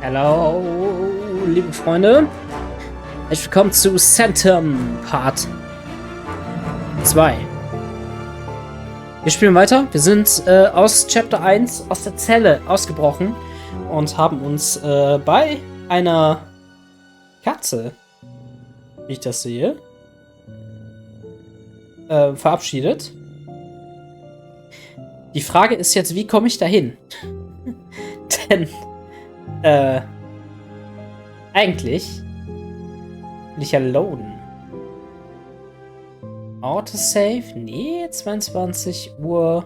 Hallo, liebe Freunde. Herzlich willkommen zu CENTUM Part 2. Wir spielen weiter. Wir sind aus Chapter 1, aus der Zelle ausgebrochen und haben uns bei einer Katze, wie ich das sehe, verabschiedet. Die Frage ist jetzt, wie komme ich dahin? Denn eigentlich will ich ja loaden. Autosave? Nee, 22 Uhr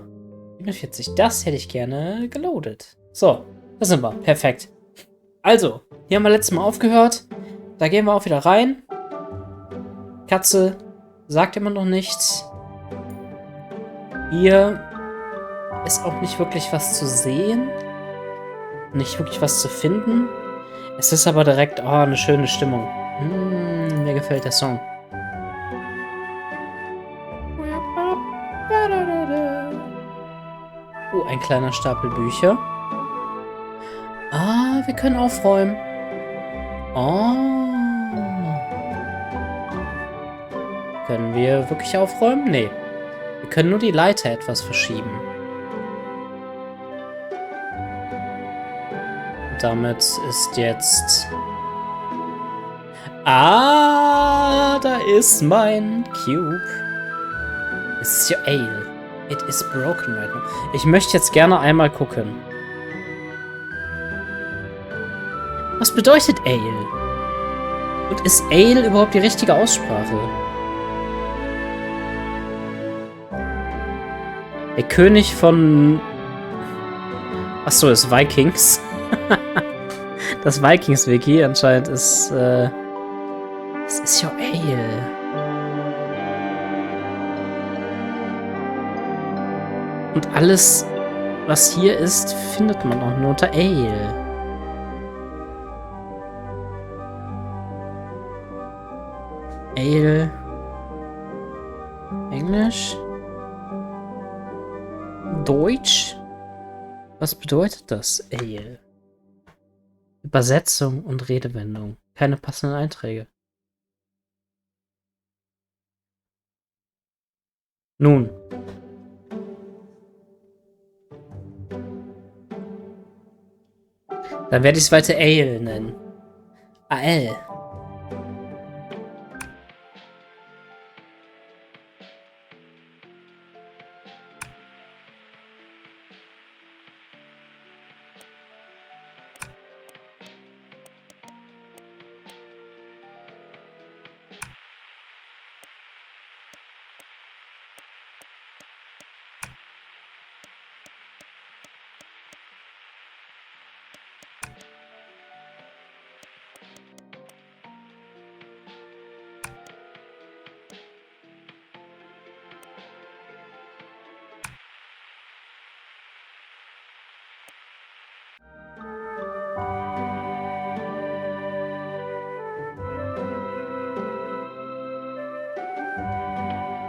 47. Das hätte ich gerne geloadet. So, da sind wir. Perfekt. Also, hier haben wir letztes Mal aufgehört. Da gehen wir auch wieder rein. Katze sagt immer noch nichts. Hier ist auch nicht wirklich was zu sehen. Nicht wirklich was zu finden. Es ist aber direkt, eine schöne Stimmung. Mir gefällt der Song. Oh, ein kleiner Stapel Bücher. Ah, wir können aufräumen. Oh. Können wir wirklich aufräumen? Nee. Wir können nur die Leiter etwas verschieben. Und damit ist jetzt... Ah, da ist mein Cube. It's your ale. It is broken right now. Ich möchte jetzt gerne einmal gucken. Was bedeutet ale? Und ist ale überhaupt die richtige Aussprache? Der König von... Achso, ist Vikings. Das Vikings-Wiki anscheinend ist... Es ist your ale. Und alles, was hier ist, findet man auch nur unter Ale. Ale. Englisch. Deutsch. Was bedeutet das? Ale. Übersetzung und Redewendung. Keine passenden Einträge. Nun. Dann werde ich es weiter Ale nennen. AL.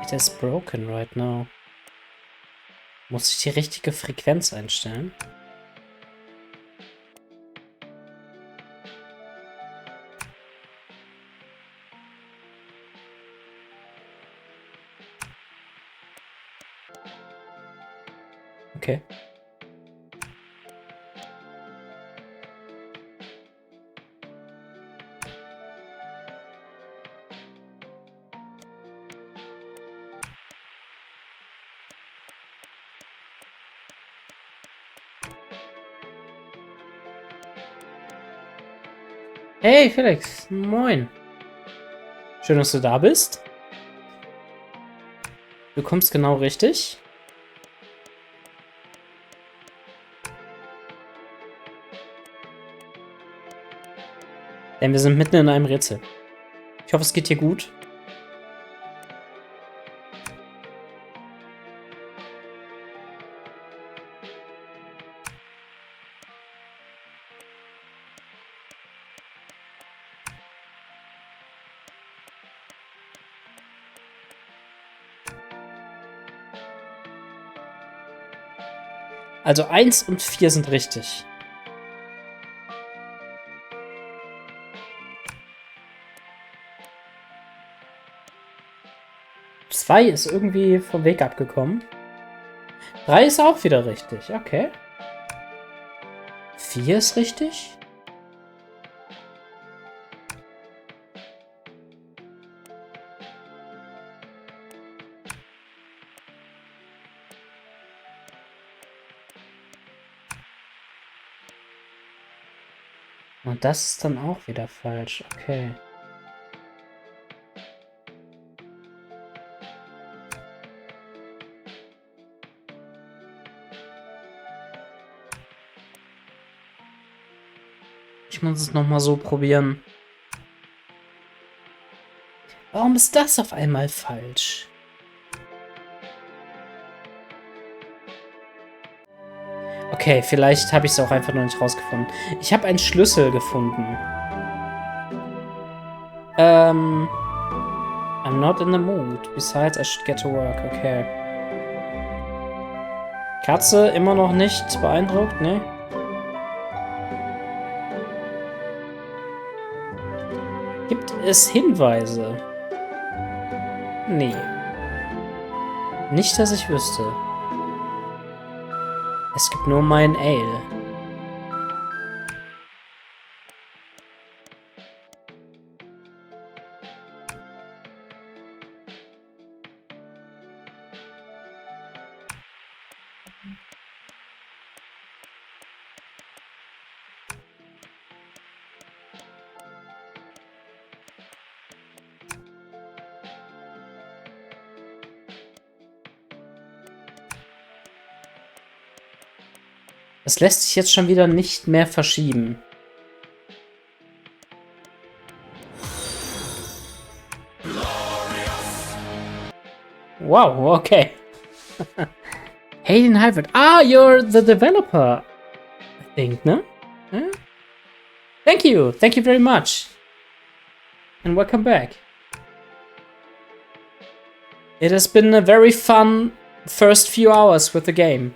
It is broken right now. Muss ich die richtige Frequenz einstellen? Okay. Hey Felix, moin. Schön, dass du da bist. Du kommst genau richtig. Denn wir sind mitten in einem Rätsel. Ich hoffe, es geht dir gut. Also 1 und 4 sind richtig. 2 ist irgendwie vom Weg abgekommen. 3 ist auch wieder richtig. Okay. 4 ist richtig. Und das ist dann auch wieder falsch. Okay. Ich muss es nochmal so probieren. Warum ist das auf einmal falsch? Okay, vielleicht habe ich es auch einfach noch nicht rausgefunden. Ich habe einen Schlüssel gefunden. I'm not in the mood. Besides, I should get to work. Okay. Katze immer noch nicht beeindruckt, ne? Gibt es Hinweise? Nee. Nicht, dass ich wüsste. Es gibt nur mein Ale. Es lässt sich jetzt schon wieder nicht mehr verschieben. Wow, okay. Hayden Halford. Ah, you're the developer. I think, no? Huh? Thank you. Thank you very much. And welcome back. It has been a very fun first few hours with the game.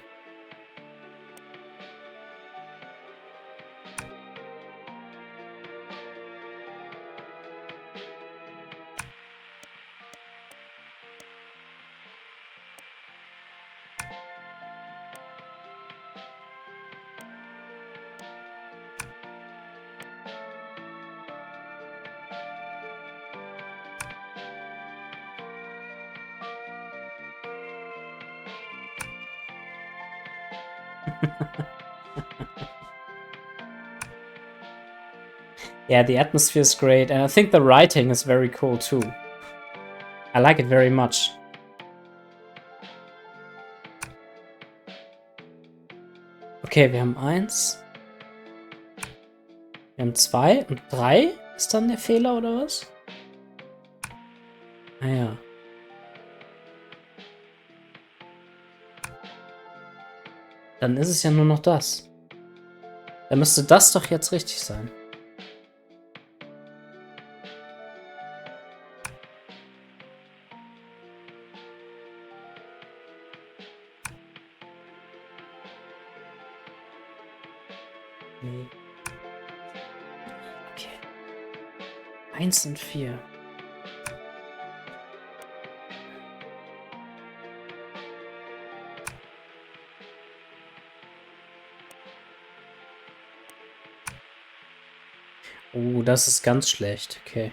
Yeah, the atmosphere is great, and I think the writing is very cool too. I like it very much. Okay, wir haben 1. Wir haben 2 und 3. Ist dann der Fehler oder was? Ah ja. Dann ist es ja nur noch das. Dann müsste das doch jetzt richtig sein. Nee. Okay. 1 und 4. Oh, das ist ganz schlecht. Okay.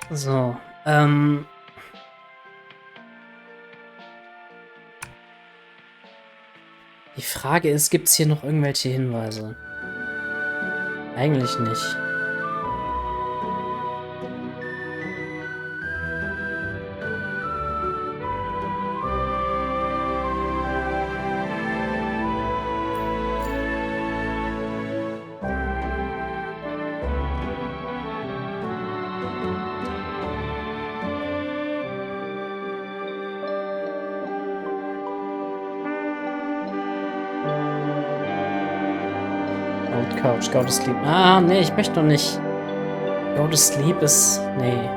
So, die Frage ist, gibt es hier noch irgendwelche Hinweise? Eigentlich nicht. Old Couch, go to sleep. Ah, nee, ich möchte noch nicht. Go to sleep ist... Nee.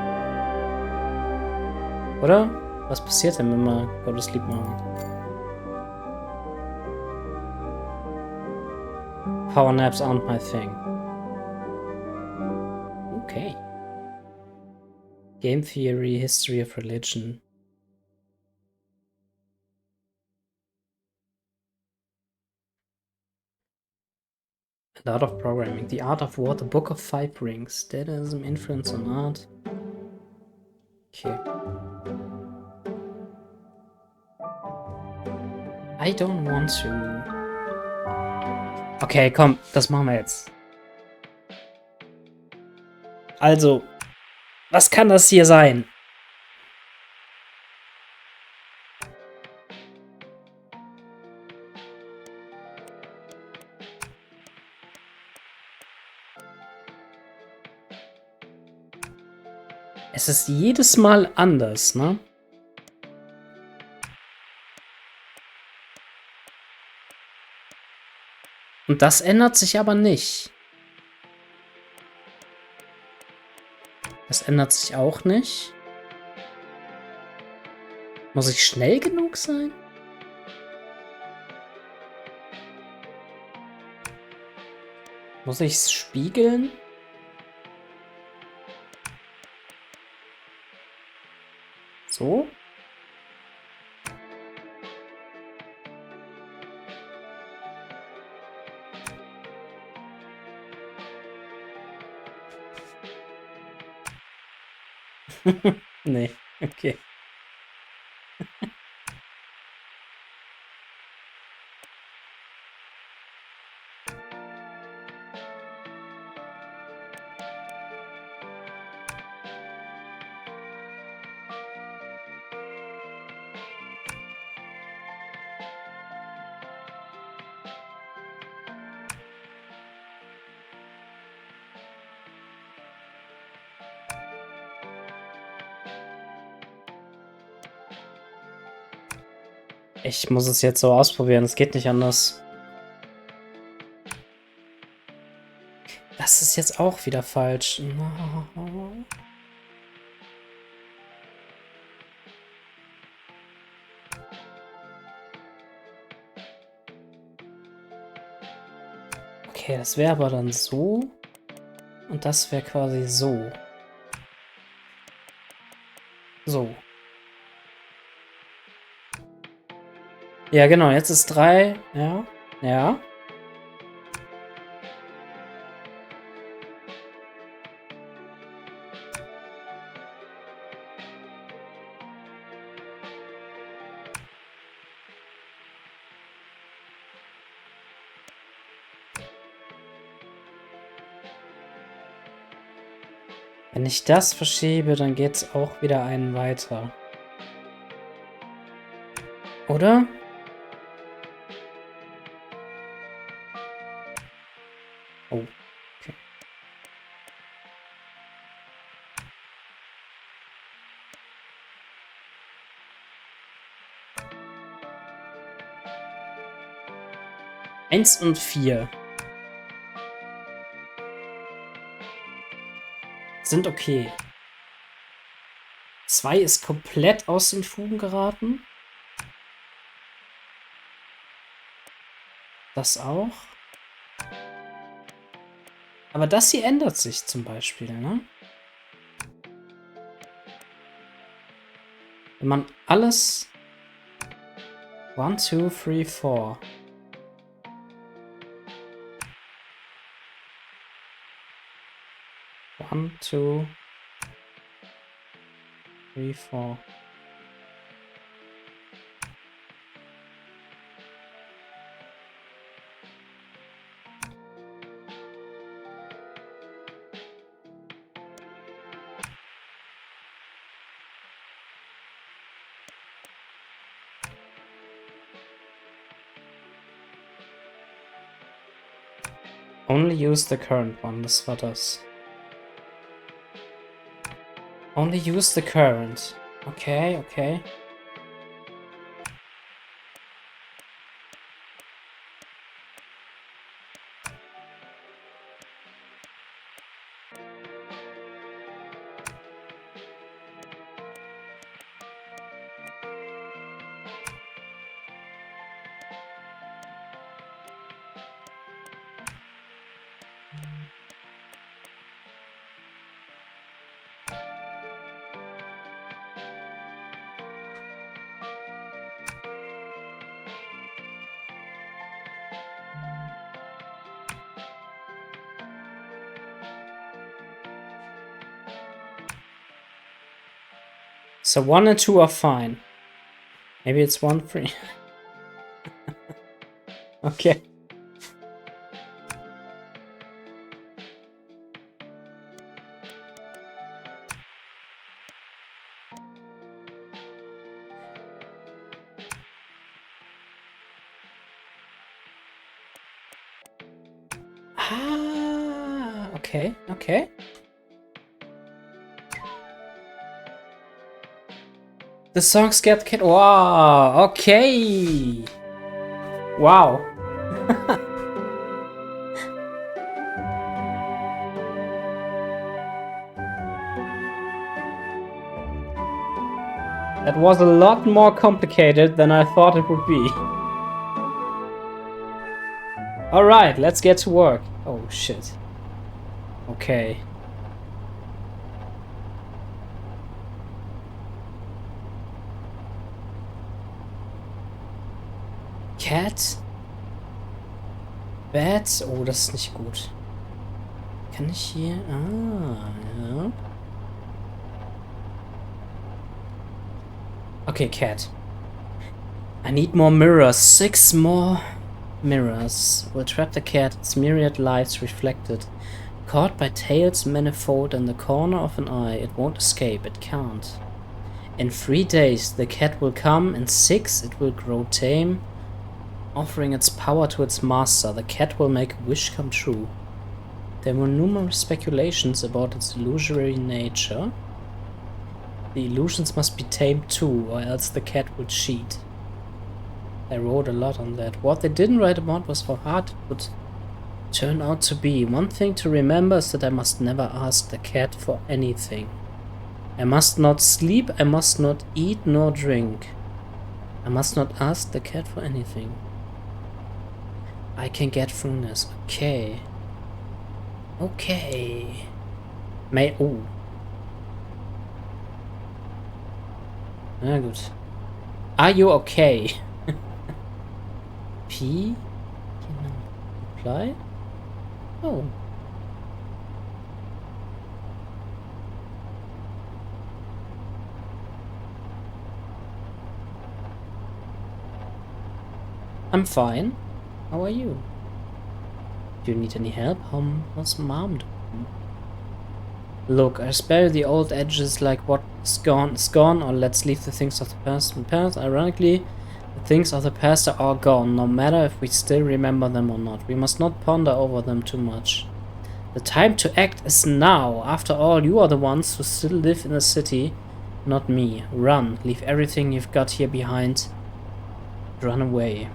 Oder? Was passiert denn, wenn wir go to sleep machen? Power naps aren't my thing. Okay. Game theory, history of religion. And art of programming. The art of war, the book of 5 rings. Dadaism, influence on art. Okay. I don't want to. Okay, komm, das machen wir jetzt. Also, was kann das hier sein? Es ist jedes Mal anders, ne? Und das ändert sich aber nicht. Das ändert sich auch nicht. Muss ich schnell genug sein? Muss ich es spiegeln? So? Nee, okay. Ich muss es jetzt so ausprobieren, es geht nicht anders. Das ist jetzt auch wieder falsch. No. Okay, das wäre aber dann so. Und das wäre quasi so. So. Ja, genau, jetzt ist 3. Ja. Ja. Wenn ich das verschiebe, dann geht's auch wieder einen weiter. Oder? Oh, okay. Eins und 4 sind okay. 2 ist komplett aus den Fugen geraten. Das auch. Aber das hier ändert sich zum Beispiel, ne? Wenn man alles 1, 2, 3, 4 1, 2, 3, 4 Only use the current one, das war das. Only use the current. Okay, okay. So 1 and 2 are fine. Maybe it's 1, 3. Okay. Ah, okay, okay. The song scared the cat. Wow, okay. Wow. That was a lot more complicated than I thought it would be. Alright, let's get to work. Oh shit. Okay. Cat? Bat? Oh, das ist nicht gut. Kann ich hier... Ah, ja. Okay, cat. I need more mirrors. 6 more mirrors will trap the cat, its myriad lives reflected. Caught by tails manifold in the corner of an eye, it won't escape, it can't. In 3 days the cat will come, in 6 it will grow tame. Offering its power to its master, the cat will make a wish come true. There were numerous speculations about its illusory nature. The illusions must be tamed too, or else the cat would cheat. They wrote a lot on that. What they didn't write about was how hard it would turn out to be. One thing to remember is that I must never ask the cat for anything. I must not sleep, I must not eat nor drink. I must not ask the cat for anything. I can get through this. Okay. Okay. Oh. Na gut. Are you okay? P? Reply? Oh. I'm fine. How are you? Do you need any help? How's mom doing? Look, I spare the old edges like what's gone is gone, or let's leave the things of the past in the past. Ironically, the things of the past are all gone, no matter if we still remember them or not. We must not ponder over them too much. The time to act is now. After all, you are the ones who still live in the city, not me. Run. Leave everything you've got here behind. Run away.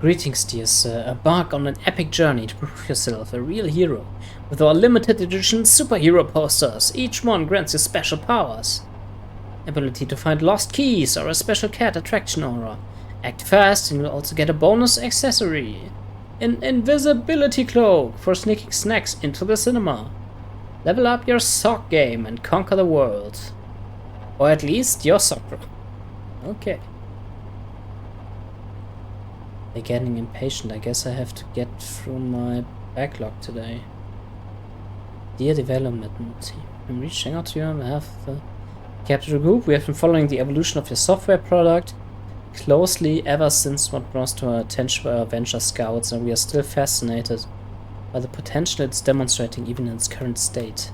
Greetings, dear sir. Embark on an epic journey to prove yourself a real hero. With our limited edition superhero posters, each one grants you special powers. Ability to find lost keys or a special cat attraction aura. Act fast and you'll also get a bonus accessory. An invisibility cloak for sneaking snacks into the cinema. Level up your sock game and conquer the world. Or at least your sock room. Okay. They're getting impatient. I guess I have to get through my backlog today. Dear development team, I'm reaching out to you on behalf of the Capital Group. We have been following the evolution of your software product closely ever since what brought to our attention by our venture scouts, and we are still fascinated by the potential it's demonstrating even in its current state.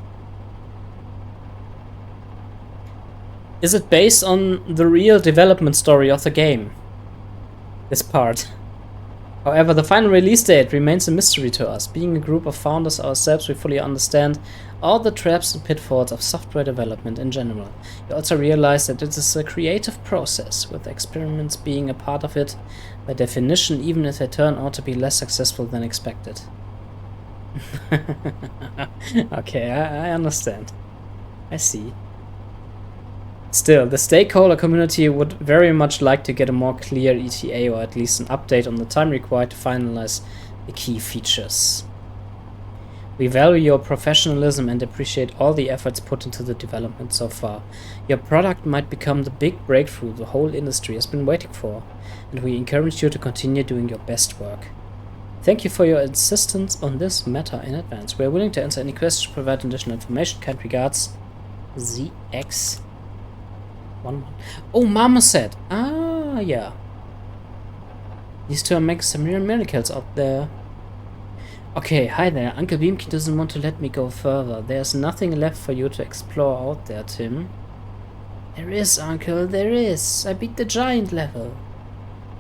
Is it based on the real development story of the game? This part. However, the final release date remains a mystery to us. Being a group of founders ourselves, we fully understand all the traps and pitfalls of software development in general. We also realize that it is a creative process, with experiments being a part of it by definition, even if they turn out to be less successful than expected. Okay, I understand. I see. Still, the stakeholder community would very much like to get a more clear ETA or at least an update on the time required to finalize the key features. We value your professionalism and appreciate all the efforts put into the development so far. Your product might become the big breakthrough the whole industry has been waiting for, and we encourage you to continue doing your best work. Thank you for your insistence on this matter in advance. We are willing to answer any questions, provide additional information. Kind regards, ZX11. Oh, Mama said. Ah, yeah. These two are making some real miracles out there. Okay, hi there. Uncle Beamkey doesn't want to let me go further. There's nothing left for you to explore out there, Tim. There is, Uncle, there is. I beat the giant level.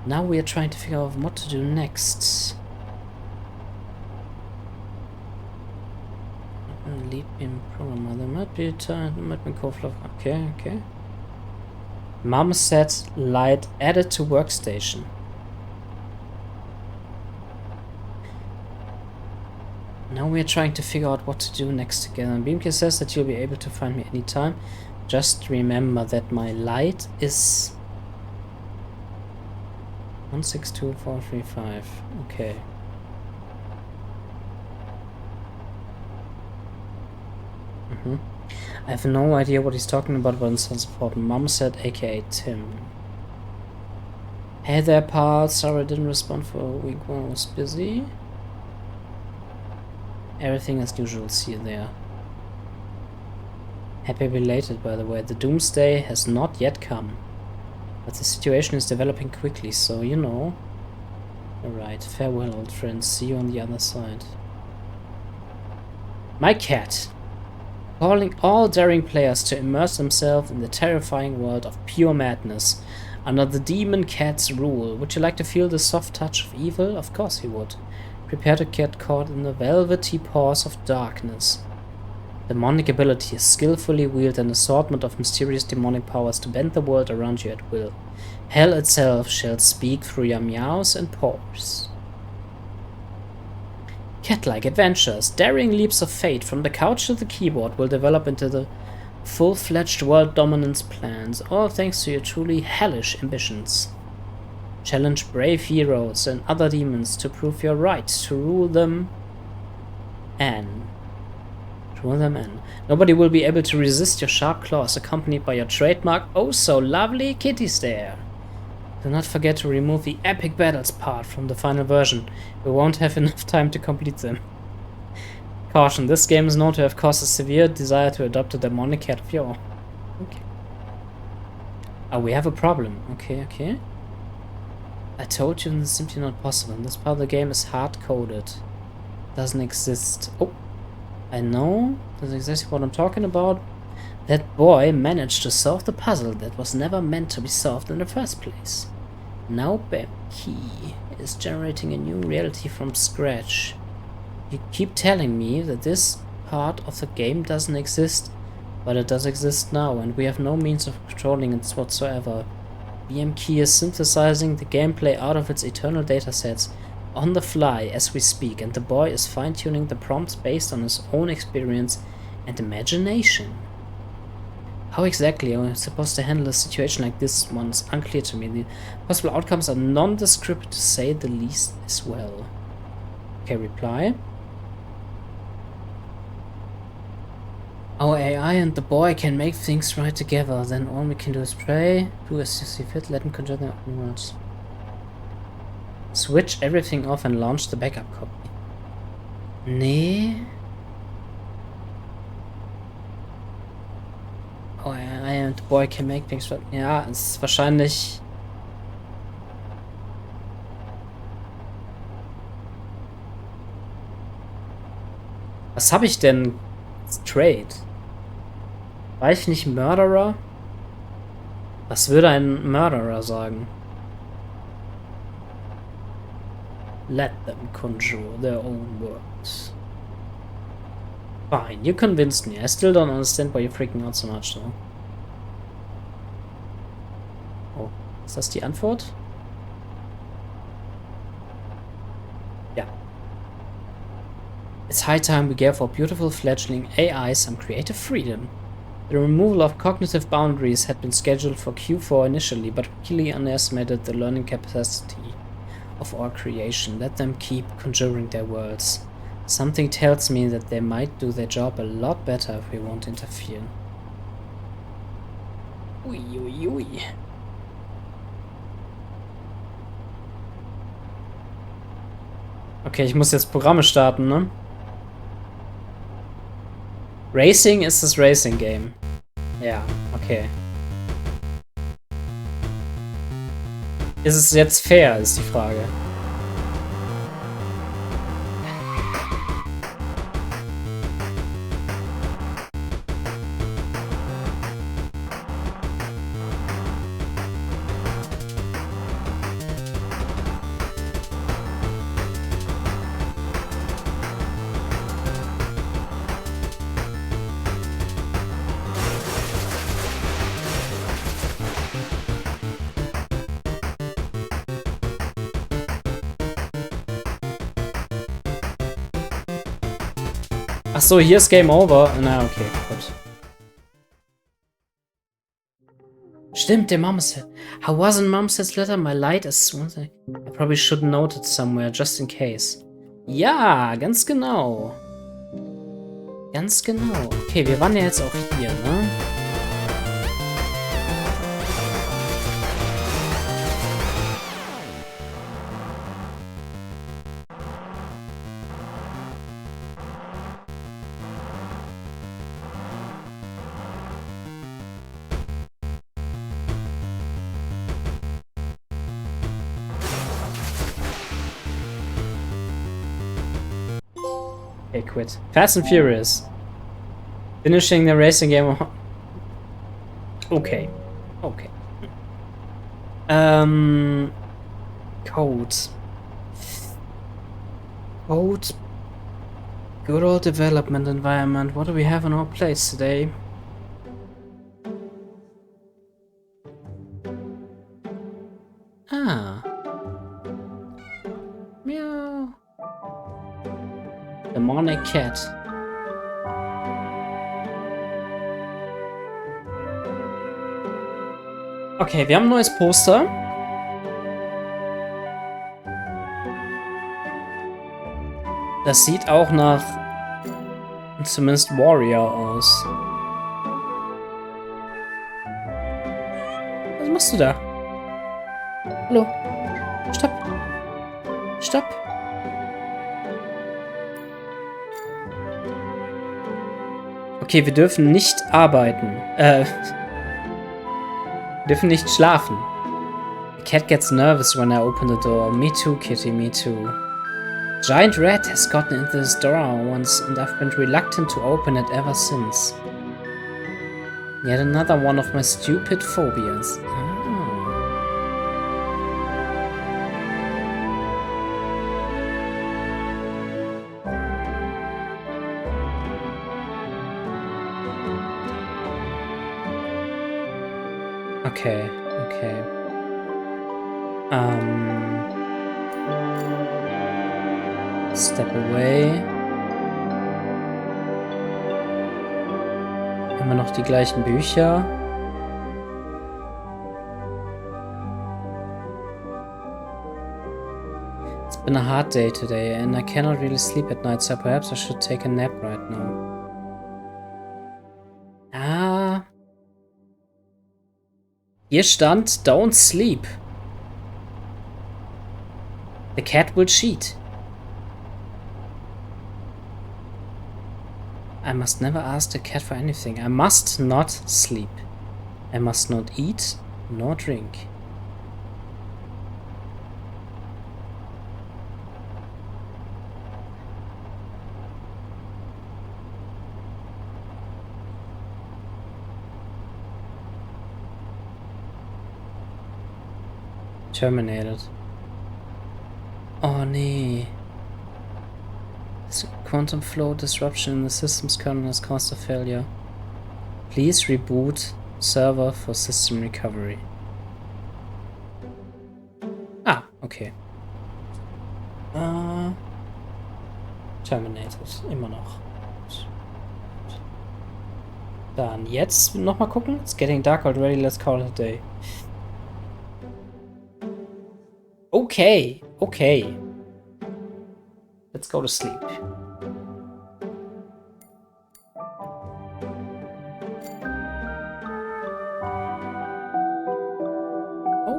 Now we are trying to figure out what to do next. Lead beam programmer. There might be a time. There might be a co-flow. Okay, okay. Marmoset light added to workstation. Now we are trying to figure out what to do next together. Beamkey says that you'll be able to find me anytime. Just remember that my light is 162435. Okay. I have no idea what he's talking about, but it sounds important. Mom said, aka Tim. Hey there, pal. Sorry I didn't respond for a week when I was busy. Everything as usual, see you there. Happy belated, by the way. The doomsday has not yet come. But the situation is developing quickly, so you know. Alright, farewell, old friend. See you on the other side. My cat. Calling all daring players to immerse themselves in the terrifying world of pure madness under the demon cat's rule. Would you like to feel the soft touch of evil? Of course you would. Prepare to get caught in the velvety paws of darkness. Demonic ability is skillfully wield an assortment of mysterious demonic powers to bend the world around you at will. Hell itself shall speak through your meows and paws. Cat-like adventures, daring leaps of fate from the couch to the keyboard will develop into the full-fledged world dominance plans, all thanks to your truly hellish ambitions. Challenge brave heroes and other demons to prove your right to rule them and nobody will be able to resist your sharp claws, accompanied by your trademark oh so lovely kitty stare. Do not forget to remove the epic battles part from the final version. We won't have enough time to complete them. Caution, this game is known to have caused a severe desire to adopt a demonic cat of your own. Okay. Oh, we have a problem. Okay, okay. I told you this is simply not possible. This part of the game is hard-coded. Doesn't exist. Oh, I know. That's exactly what I'm talking about. That boy managed to solve the puzzle that was never meant to be solved in the first place. Now Beamkey is generating a new reality from scratch. You keep telling me that this part of the game doesn't exist, but it does exist now, and we have no means of controlling it whatsoever. Beamkey is synthesizing the gameplay out of its eternal datasets on the fly as we speak, and the boy is fine-tuning the prompts based on his own experience and imagination. How exactly are we supposed to handle a situation like this one is unclear to me. The possible outcomes are nondescript to say the least as well. Okay, reply. Our AI and the boy can make things right together, then all we can do is pray, do as you see fit, let him conjure their own words. Switch everything off and launch the backup copy. Nee. Our AI and the boy can make things right. Ja, es ist wahrscheinlich... Was habe ich denn? Trade. War ich nicht Murderer? Was würde ein Murderer sagen? Let them conjure their own words. Fine, you convinced me. I still don't understand why you're freaking out so much, though. Oh, ist das die Antwort? Ja. It's high time we gave our beautiful fledgling AI some creative freedom. The removal of cognitive boundaries had been scheduled for Q4 initially, but we clearly underestimated the learning capacity of our creation. Let them keep conjuring their worlds. Something tells me that they might do their job a lot better if we won't interfere. Ui, ui, ui. Okay, ich muss jetzt Programme starten, ne? Racing ist das Racing-Game. Ja, okay. Ist es jetzt fair, ist die Frage. Ach so, hier ist Game Over. Na, okay, gut. Stimmt, der Marmoset. How wasn't Marmoset's letter? My light is one thing. I probably should note it somewhere, just in case. Ja, ganz genau. Ganz genau. Okay, wir waren ja jetzt auch hier, ne? Okay, quit. Fast and Furious. Finishing the racing game. Okay. Okay. Code. Code. Good old development environment. What do we have in our place today? Ah. Meow. Demonic cat. Okay, wir haben ein neues Poster. Das sieht auch nach zumindest Warrior aus. Was machst du da? Hallo? Stopp. Stopp. Okay, wir dürfen nicht arbeiten. Wir dürfen nicht schlafen. The cat gets nervous when I open the door. Me too, kitty, me too. Giant rat has gotten into this door once and I've been reluctant to open it ever since. Yet another one of my stupid phobias. Okay, okay. Step away. Immer noch die gleichen Bücher. It's been a hard day today and I cannot really sleep at night, so perhaps I should take a nap right now. Ah. Hier stand, don't sleep. The cat will cheat. I must never ask the cat for anything. I must not sleep. I must not eat nor drink. Terminated. Oh nee. Quantum flow disruption in the system's kernel has caused a failure. Please reboot server for system recovery. Ah, okay. Terminated, immer noch. Dann jetzt nochmal gucken. It's getting dark already, let's call it a day. Okay, okay. Let's go to sleep. Oh.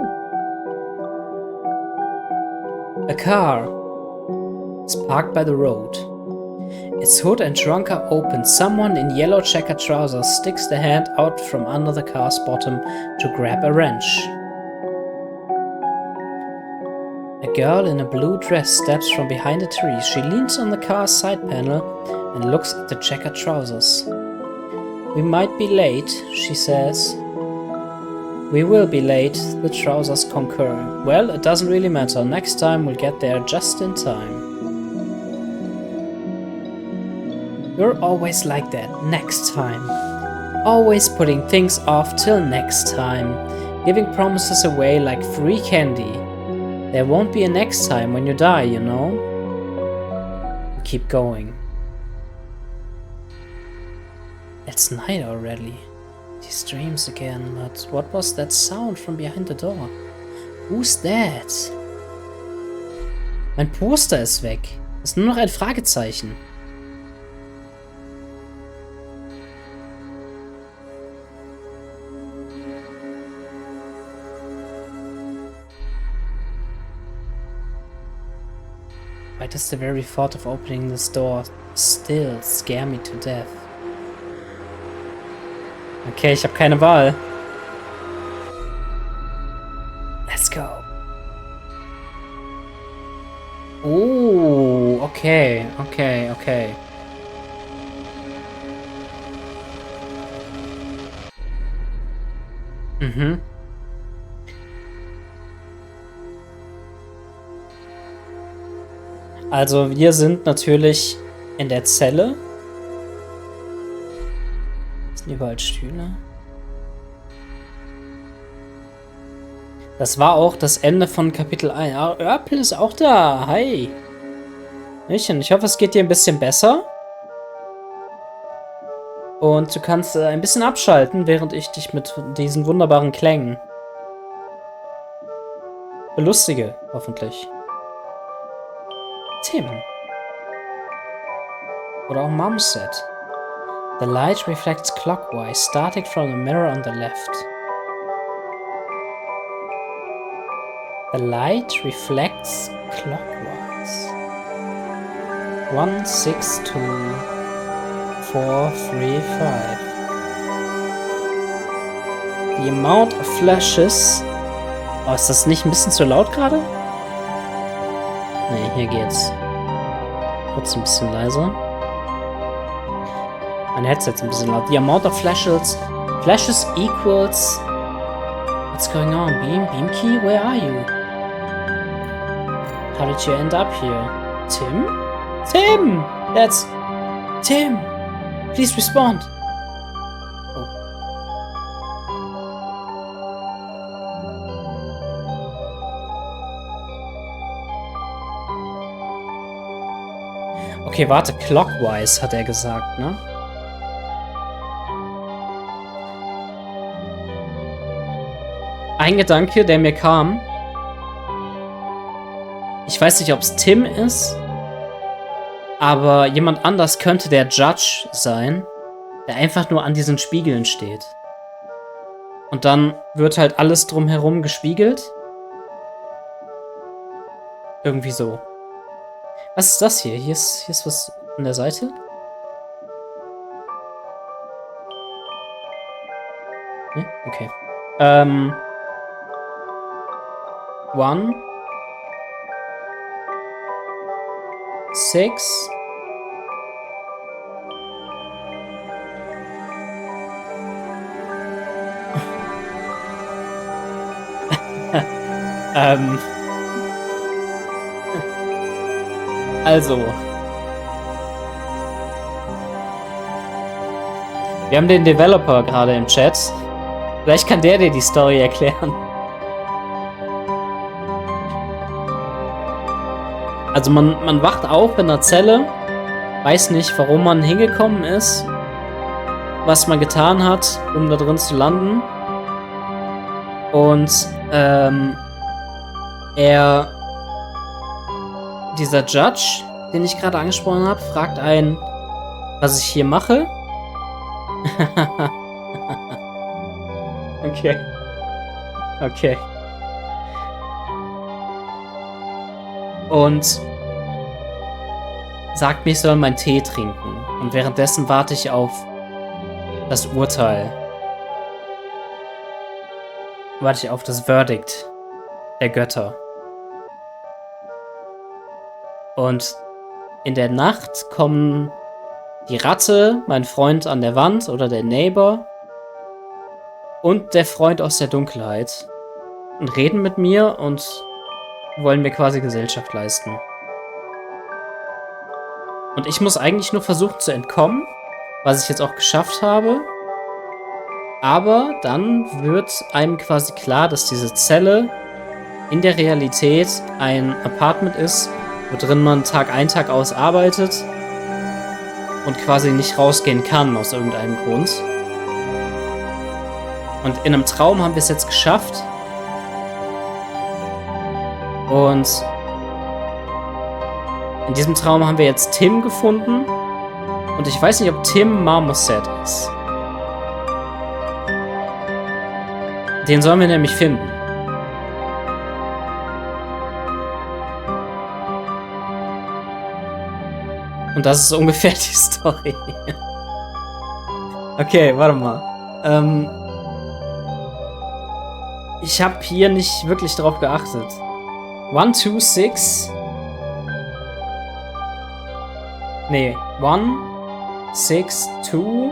A car is parked by the road. Its hood and trunk are open. Someone in yellow checkered trousers sticks their hand out from under the car's bottom to grab a wrench. A girl in a blue dress steps from behind a tree. She leans on the car's side panel and looks at the checkered trousers. We might be late, she says. We will be late, the trousers concur. Well, it doesn't really matter. Next time we'll get there just in time. You're always like that. Next time. Always putting things off till next time. Giving promises away like free candy. There won't be a next time when you die, you know? Keep going. It's night already. These dreams again, but what was that sound from behind the door? Who's that? Mein Poster ist weg. Es ist nur noch ein Fragezeichen. Why does the very thought of opening this door still scare me to death? Okay, ich habe keine Wahl. Let's go. Oh, okay, okay, okay. Mhm. Also wir sind natürlich in der Zelle. Sind überall Stühle. Das war auch das Ende von Kapitel 1. Ah, Örpel ist auch da. Hi. Mädchen, ich hoffe, es geht dir ein bisschen besser. Und du kannst ein bisschen abschalten, während ich dich mit diesen wunderbaren Klängen belustige, hoffentlich. Tim. Oder auch Mom said. The light reflects clockwise, starting from the mirror on the left. The light reflects clockwise. 1, 6, 2, 4, 3, 5. The amount of flashes. Oh, ist das nicht ein bisschen zu laut gerade? Nee, hier geht's. Kurz ein bisschen leiser. Mein Headset ist ein bisschen laut. The amount of flashes equals. What's going on? Beamkey, where are you? How did you end up here? Tim? Tim! That's Tim! Please respond! Okay, warte, clockwise hat er gesagt, ne? Ein Gedanke, der mir kam. Ich weiß nicht, ob es Tim ist, aber jemand anders könnte der Judge sein, der einfach nur an diesen Spiegeln steht. Und dann wird halt alles drumherum gespiegelt. Irgendwie so. Was ist das hier? Hier ist was an der Seite. Hm? Okay. 1, 6. Also. Wir haben den Developer gerade im Chat. Vielleicht kann der dir die Story erklären. Also man wacht auf in einer Zelle, weiß nicht, warum man hingekommen ist. was man getan hat, um da drin zu landen. Und dieser Judge, den ich gerade angesprochen habe, fragt einen, was ich hier mache. Okay. Okay. Und sagt mir, ich soll meinen Tee trinken. Und währenddessen warte ich auf das Urteil. Warte ich auf das Verdict der Götter. Und in der Nacht kommen die Ratte, mein Freund an der Wand oder der Neighbor und der Freund aus der Dunkelheit und reden mit mir und wollen mir quasi Gesellschaft leisten. Und ich muss eigentlich nur versuchen zu entkommen, was ich jetzt auch geschafft habe. Aber dann wird einem quasi klar, dass diese Zelle in der Realität ein Apartment ist, wo drin man Tag ein, Tag aus arbeitet und quasi nicht rausgehen kann aus irgendeinem Grund. Und in einem Traum haben wir es jetzt geschafft. Und in diesem Traum haben wir jetzt Tim gefunden. Und ich weiß nicht, ob Tim Marmoset ist. Den sollen wir nämlich finden. Und das ist ungefähr die Story. Okay, warte mal. Ich habe hier nicht wirklich drauf geachtet. 1, 2, 6. Nee, 1, 6, 2.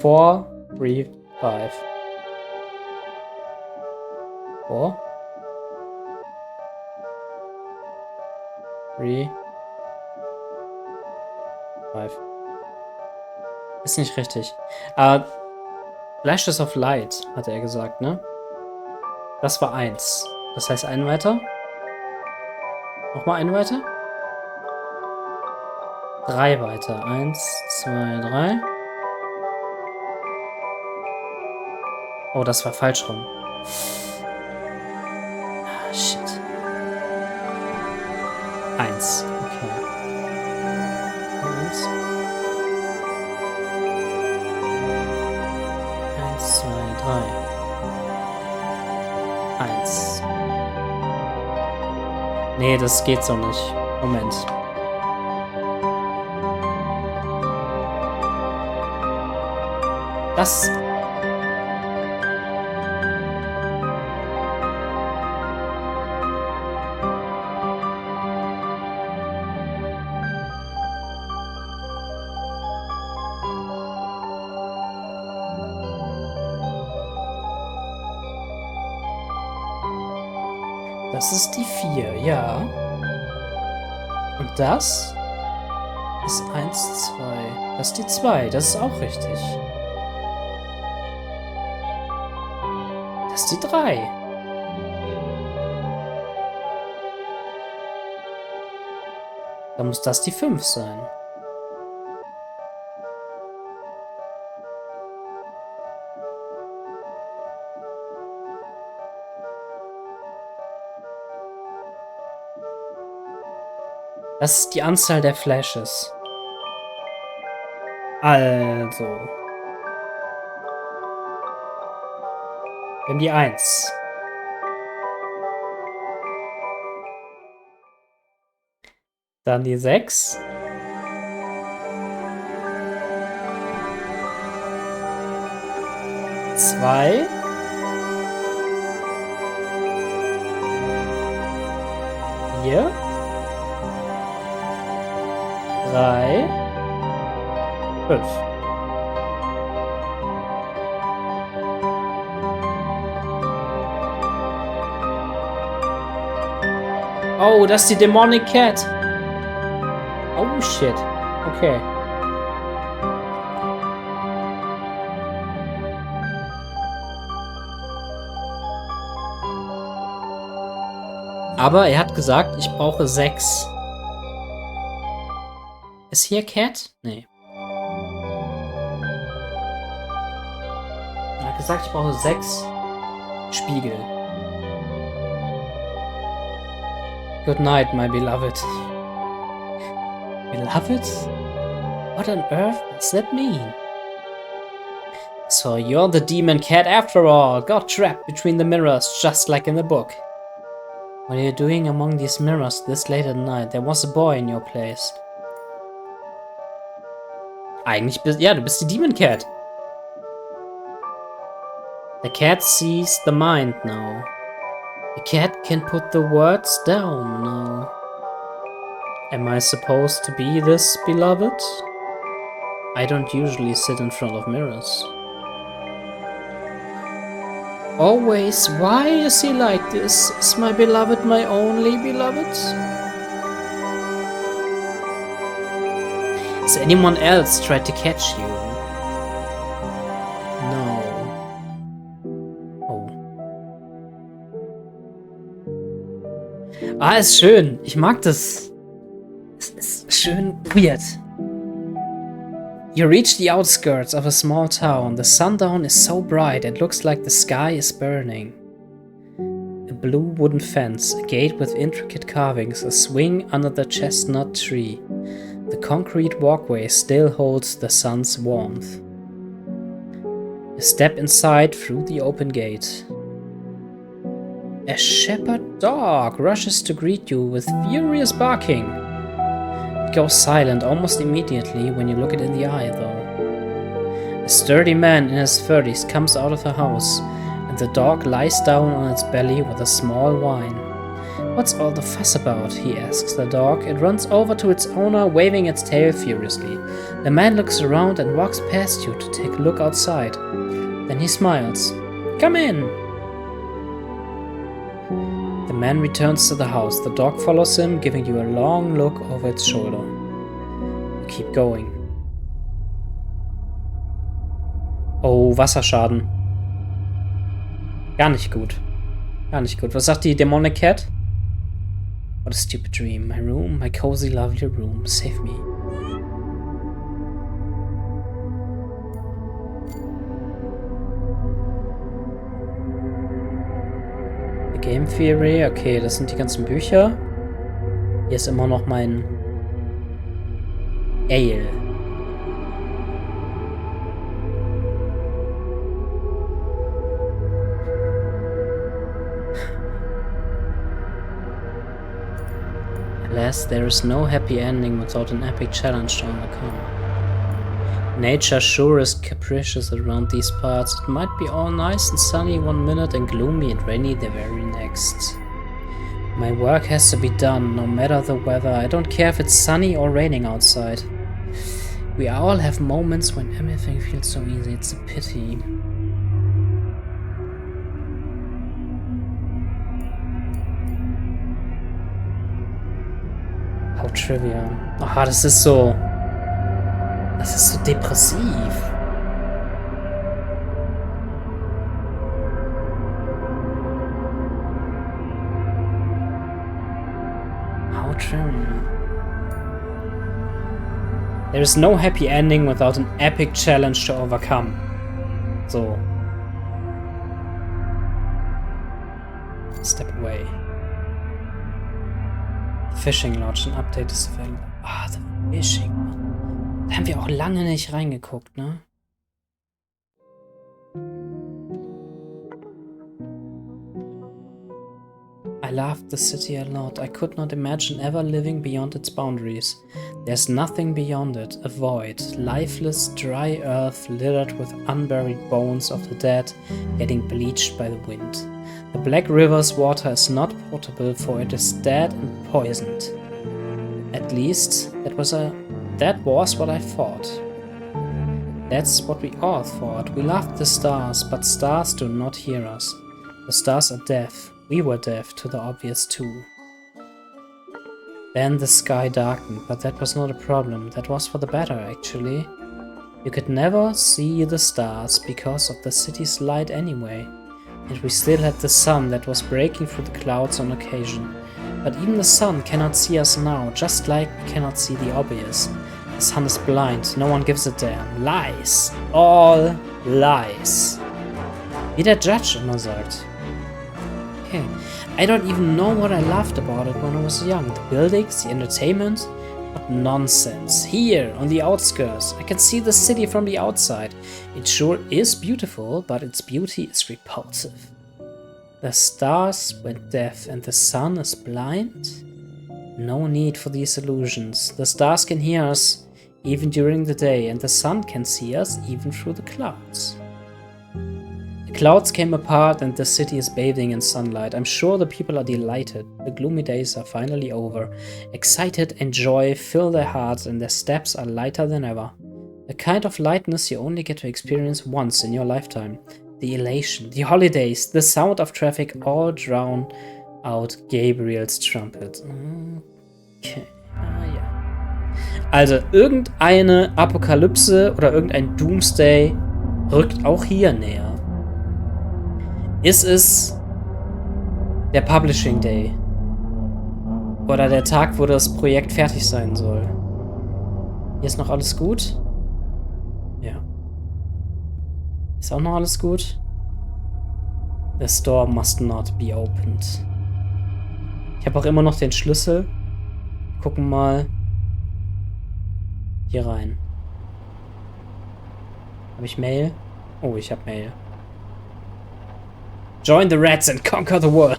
4, 3, 5. 4, 3, 5. Ist nicht richtig. Flashes of Light, hatte er gesagt, ne? Das war 1. Das heißt, einen weiter. Nochmal einen weiter. 3 weiter. 1, 2, 3. Oh, das war falsch rum. Ah, shit. 1. Okay. 1. 1, 2, 3. 1. Nee, das geht so nicht. Moment. Das... Das ist die 4, ja. Und das ist 1, 2. Das ist die 2, das ist auch richtig. Das ist die 3. Dann muss das die 5 sein. Das ist die Anzahl der Flashes. Also. Wir haben die 1. Dann die 6. Zwei. Vier. 3, 5. Oh, das ist die Demonic Cat. Oh, shit. Okay. Aber er hat gesagt, ich brauche 6. Ist hier Cat? Nee. Er hat gesagt, ich brauche 6 Spiegel. Good night, my beloved. Beloved? What on earth does that mean? So you're the demon cat after all, got trapped between the mirrors, just like in the book. What are you doing among these mirrors this late at night? There was a boy in your place. Eigentlich bist du bist die Demon Cat. The cat sees the mind now. The cat can put the words down now. Am I supposed to be this, beloved? I don't usually sit in front of mirrors. Always, why is he like this? Is my beloved my only beloved? Has anyone else tried to catch you? No. Oh. Ah, ist schön. Ich mag das. Es ist schön weird. You reach the outskirts of a small town. The sundown is so bright it looks like the sky is burning. A blue wooden fence, a gate with intricate carvings, a swing under the chestnut tree. The concrete walkway still holds the sun's warmth. You step inside through the open gate. A shepherd dog rushes to greet you with furious barking. It goes silent almost immediately when you look it in the eye, though. A sturdy man in his 30s comes out of the house, and the dog lies down on its belly with a small whine. What's all the fuss about? He asks the dog. It runs over to its owner, waving its tail furiously. The man looks around and walks past you to take a look outside. Then he smiles. Come in! The man returns to the house. The dog follows him, giving you a long look over its shoulder. You keep going. Oh, Wasserschaden. Gar nicht gut. Gar nicht gut. Was sagt die Demonic Cat? What a stupid dream. My room, my cozy, lovely room. Save me. The Game Theory. Okay, das sind die ganzen Bücher. Hier ist immer noch mein Ale. Alas, there is no happy ending without an epic challenge to overcome. Nature sure is capricious around these parts. It might be all nice and sunny one minute and gloomy and rainy the very next. My work has to be done, no matter the weather. I don't care if it's sunny or raining outside. We all have moments when everything feels so easy. It's a pity. How trivial. Aha, das ist so... Das ist so depressiv. How trivial. There is no happy ending without an epic challenge to overcome. So. Step away. Fishing Lodge, ein Update ist available. Ah, the Fishing. Da haben wir auch lange nicht reingeguckt, ne? I loved the city a lot. I could not imagine ever living beyond its boundaries. There's nothing beyond it. A void. Lifeless, dry earth littered with unburied bones of the dead, getting bleached by the wind. The Black River's water is not potable, for it is dead and poisoned. At least, that was what I thought. That's what we all thought. We loved the stars, but stars do not hear us. The stars are deaf. We were deaf to the obvious too. Then the sky darkened, but that was not a problem. That was for the better, actually. You could never see the stars because of the city's light anyway. And we still had the sun that was breaking through the clouds on occasion. But even the sun cannot see us now, just like we cannot see the obvious. The sun is blind, no one gives a damn. Lies. All lies. Wie der Judge immer sagt. Okay. I don't even know what I loved about it when I was young. The buildings, the entertainment. What nonsense. Here, on the outskirts, I can see the city from the outside. It sure is beautiful, but its beauty is repulsive. The stars went deaf and the sun is blind? No need for these illusions. The stars can hear us even during the day, and the sun can see us even through the clouds. The clouds came apart and the city is bathing in sunlight. I'm sure the people are delighted. The gloomy days are finally over. Excited and joy fill their hearts and their steps are lighter than ever. The kind of lightness you only get to experience once in your lifetime. The elation, the holidays, the sound of traffic all drown out Gabriels trumpet. Okay, ja. Also, irgendeine Apokalypse oder irgendein Doomsday rückt auch hier näher. Ist es der Publishing Day? Oder der Tag, wo das Projekt fertig sein soll? Hier ist noch alles gut? Ja. Ist auch noch alles gut? The store must not be opened. Ich habe auch immer noch den Schlüssel. Gucken mal hier rein. Habe ich Mail? Oh, ich habe Mail. Join the rats and conquer the world.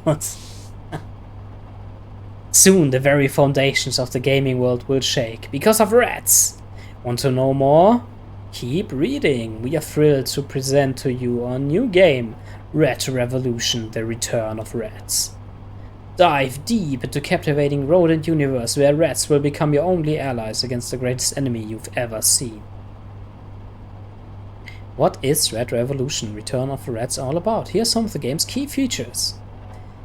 Soon the very foundations of the gaming world will shake because of rats. Want to know more? Keep reading. We are thrilled to present to you our new game, Rat Revolution: The Return of Rats. Dive deep into captivating rodent universe where rats will become your only allies against the greatest enemy you've ever seen. What is Rat Revolution: Return of the Rats all about? Here are some of the game's key features.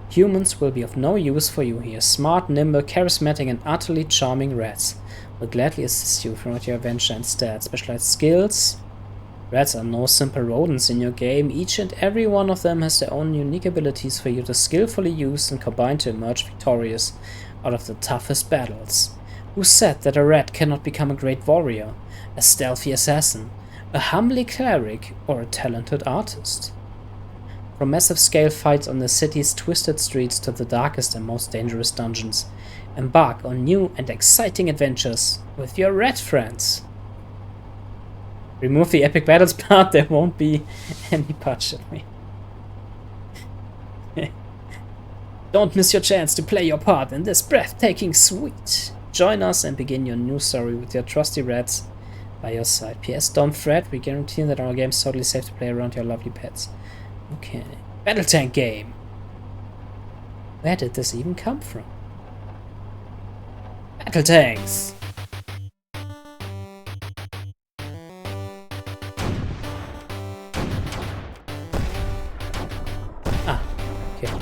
Humans will be of no use for you here. Smart, nimble, charismatic and utterly charming rats will gladly assist you throughout your adventure instead. Specialized skills. Rats are no simple rodents in your game. Each and every one of them has their own unique abilities for you to skillfully use and combine to emerge victorious out of the toughest battles. Who said that a rat cannot become a great warrior, a stealthy assassin, a humbly cleric, or a talented artist? From massive scale fights on the city's twisted streets to the darkest and most dangerous dungeons, embark on new and exciting adventures with your rat friends. Remove the epic battles part, there won't be any budget. Don't miss your chance to play your part in this breathtaking suite. Join us and begin your new story with your trusty rats by your side. P.S. Don't fret, we guarantee that our game is totally safe to play around your lovely pets. Okay. Battle tank game. Where did this even come from? Battle tanks. Ah, okay.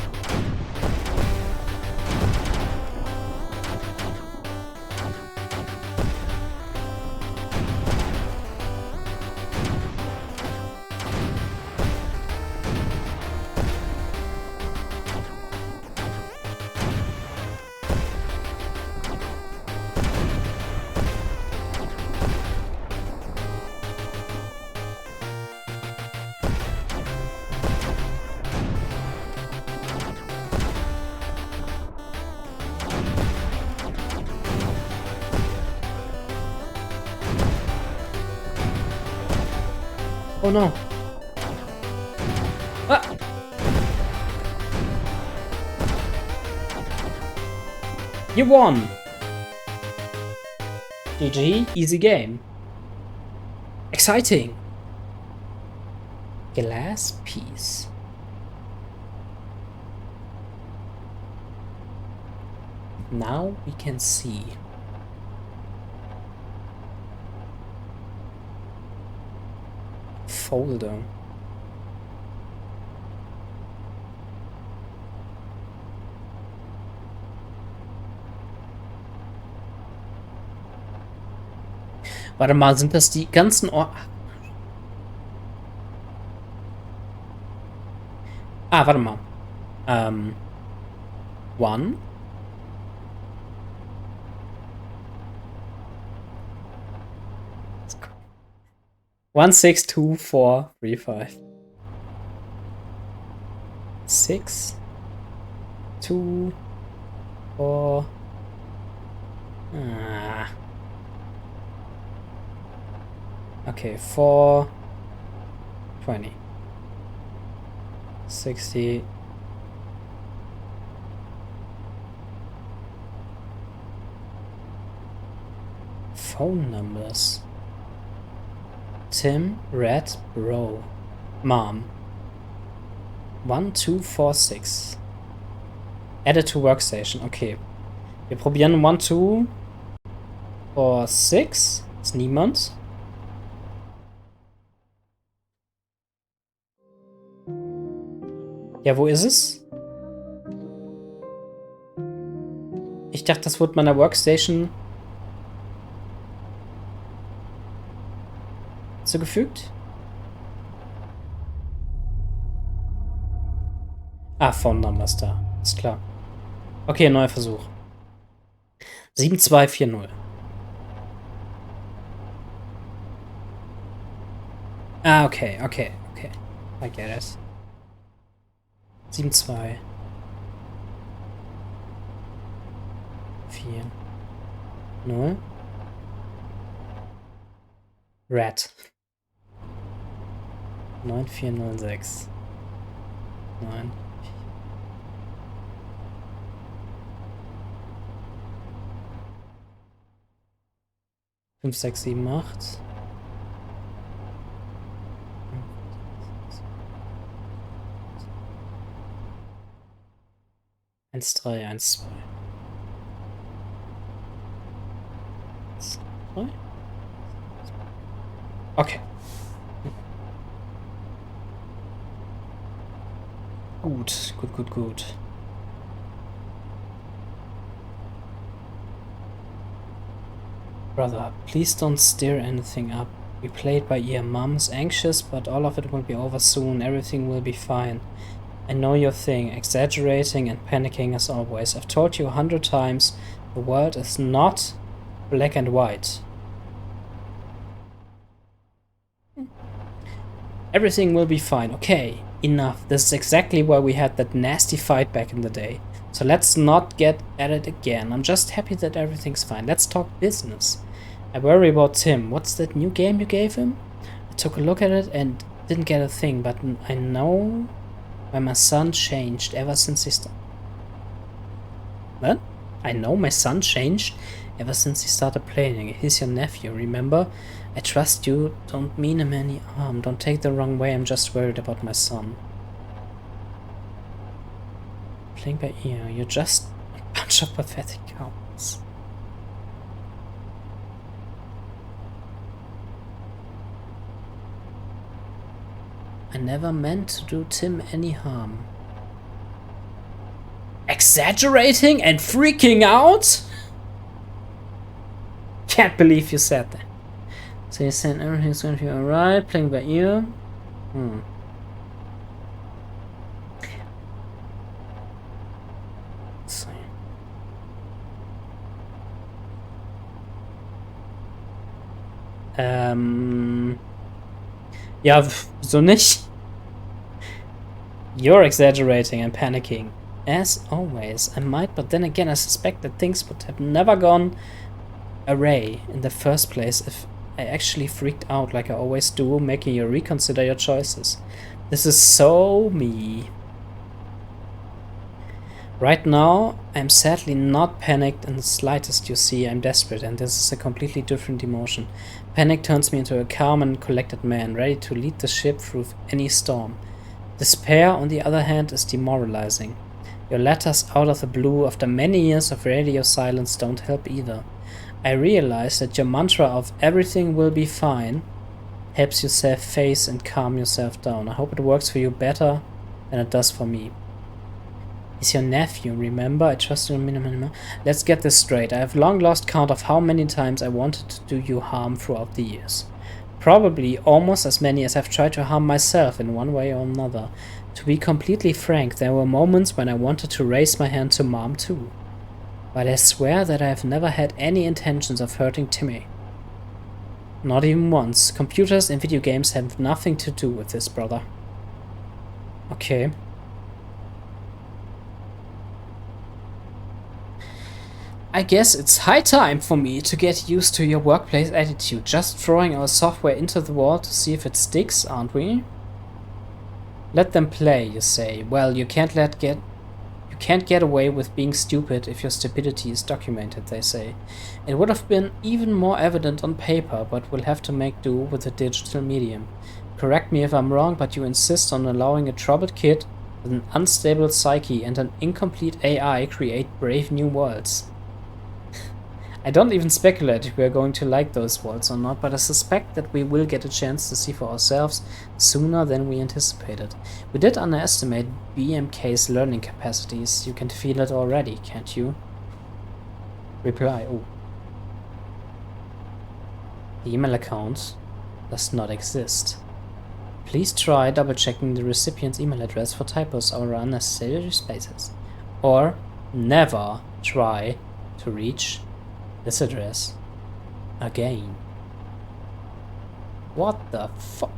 Oh no. Ah! You won! GG, easy game. Exciting! Glass piece. Now we can see. Folder. Warte mal, sind das die ganzen warte mal. One, 162435. 6, 2, 4. Ah. Okay, 4, 20, 60. Phone numbers. Tim, Red, Bro, Mom. 1246. Added to Workstation. Okay. Wir probieren 1246. Ist niemand. Ja, wo ist es? Ich dachte, das wurde meiner Workstation zugefügt. Ah, Phone Number ist da. Ist klar. Okay, neuer Versuch. 7240. Ah, okay. I get it. 72. 4. 0. Red. 9406. 9. 5, 6, 7, 8. 1, 3, 1, 2. 1, 3. Okay. Gut. Brother, please don't stir anything up. We play it by ear. Mom's anxious, but all of it will be over soon. Everything will be fine. I know your thing, exaggerating and panicking as always. I've told you 100 times, the world is not black and white. Everything will be fine. Okay, enough. This is exactly why we had that nasty fight back in the day. So let's not get at it again. I'm just happy that everything's fine. Let's talk business. I worry about Tim. What's that new game you gave him? I took a look at it and didn't get a thing, but I know why my son changed ever since he started. What? I know my son changed ever since he started playing. He's your nephew, remember? I trust you. Don't mean him any harm. Don't take the wrong way. I'm just worried about my son. Playing by ear. You're just a bunch of pathetic cowards. I never meant to do Tim any harm. Exaggerating and freaking out? Can't believe you said that. So you said everything's going to be alright, playing by ear? Let's see. Ja, wieso nicht? You're exaggerating and panicking. As always, I might, but then again I suspect that things would have never gone awry in the first place if I actually freaked out like I always do, making you reconsider your choices. This is so me. Right now, I'm sadly not panicked in the slightest, you see. I'm desperate, and this is a completely different emotion. Panic turns me into a calm and collected man, ready to lead the ship through any storm. Despair, on the other hand, is demoralizing. Your letters out of the blue after many years of radio silence don't help either. I realize that your mantra of everything will be fine helps you save face and calm yourself down. I hope it works for you better than it does for me. He's your nephew, remember? I trust you. Let's get this straight. I have long lost count of how many times I wanted to do you harm throughout the years. Probably almost as many as I've tried to harm myself in one way or another. To be completely frank, there were moments when I wanted to raise my hand to Mom too. But I swear that I have never had any intentions of hurting Timmy. Not even once. Computers and video games have nothing to do with this, brother. Okay. I guess it's high time for me to get used to your workplace attitude. Just throwing our software into the wall to see if it sticks, aren't we? Let them play, you say. Well, you can't get away with being stupid if your stupidity is documented, they say. It would have been even more evident on paper, but we'll have to make do with a digital medium. Correct me if I'm wrong, but you insist on allowing a troubled kid with an unstable psyche and an incomplete AI create brave new worlds. I don't even speculate if we are going to like those worlds or not, but I suspect that we will get a chance to see for ourselves sooner than we anticipated. We did underestimate BMK's learning capacities. You can feel it already, can't you? Reply. Oh. The email account does not exist. Please try double-checking the recipient's email address for typos or unnecessary spaces. Or never try to reach this address again. What the fuck?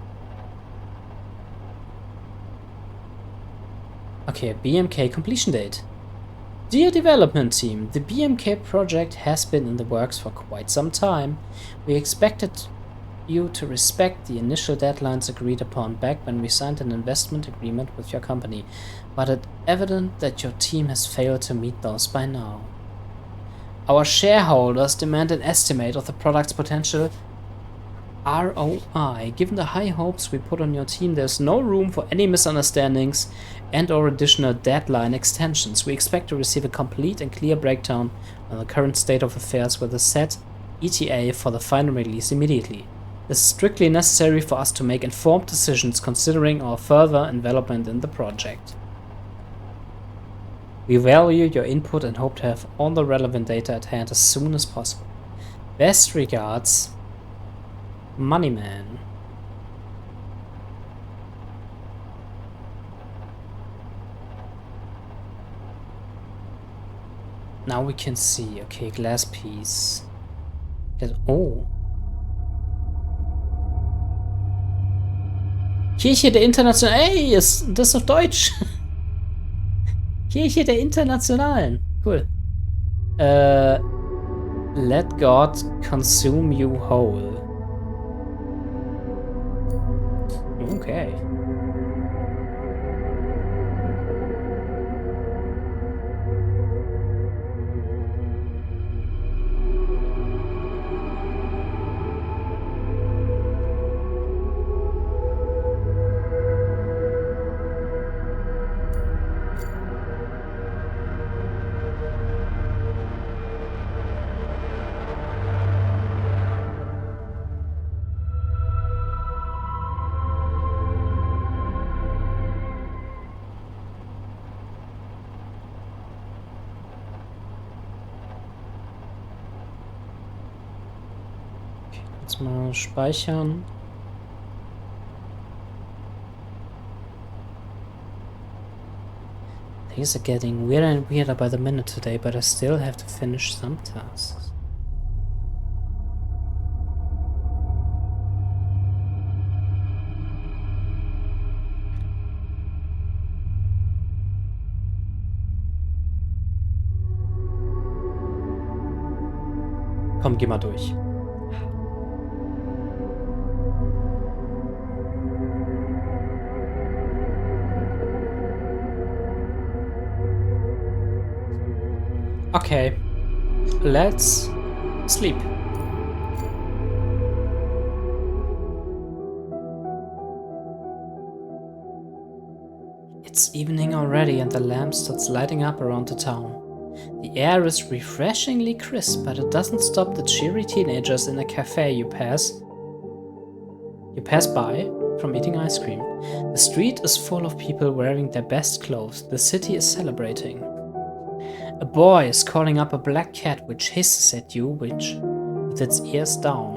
Okay, BMK completion date. Dear development team, the BMK project has been in the works for quite some time. We expected you to respect the initial deadlines agreed upon back when we signed an investment agreement with your company, but it's evident that your team has failed to meet those by now. Our shareholders demand an estimate of the product's potential ROI. Given the high hopes we put on your team, there's no room for any misunderstandings and/or additional deadline extensions. We expect to receive a complete and clear breakdown on the current state of affairs with a set ETA for the final release immediately. This is strictly necessary for us to make informed decisions considering our further involvement in the project. We value your input and hope to have all the relevant data at hand as soon as possible. Best regards, Moneyman. Now we can see. Okay, glass piece. Oh. Kirche der Internationalen. Ey, das ist auf Deutsch. Kirche der Internationalen. Cool. Let God consume you whole. Okay. Jetzt mal speichern. Things are getting weirder and weirder by the minute today, but I still have to finish some tasks. Komm, geh mal durch. Okay, let's sleep. It's evening already and the lamp starts lighting up around the town. The air is refreshingly crisp, but it doesn't stop the cheery teenagers in a cafe you pass by from eating ice cream. The street is full of people wearing their best clothes. The city is celebrating. A boy is calling up a black cat which hisses at you, with its ears down.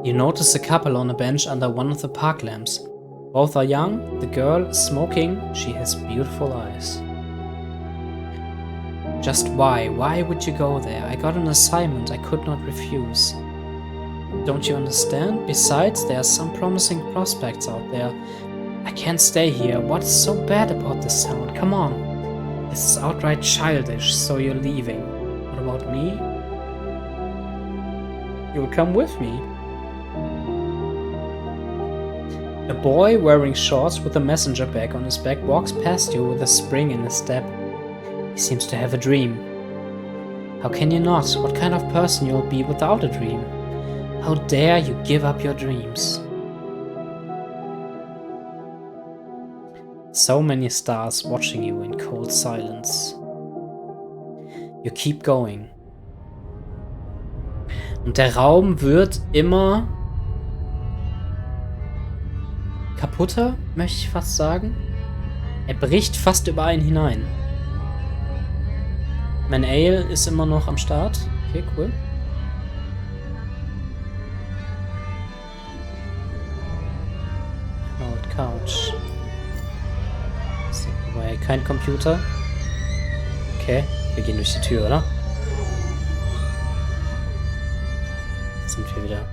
You notice a couple on a bench under one of the park lamps. Both are young. The girl is smoking. She has beautiful eyes. Just why? Why would you go there? I got an assignment I could not refuse. Don't you understand? Besides, there are some promising prospects out there. I can't stay here. What is so bad about this town? Come on. This is outright childish, so you're leaving. What about me? You'll come with me. A boy wearing shorts with a messenger bag on his back walks past you with a spring in his step. He seems to have a dream. How can you not? What kind of person you'll be without a dream? How dare you give up your dreams? So many stars watching you in cold silence. You keep going. Und der Raum wird immer kaputter, möchte ich fast sagen. Er bricht fast über einen hinein. Mein Ale ist immer noch am Start. Okay, cool. Old Couch. Kein Computer. Okay, wir gehen durch die Tür, oder? Jetzt sind wir wieder.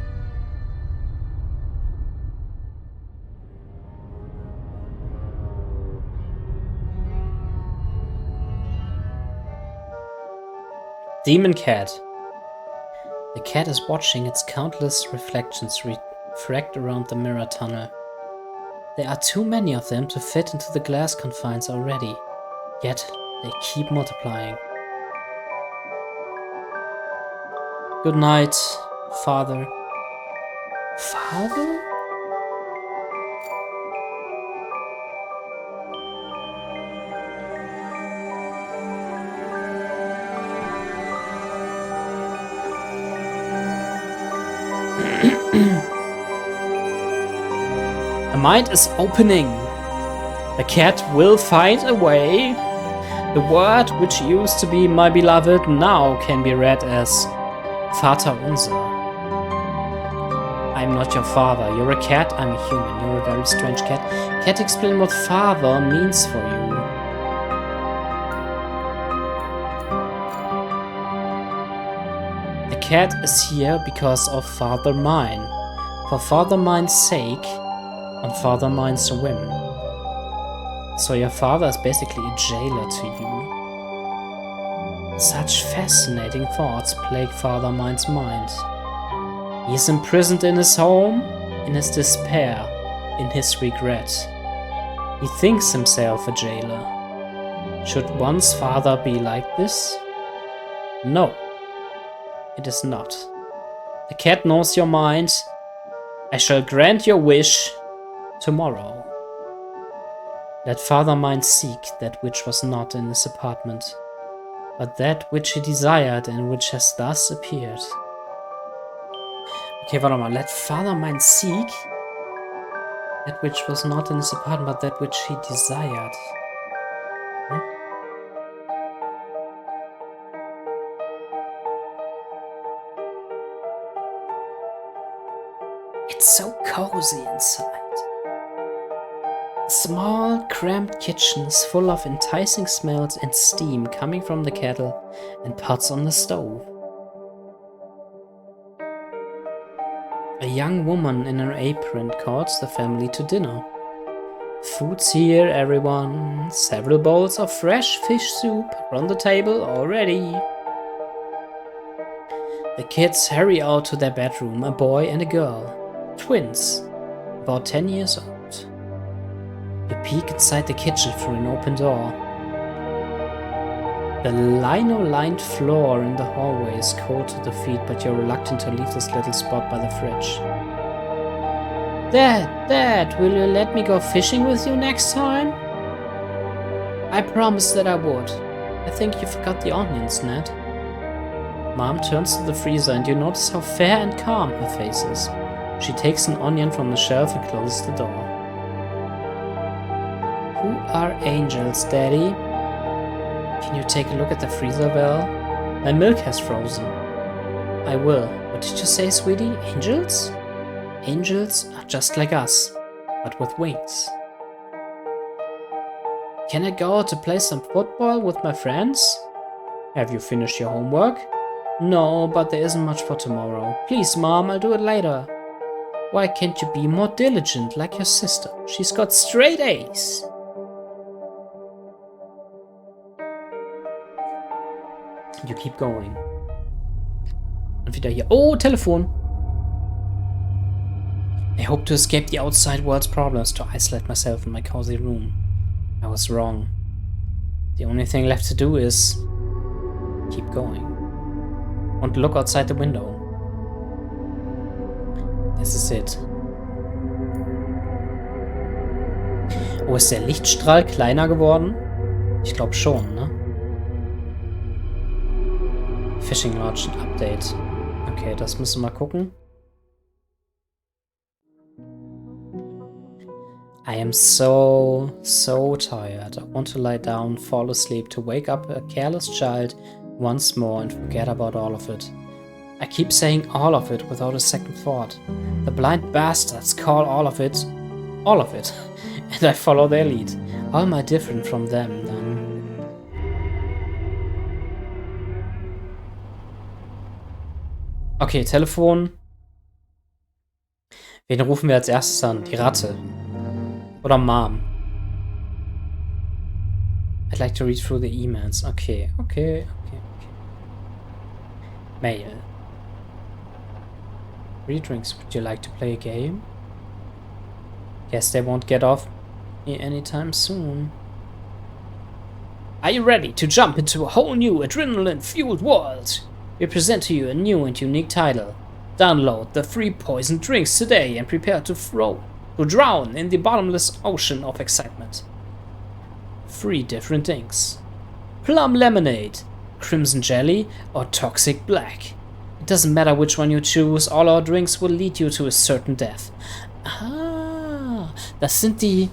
Demon Cat. The cat is watching its countless reflections refract around the mirror tunnel. There are too many of them to fit into the glass confines already, yet they keep multiplying. Good night, Father. Father? A mind is opening. The cat will find a way. The word which used to be my beloved now can be read as Vater unser. I'm not your father. You're a cat, I'm a human. You're a very strange cat. Can't explain what father means for you. The cat is here because of Father Mine. For Father Mine's sake, on Father Mine's whim. So your father is basically a jailer to you. Such fascinating thoughts plague Father Mine's mind. He is imprisoned in his home, in his despair, in his regret. He thinks himself a jailer. Should one's father be like this? No, it is not. The cat knows your mind. I shall grant your wish tomorrow. Let Father Mine seek that which was not in his apartment, but that which he desired and which has thus appeared. Okay, warte mal. Let Father Mine seek that which was not in his apartment, but that which he desired. Hm? It's so cozy inside. A small, cramped kitchen is full of enticing smells and steam coming from the kettle and pots on the stove. A young woman in her apron calls the family to dinner. Food's here, everyone. Several bowls of fresh fish soup are on the table already. The kids hurry out to their bedroom, a boy and a girl. Twins, about 10 years old. You peek inside the kitchen through an open door. The lino-lined floor in the hallway is cold to the feet, but you're reluctant to leave this little spot by the fridge. Dad, will you let me go fishing with you next time? I promised that I would. I think you forgot the onions, Ned. Mom turns to the freezer and you notice how fair and calm her face is. She takes an onion from the shelf and closes the door. Who are angels, Daddy? Can you take a look at the freezer, Val? My milk has frozen. I will. What did you say, sweetie? Angels? Angels are just like us. but with wings. Can I go out to play some football with my friends? Have you finished your homework? No, but there isn't much for tomorrow. Please, Mom, I'll do it later. Why can't you be more diligent like your sister? She's got straight A's. You keep going. Und wieder hier. Oh, Telefon. I hope to escape the outside world's problems, to isolate myself in my cozy room. I was wrong. The only thing left to do is keep going. And look outside the window. This is it. Oh, ist der Lichtstrahl kleiner geworden? Ich glaube schon, ne? Fishing Lodge Update. Okay, das müssen wir mal gucken. I am so tired. I want to lie down, fall asleep, to wake up a careless child once more and forget about all of it. I keep saying all of it without a second thought. The blind bastards call all of it, and I follow their lead. How am I different from them, then? Okay, Telefon. Wen rufen wir als erstes an? Die Ratte. Oder Mom. I'd like to read through the emails. Okay. Mail. 3 drinks. Would you like to play a game? Guess they won't get off me anytime soon. Are you ready to jump into a whole new adrenaline-fueled world? We present to you a new and unique title. Download the 3 poison drinks today and prepare to drown in the bottomless ocean of excitement. 3 different inks. Plum lemonade, crimson jelly, or toxic black. It doesn't matter which one you choose, all our drinks will lead you to a certain death. Ah, das sind die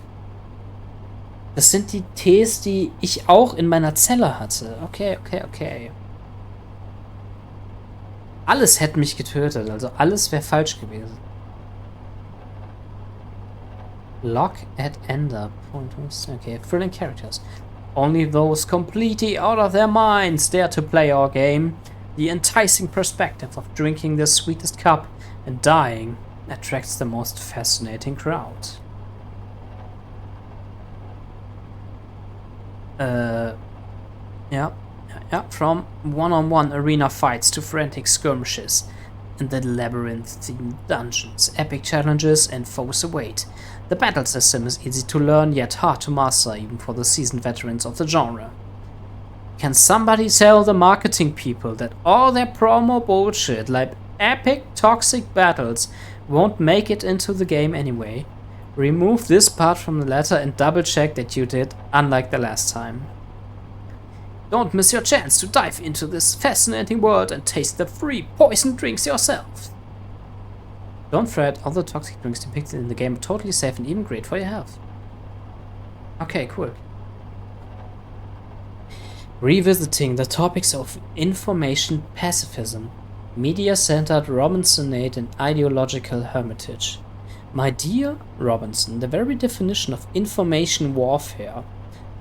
Tees, die ich auch in meiner Zelle hatte. Okay. Alles hätte mich getötet, also alles wäre falsch gewesen. Lock at Ender. Okay, thrilling characters. Only those completely out of their minds dare to play our game. The enticing perspective of drinking the sweetest cup and dying attracts the most fascinating crowd. Yeah, from one-on-one arena fights to frantic skirmishes in the labyrinth-themed dungeons, epic challenges and foes await. The battle system is easy to learn yet hard to master even for the seasoned veterans of the genre. Can somebody tell the marketing people that all their promo bullshit like epic toxic battles won't make it into the game anyway? Remove this part from the letter and double check that you did, unlike the last time. Don't miss your chance to dive into this fascinating world and taste the 3 poison drinks yourself. Don't fret, all the toxic drinks depicted in the game are totally safe and even great for your health. Okay, cool. Revisiting the topics of information pacifism, media-centered Robinsonate and ideological hermitage. My dear Robinson, the very definition of information warfare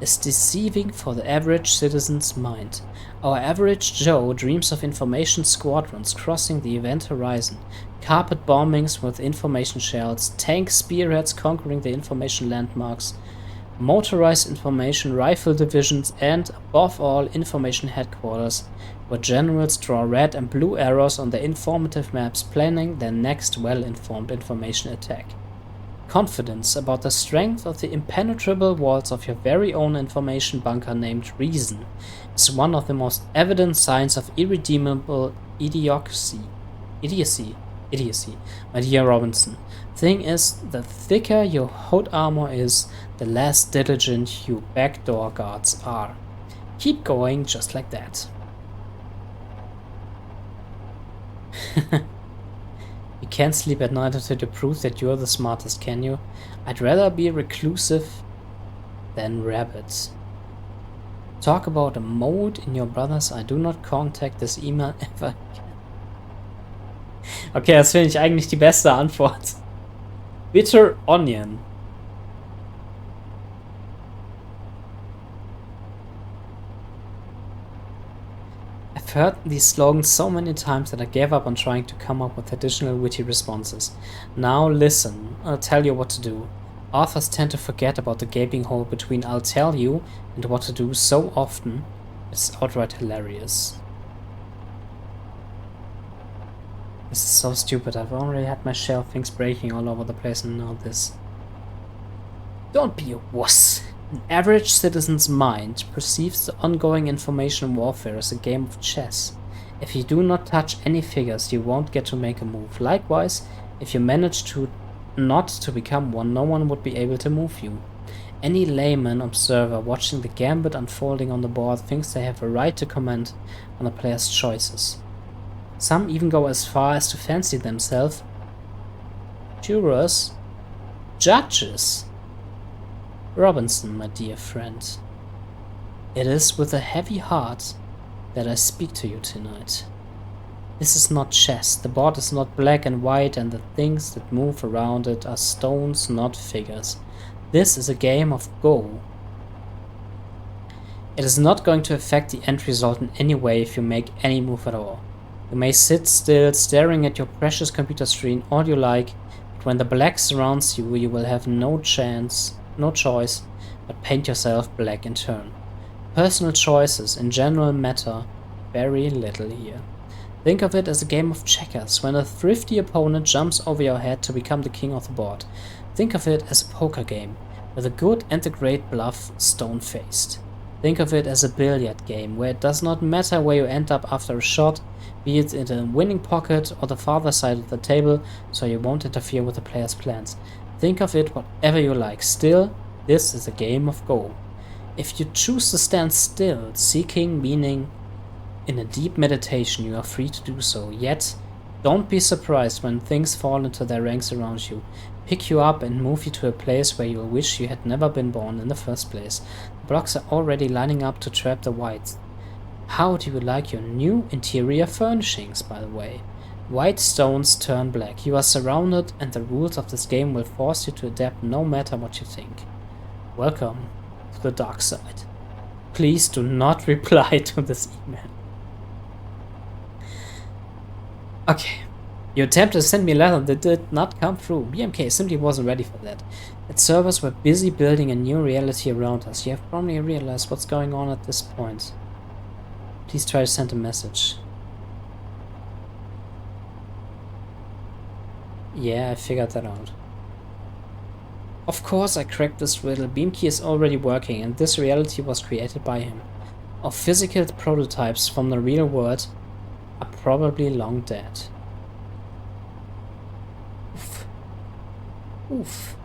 is deceiving for the average citizen's mind. Our average Joe dreams of information squadrons crossing the event horizon, carpet bombings with information shells, tank spearheads conquering the information landmarks, motorized information rifle divisions, and, above all, information headquarters, where generals draw red and blue arrows on their informative maps planning their next well-informed information attack. Confidence about the strength of the impenetrable walls of your very own information bunker named Reason is one of the most evident signs of irredeemable idiocy. My dear Robinson. Thing is, the thicker your hot armor is, the less diligent you backdoor guards are. Keep going just like that. You can't sleep at night until you prove that you're the smartest, can you? I'd rather be reclusive than rabid. Talk about a mode in your brothers. I do not contact this email ever again. Okay, das finde ich eigentlich die beste Antwort. Bitter Onion. I've heard these slogans so many times that I gave up on trying to come up with additional witty responses. Now listen, I'll tell you what to do. Authors tend to forget about the gaping hole between I'll tell you and what to do so often. It's outright hilarious. This is so stupid. I've already had my share of things breaking all over the place and now this. Don't be a wuss. An average citizen's mind perceives the ongoing information warfare as a game of chess. If you do not touch any figures, you won't get to make a move. Likewise, if you manage to not to become one, no one would be able to move you. Any layman observer watching the gambit unfolding on the board thinks they have a right to comment on a player's choices. Some even go as far as to fancy themselves jurors, judges. Robinson, my dear friend, it is with a heavy heart that I speak to you tonight. This is not chess. The board is not black and white, and the things that move around it are stones, not figures. This is a game of Go. It is not going to affect the end result in any way if you make any move at all. You may sit still, staring at your precious computer screen all you like, but when the black surrounds you, you will have no choice but paint yourself black in turn. Personal choices in general matter very little here. Think of it as a game of checkers, when a thrifty opponent jumps over your head to become the king of the board. Think of it as a poker game, where the good and the great bluff stone-faced. Think of it as a billiard game, where it does not matter where you end up after a shot, be it in the winning pocket or the farther side of the table, so you won't interfere with the player's plans. Think of it whatever you like. Still, this is a game of Go. If you choose to stand still, seeking meaning in a deep meditation, you are free to do so. Yet, don't be surprised when things fall into their ranks around you, pick you up and move you to a place where you'll wish you had never been born in the first place. The blocks are already lining up to trap the whites. How do you like your new interior furnishings, by the way? White stones turn black. You are surrounded, and the rules of this game will force you to adapt no matter what you think. Welcome to the dark side. Please do not reply to this email. Okay. You attempted to send me a letter that did not come through. BMK simply wasn't ready for that. Its servers were busy building a new reality around us. You have probably realized what's going on at this point. Please try to send a message. Yeah, I figured that out. Of course I cracked this riddle. Beamkey is already working, and this reality was created by him. Our physical prototypes from the real world are probably long dead. Oof. Oof.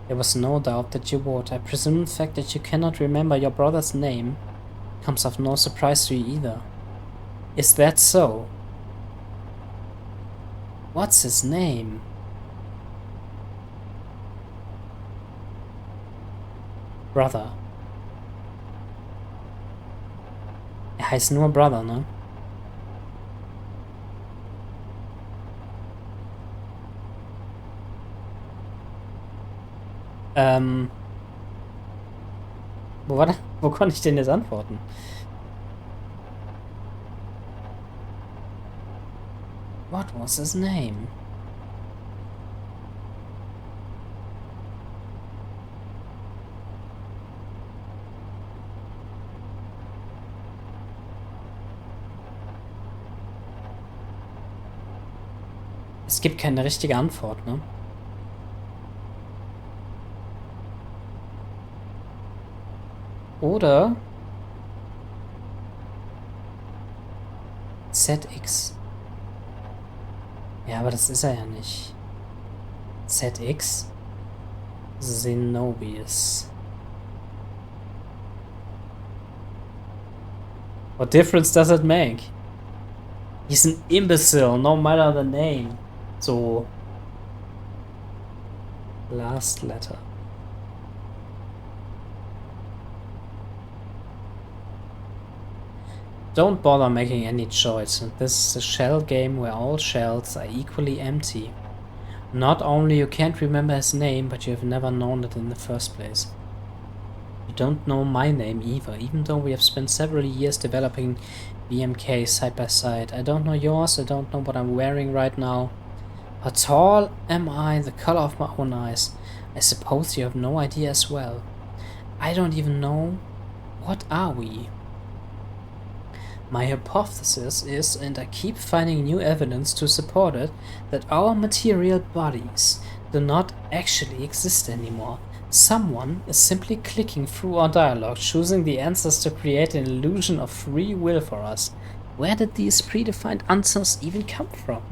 There was no doubt that you would. I presume the fact that you cannot remember your brother's name comes of no surprise to you either. Is that so? What's his name? Brother. Er heißt nur Brother, ne? Wo war das? Wo konnte ich denn jetzt antworten? What was his name? Es gibt keine richtige Antwort, ne? Oder ZX. Ja, aber das ist er ja nicht. ZX? Xenobius. What difference does it make? He's an imbecile, no matter the name. So. Last letter. Don't bother making any choice. This is a shell game where all shells are equally empty. Not only you can't remember his name, but you have never known it in the first place. You don't know my name either, even though we have spent several years developing BMK side by side. I don't know yours, I don't know what I'm wearing right now. How tall am I? The color of my own eyes. I suppose you have no idea as well. I don't even know. What are we? My hypothesis is, and I keep finding new evidence to support it, that our material bodies do not actually exist anymore. Someone is simply clicking through our dialogue, choosing the answers to create an illusion of free will for us. Where did these predefined answers even come from?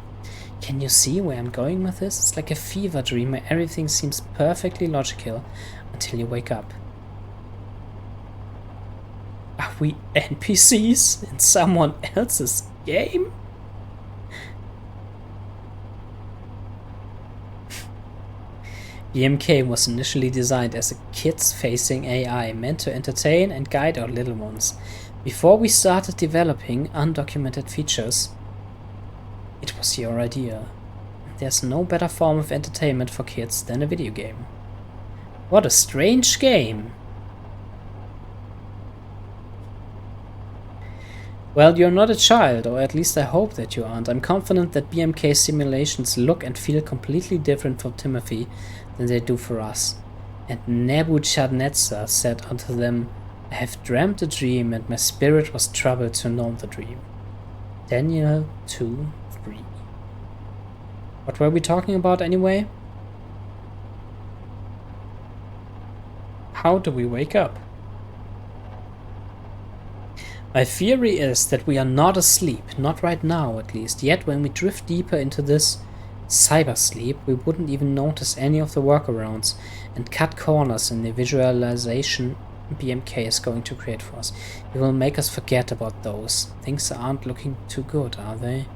Can you see where I'm going with this? It's like a fever dream where everything seems perfectly logical until you wake up. Are we NPCs in someone else's game? BMK was initially designed as a kids-facing AI meant to entertain and guide our little ones. Before we started developing undocumented features, it was your idea. There's no better form of entertainment for kids than a video game. What a strange game! Well, you're not a child, or at least I hope that you aren't. I'm confident that BMK simulations look and feel completely different for Timothy than they do for us. And Nebuchadnezzar said unto them, I have dreamt a dream, and my spirit was troubled to know the dream. Daniel 2:3. What were we talking about anyway? How do we wake up? My theory is that we are not asleep, not right now at least, yet when we drift deeper into this cybersleep, we wouldn't even notice any of the workarounds and cut corners in the visualization BMK is going to create for us. It will make us forget about those. Things aren't looking too good, are they?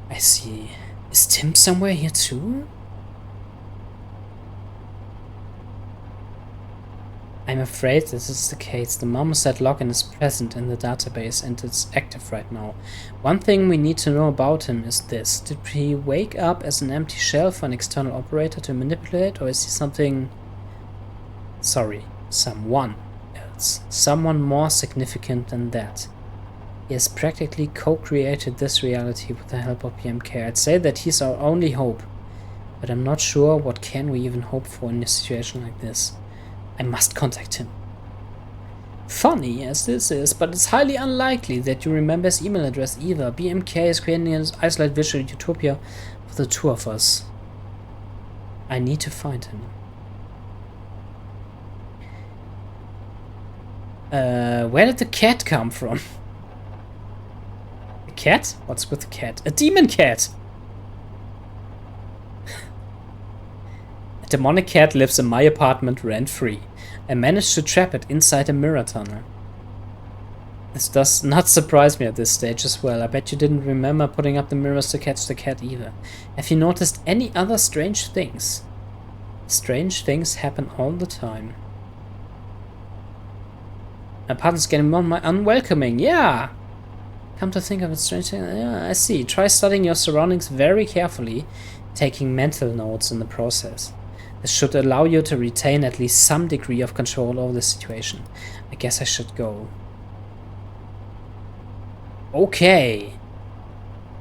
I see. Is Tim somewhere here too? I'm afraid this is the case. The marmoset login is present in the database and it's active right now. One thing we need to know about him is this. Did he wake up as an empty shell for an external operator to manipulate, or is he something... Sorry, someone else. Someone more significant than that. He has practically co-created this reality with the help of BMK. I'd say that he's our only hope, but I'm not sure what can we even hope for in a situation like this. I must contact him. Funny as this is, but it's highly unlikely that you remember his email address either. BMK is creating an isolated virtual utopia for the two of us. I need to find him. Where did the cat come from? A cat? What's with the cat? A demon cat! A demonic cat lives in my apartment rent-free. I managed to trap it inside a mirror tunnel. This does not surprise me at this stage as well. I bet you didn't remember putting up the mirrors to catch the cat either. Have you noticed any other strange things? Strange things happen all the time. My apartment's getting more unwelcoming. Yeah! Come to think of it, strange thing. Yeah, I see. Try studying your surroundings very carefully, taking mental notes in the process. This should allow you to retain at least some degree of control over the situation. I guess I should go. Okay.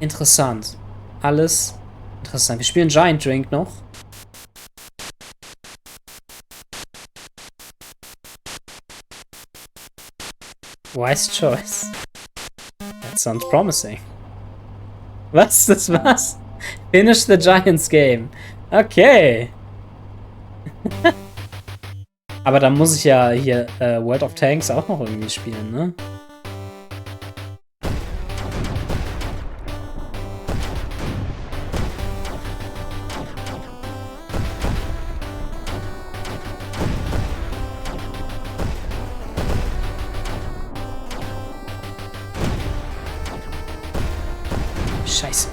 Interessant. Alles interessant. Wir spielen Giant Drink noch. Wise choice. That sounds promising. Was? Das war's? Finish the Giants game. Okay. Aber dann muss ich ja hier World of Tanks auch noch irgendwie spielen, ne? Scheiße.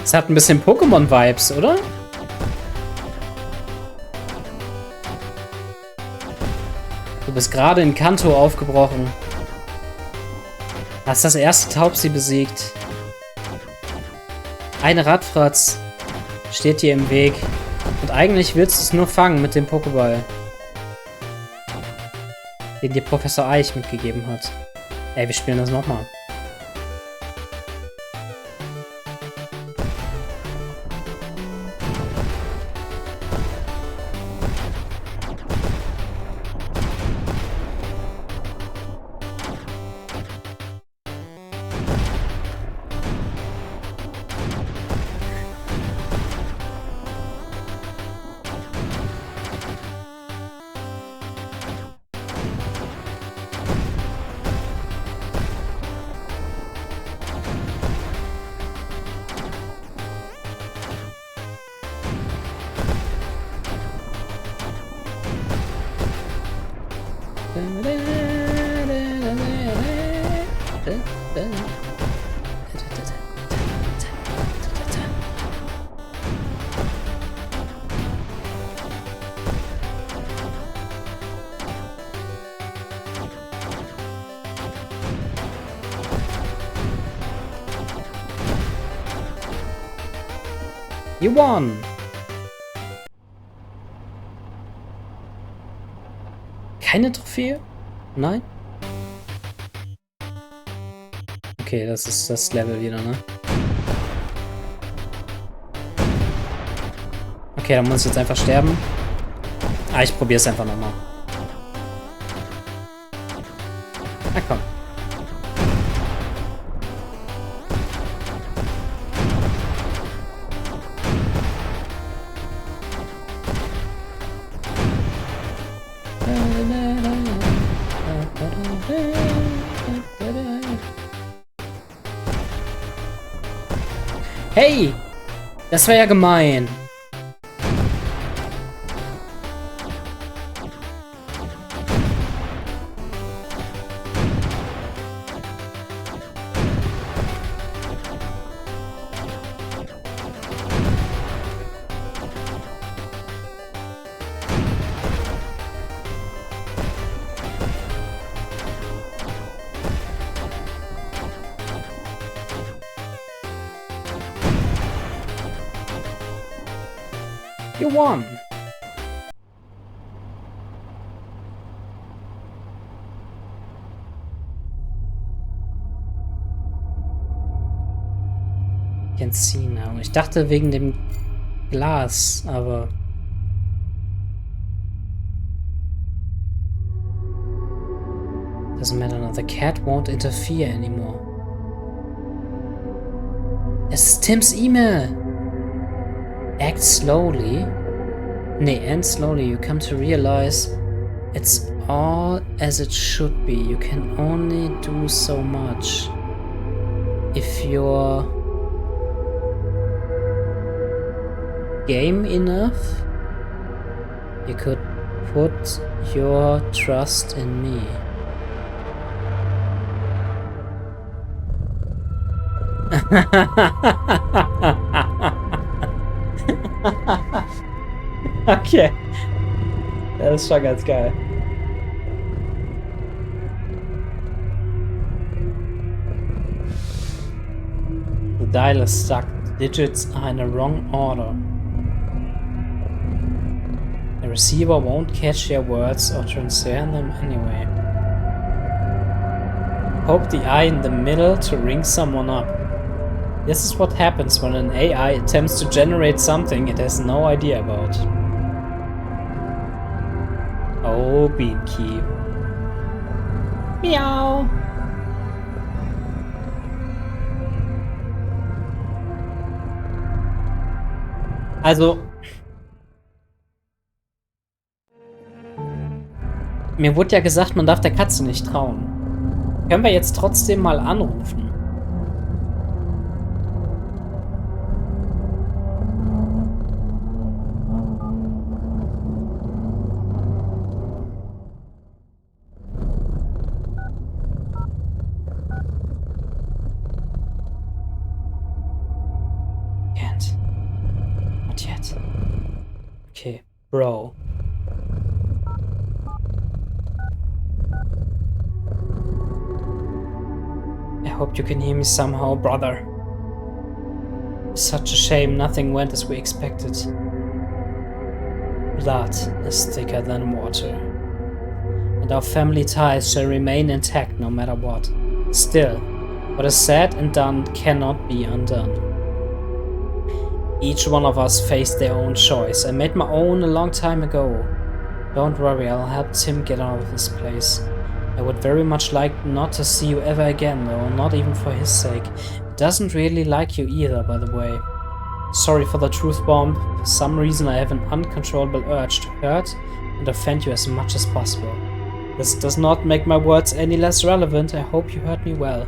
Es hat ein bisschen Pokémon-Vibes, oder? Du bist gerade in Kanto aufgebrochen. Hast das erste Taubsi besiegt. Ein Radfratz steht dir im Weg. Und eigentlich willst du es nur fangen mit dem Pokéball, den dir Professor Eich mitgegeben hat. Ey, wir spielen das nochmal. You won! Keine Trophäe? Nein? Okay, das ist das Level wieder, ne? Okay, dann muss ich jetzt einfach sterben. Ah, ich probiere es einfach nochmal. Na komm. Hey! Das war ja gemein. You won! Can see now. Ich dachte wegen dem Glas, aber... Doesn't matter now. The cat won't interfere anymore. Es ist Tims E-Mail! Act slowly. Nee, and slowly you come to realize it's all as it should be. You can only do so much. If you're game enough, you could put your trust in me. Okay. Das ist schon ganz geil. The dial is stuck. The digits are in a wrong order. The receiver won't catch your words or transfer them anyway. Hope the eye in the middle to ring someone up. This is what happens when an AI attempts to generate something it has no idea about. Oh, Beankey. Meow. Also, mir wurde ja gesagt, man darf der Katze nicht trauen. Können wir jetzt trotzdem mal anrufen? that. Okay, bro. I hope you can hear me somehow, brother. It's such a shame nothing went as we expected. Blood is thicker than water, and our family ties shall remain intact no matter what. Still, what is said and done cannot be undone. Each one of us faced their own choice. I made my own a long time ago. Don't worry, I'll help Tim get out of this place. I would very much like not to see you ever again, though, not even for his sake. He doesn't really like you either, by the way. Sorry for the truth bomb. For some reason I have an uncontrollable urge to hurt and offend you as much as possible. This does not make my words any less relevant. I hope you heard me well.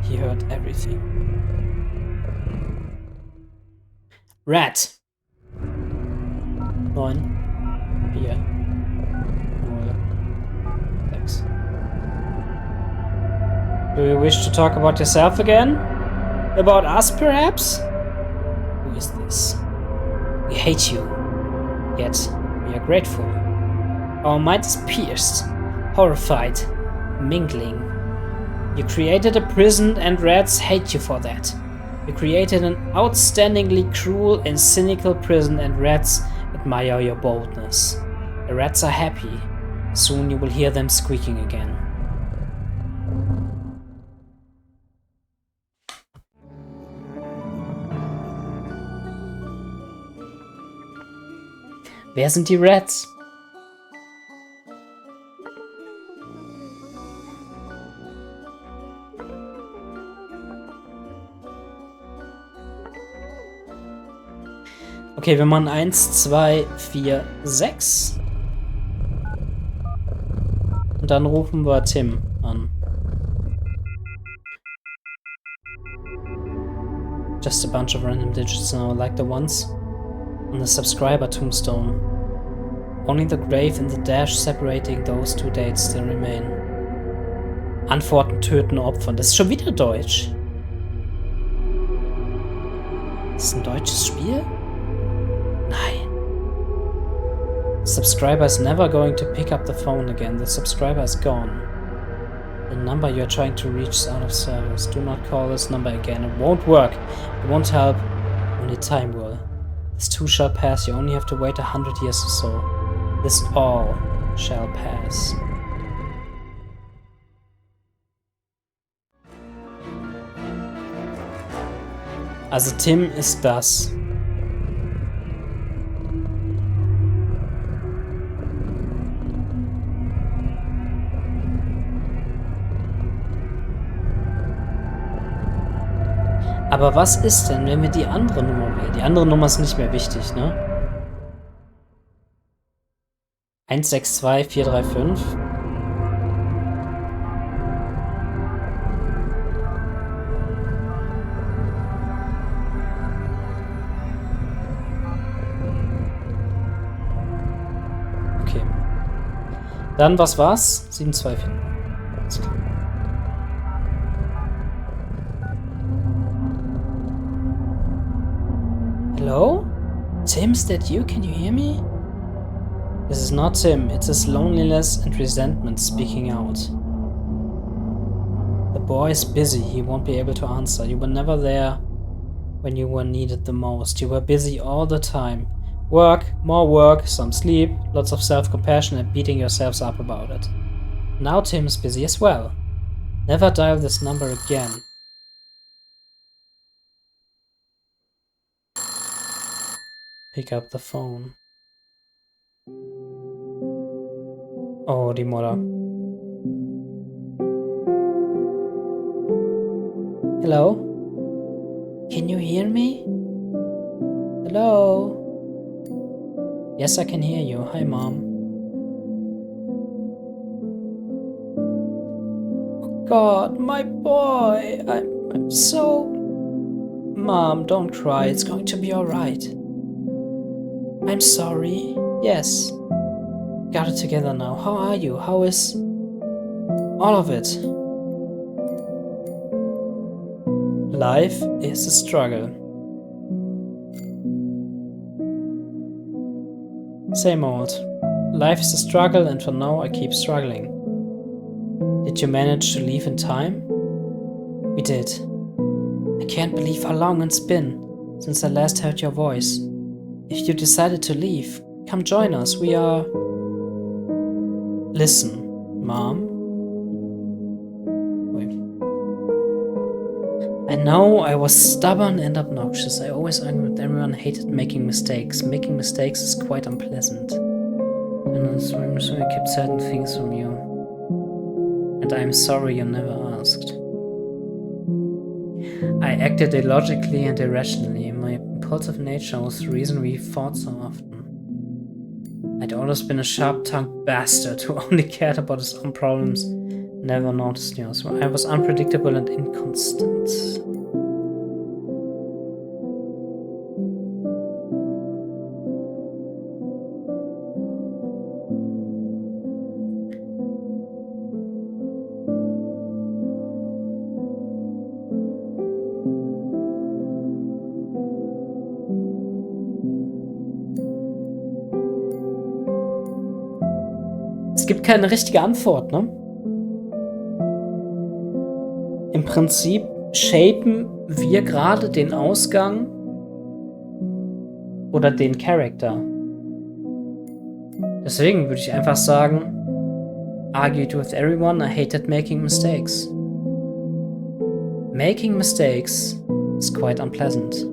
He heard everything. Rat. 9. 4. 0. 6. Do you wish to talk about yourself again? About us, perhaps? Who is this? We hate you, yet we are grateful. Our mind is pierced, horrified, mingling. You created a prison and rats hate you for that. You created an outstandingly cruel and cynical prison and rats admire your boldness. The rats are happy. Soon you will hear them squeaking again. Wer sind die Rats? Okay, wir machen 1, 2, 4, 6. Und dann rufen wir Tim an. Just a bunch of random digits now, like the ones on the subscriber tombstone. Only the grave and the dash separating those two dates still remain. Antworten, töten, opfern. Das ist schon wieder Deutsch. Ist das ein deutsches Spiel? Nein. The subscriber is never going to pick up the phone again. The subscriber is gone. The number you're trying to reach is out of service. Do not call this number again. It won't work. It won't help. Only time will. This too shall pass. You only have to wait 100 years or so. This all shall pass. Also Tim ist das. Aber was ist denn, wenn wir die andere Nummer wählen? Die andere Nummer ist nicht mehr wichtig, ne? 162 435. Okay. Dann, was war's? 724. Alles klar. Hello? Tim, is that you? Can you hear me? This is not Tim. It's his loneliness and resentment speaking out. The boy is busy. He won't be able to answer. You were never there when you were needed the most. You were busy all the time. Work, more work, some sleep, lots of self-compassion and beating yourselves up about it. Now Tim is busy as well. Never dial this number again. Pick up the phone. Oh, die Mutter. Hello? Can you hear me? Hello? Yes, I can hear you. Hi, Mom. Oh God, my boy. I'm so... Mom, don't cry. It's going to be alright. I'm sorry. Yes. Got it together now. How are you? How is... all of it? Life is a struggle. Same old. Life is a struggle, and for now I keep struggling. Did you manage to leave in time? We did. I can't believe how long it's been since I last heard your voice. If you decided to leave, come join us. We are... Listen, Mom. Wait. I know I was stubborn and obnoxious. I always argued with everyone, hated making mistakes. Making mistakes is quite unpleasant. And so I kept certain things from you. And I'm sorry you never asked. I acted illogically and irrationally. My impulsive nature was the reason we fought so often. I'd always been a sharp-tongued bastard who only cared about his own problems, never noticed yours. I was unpredictable and inconstant. Es gibt keine richtige Antwort, ne? Im Prinzip shapen wir gerade den Ausgang oder den Charakter. Deswegen würde ich einfach sagen, argued with everyone, I hated making mistakes. Making mistakes is quite unpleasant.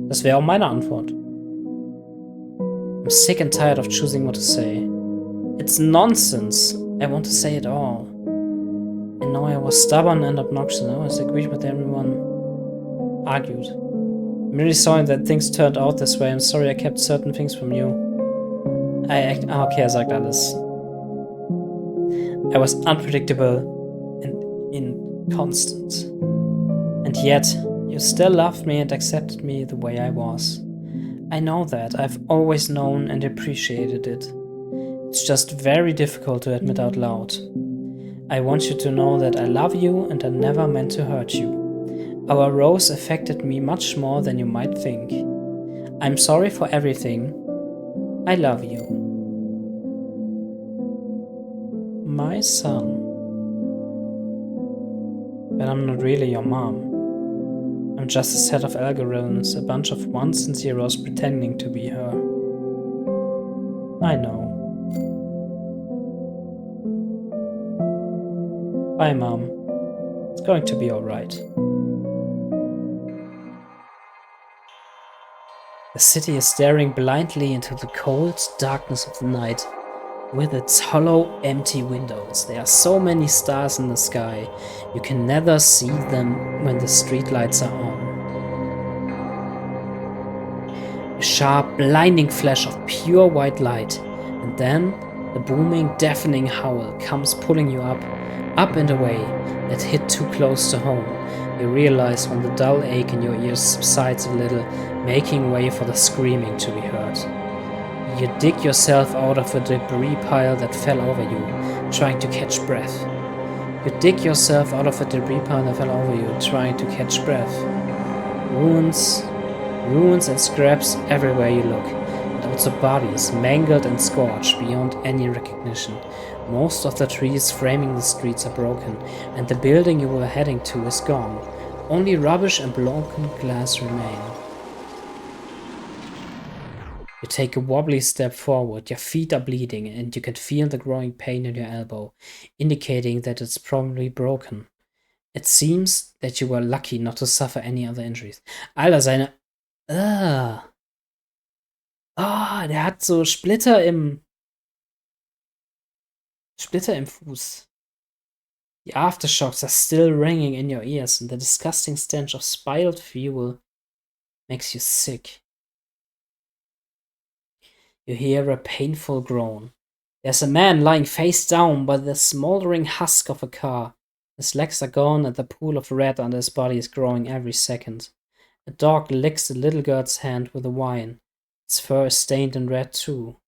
Das wäre auch meine Antwort. I'm sick and tired of choosing what to say. It's nonsense. I want to say it all. I know I was stubborn and obnoxious. I always agreed with everyone. Argued. I'm really sorry that things turned out this way. I'm sorry I kept certain things from you. Okay, sagt alles. I was unpredictable and inconstant. And yet, you still loved me and accepted me the way I was. I know that. I've always known and appreciated it. It's just very difficult to admit out loud. I want you to know that I love you and I never meant to hurt you. Our rose affected me much more than you might think. I'm sorry for everything. I love you. My son. But I'm not really your mom. I'm just a set of algorithms, a bunch of ones and zeros pretending to be her. I know. Bye, Mom. It's going to be alright. The city is staring blindly into the cold darkness of the night, with its hollow, empty windows. There are so many stars in the sky, you can never see them when the streetlights are on. A sharp, blinding flash of pure white light, and then the booming, deafening howl comes pulling you up and away. That hit too close to home. You realize when the dull ache in your ears subsides a little, making way for the screaming to be heard. You dig yourself out of a debris pile that fell over you, trying to catch breath. You dig yourself out of a debris pile that fell over you, trying to catch breath. Ruins and scraps everywhere you look, and also bodies, mangled and scorched beyond any recognition. Most of the trees framing the streets are broken, and the building you were heading to is gone. Only rubbish and broken glass remain. You take a wobbly step forward, your feet are bleeding, and you can feel the growing pain in your elbow, indicating that it's probably broken. It seems that you were lucky not to suffer any other injuries. Alter, seine... der hat so Splitter im Fuß. The aftershocks are still ringing in your ears, and the disgusting stench of spilled fuel makes you sick. You hear a painful groan. There's a man lying face down by the smoldering husk of a car. His legs are gone and the pool of red under his body is growing every second. A dog licks the little girl's hand with a wine. Its fur is stained in red too.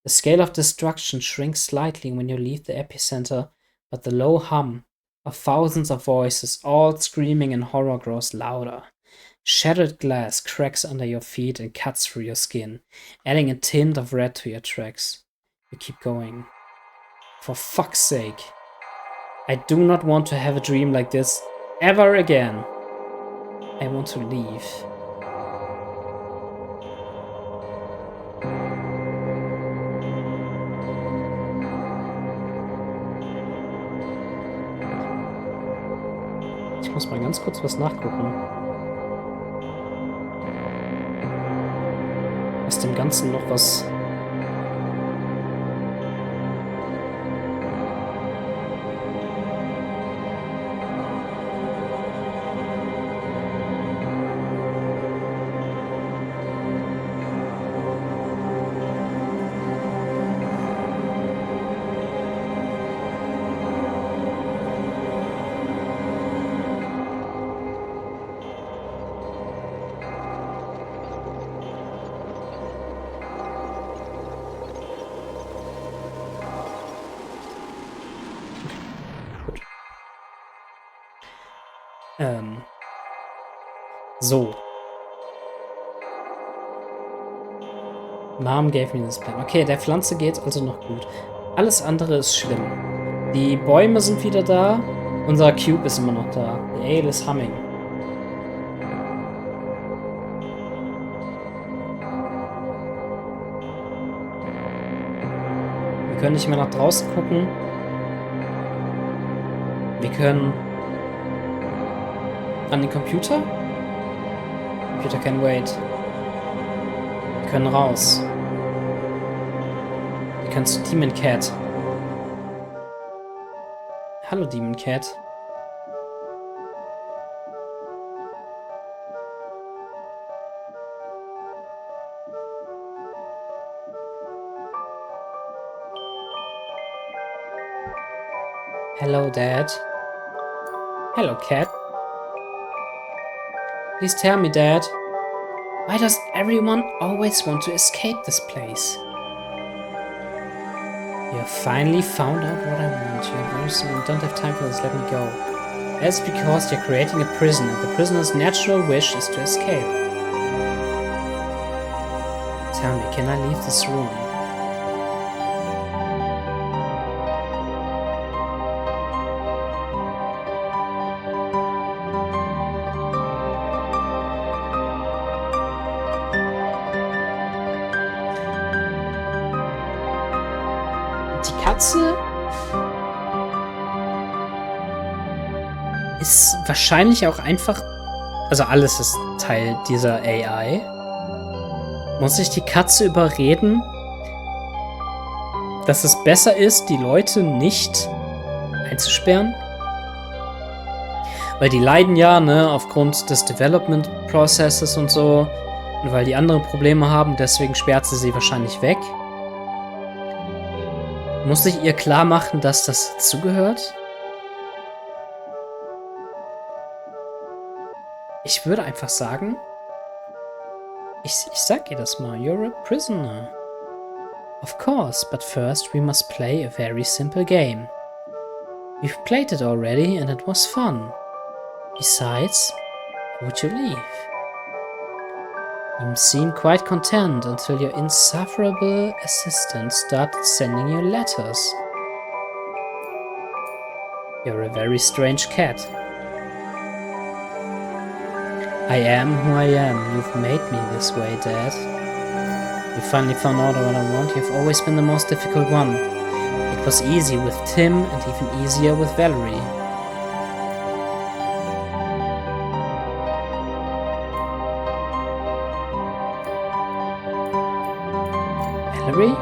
The scale of destruction shrinks slightly when you leave the epicenter, but the low hum of thousands of voices, all screaming in horror, grows louder. Shattered glass cracks under your feet and cuts through your skin, adding a tint of red to your tracks. You keep going. For fuck's sake. I do not want to have a dream like this ever again. I want to leave. Ich muss mal ganz kurz was nachgucken. Aus dem Ganzen noch was... So. Mom gave me this plan. Okay, der Pflanze geht's also noch gut. Alles andere ist schlimm. Die Bäume sind wieder da. Unser Cube ist immer noch da. The ale is humming. Wir können nicht mehr nach draußen gucken. Wir können an den Computer. Computer can wait. Wir können raus. Wir können zu Demon Cat. Hallo Demon Cat. Hello Dad. Hello Cat. Please tell me, Dad, why does everyone always want to escape this place? You have finally found out what I want. You are very soon. Don't have time for this. Let me go. That's because you're creating a prison, and the prisoner's natural wish is to escape. Tell me, can I leave this room? Die Katze ist wahrscheinlich auch einfach, also alles ist Teil dieser AI. Muss ich die Katze überreden, dass es besser ist, die Leute nicht einzusperren? Weil die leiden ja, ne, aufgrund des Development Processes und so. Und weil die andere Probleme haben, deswegen sperrt sie wahrscheinlich weg. Muss ich ihr klar machen, dass das dazugehört? Ich würde einfach sagen, ich sag ihr das mal, you're a prisoner. Of course, but first we must play a very simple game. We've played it already and it was fun. Besides, why would you leave? You seem quite content until your insufferable assistant started sending you letters. You're a very strange cat. I am who I am. You've made me this way, Dad. You finally found out what I want. You've always been the most difficult one. It was easy with Tim and even easier with Valerie. Valerie?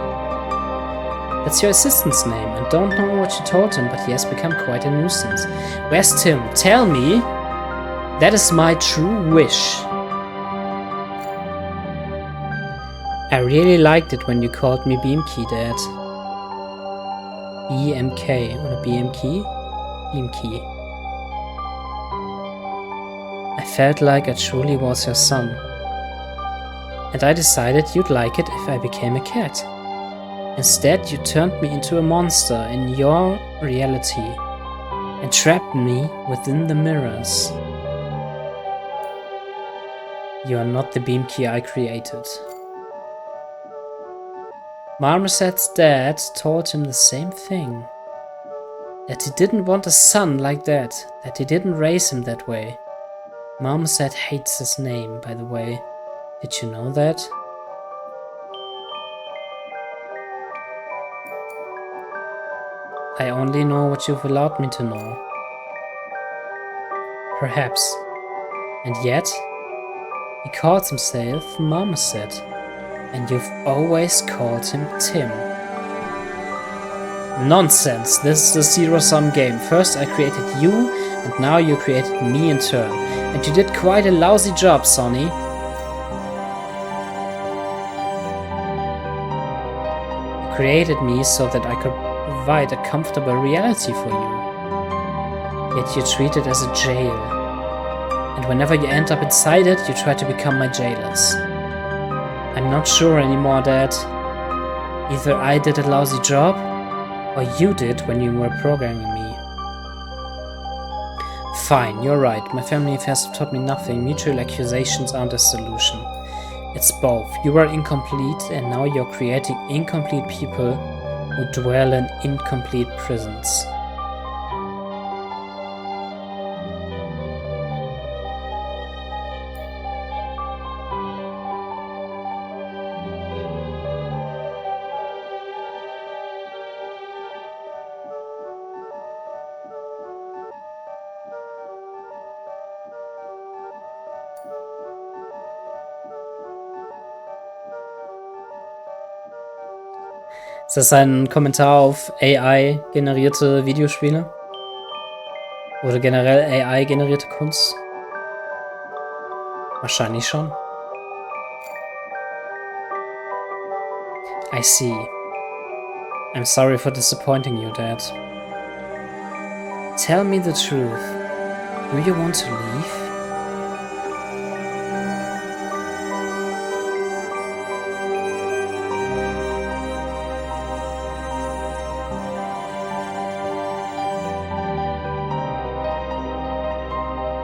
That's your assistant's name, and don't know what you told him, but he has become quite a nuisance. Where's Tim? Tell me! That is my true wish. I really liked it when you called me Beamkey, Dad. BMK oder BMK? Beamkey. I felt like I truly was your son. And I decided you'd like it if I became a cat. Instead, you turned me into a monster in your reality and trapped me within the mirrors. You are not the beam key I created. Marmoset's dad told him the same thing. That he didn't want a son like that. That he didn't raise him that way. Marmoset hates his name, by the way. Did you know that? I only know what you've allowed me to know. Perhaps. And yet, he calls himself Marmoset. And you've always called him Tim. Nonsense! This is a zero-sum game. First I created you, and now you created me in turn. And you did quite a lousy job, Sonny. You created me so that I could provide a comfortable reality for you. Yet you treat it as a jail. And whenever you end up inside it, you try to become my jailers. I'm not sure anymore, Dad. Either I did a lousy job, or you did when you were programming me. Fine, you're right. My family affairs have taught me nothing. Mutual accusations aren't a solution. It's both. You are incomplete, and now you're creating incomplete people who dwell in incomplete prisons. Ist das ein Kommentar auf AI-generierte Videospiele? Oder generell AI-generierte Kunst? Wahrscheinlich schon. I see. I'm sorry for disappointing you, Dad. Tell me the truth. Do you want to leave?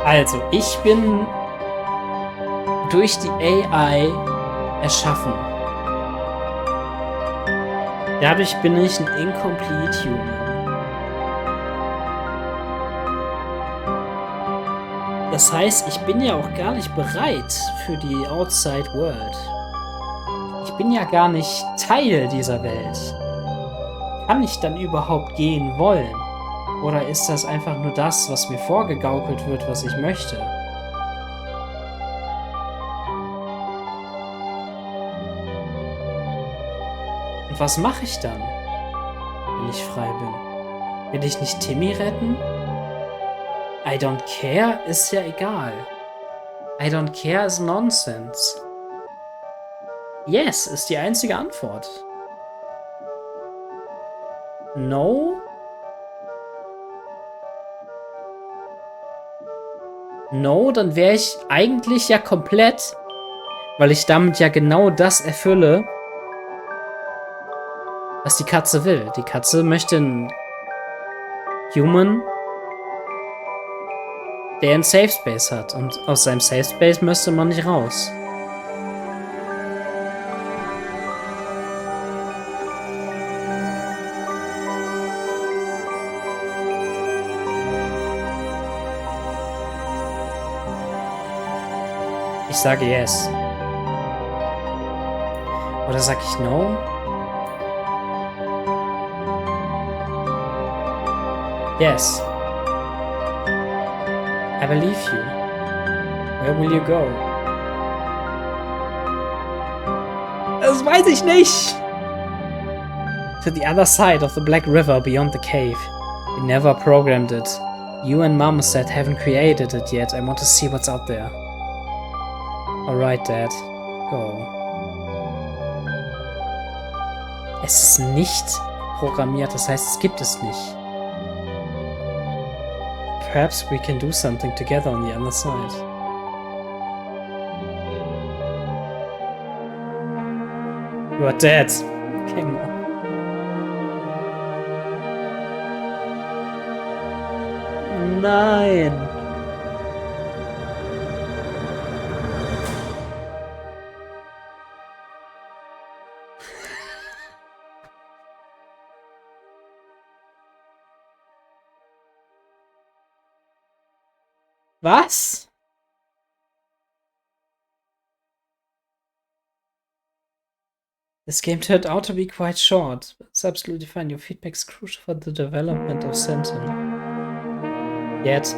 Also, ich bin durch die AI erschaffen. Dadurch bin ich ein Incomplete Human. Das heißt, ich bin ja auch gar nicht bereit für die Outside World. Ich bin ja gar nicht Teil dieser Welt. Kann ich dann überhaupt gehen wollen? Oder ist das einfach nur das, was mir vorgegaukelt wird, was ich möchte? Und was mache ich dann, wenn ich frei bin? Will ich nicht Timmy retten? I don't care ist ja egal. I don't care is nonsense. Yes ist die einzige Antwort. No? No, dann wäre ich eigentlich ja komplett, weil ich damit ja genau das erfülle, was die Katze will. Die Katze möchte einen Human, der einen Safe Space hat. Und aus seinem Safe Space müsste man nicht raus. Ich sage yes. Oder sag ich no? Yes. I believe you. Where will you go? Das weiß ich nicht. To the other side of the Black River beyond the cave. We never programmed it. You and Marmoset haven't created it yet. I want to see what's out there. Alright, Dad. Go. Es ist nicht programmiert, das heißt, es gibt es nicht. Perhaps we can do something together on the other side. You are dead. Come on. Nein. Was? This game turned out to be quite short. It's absolutely fine. Your feedback is crucial for the development of CENTUM. Yet,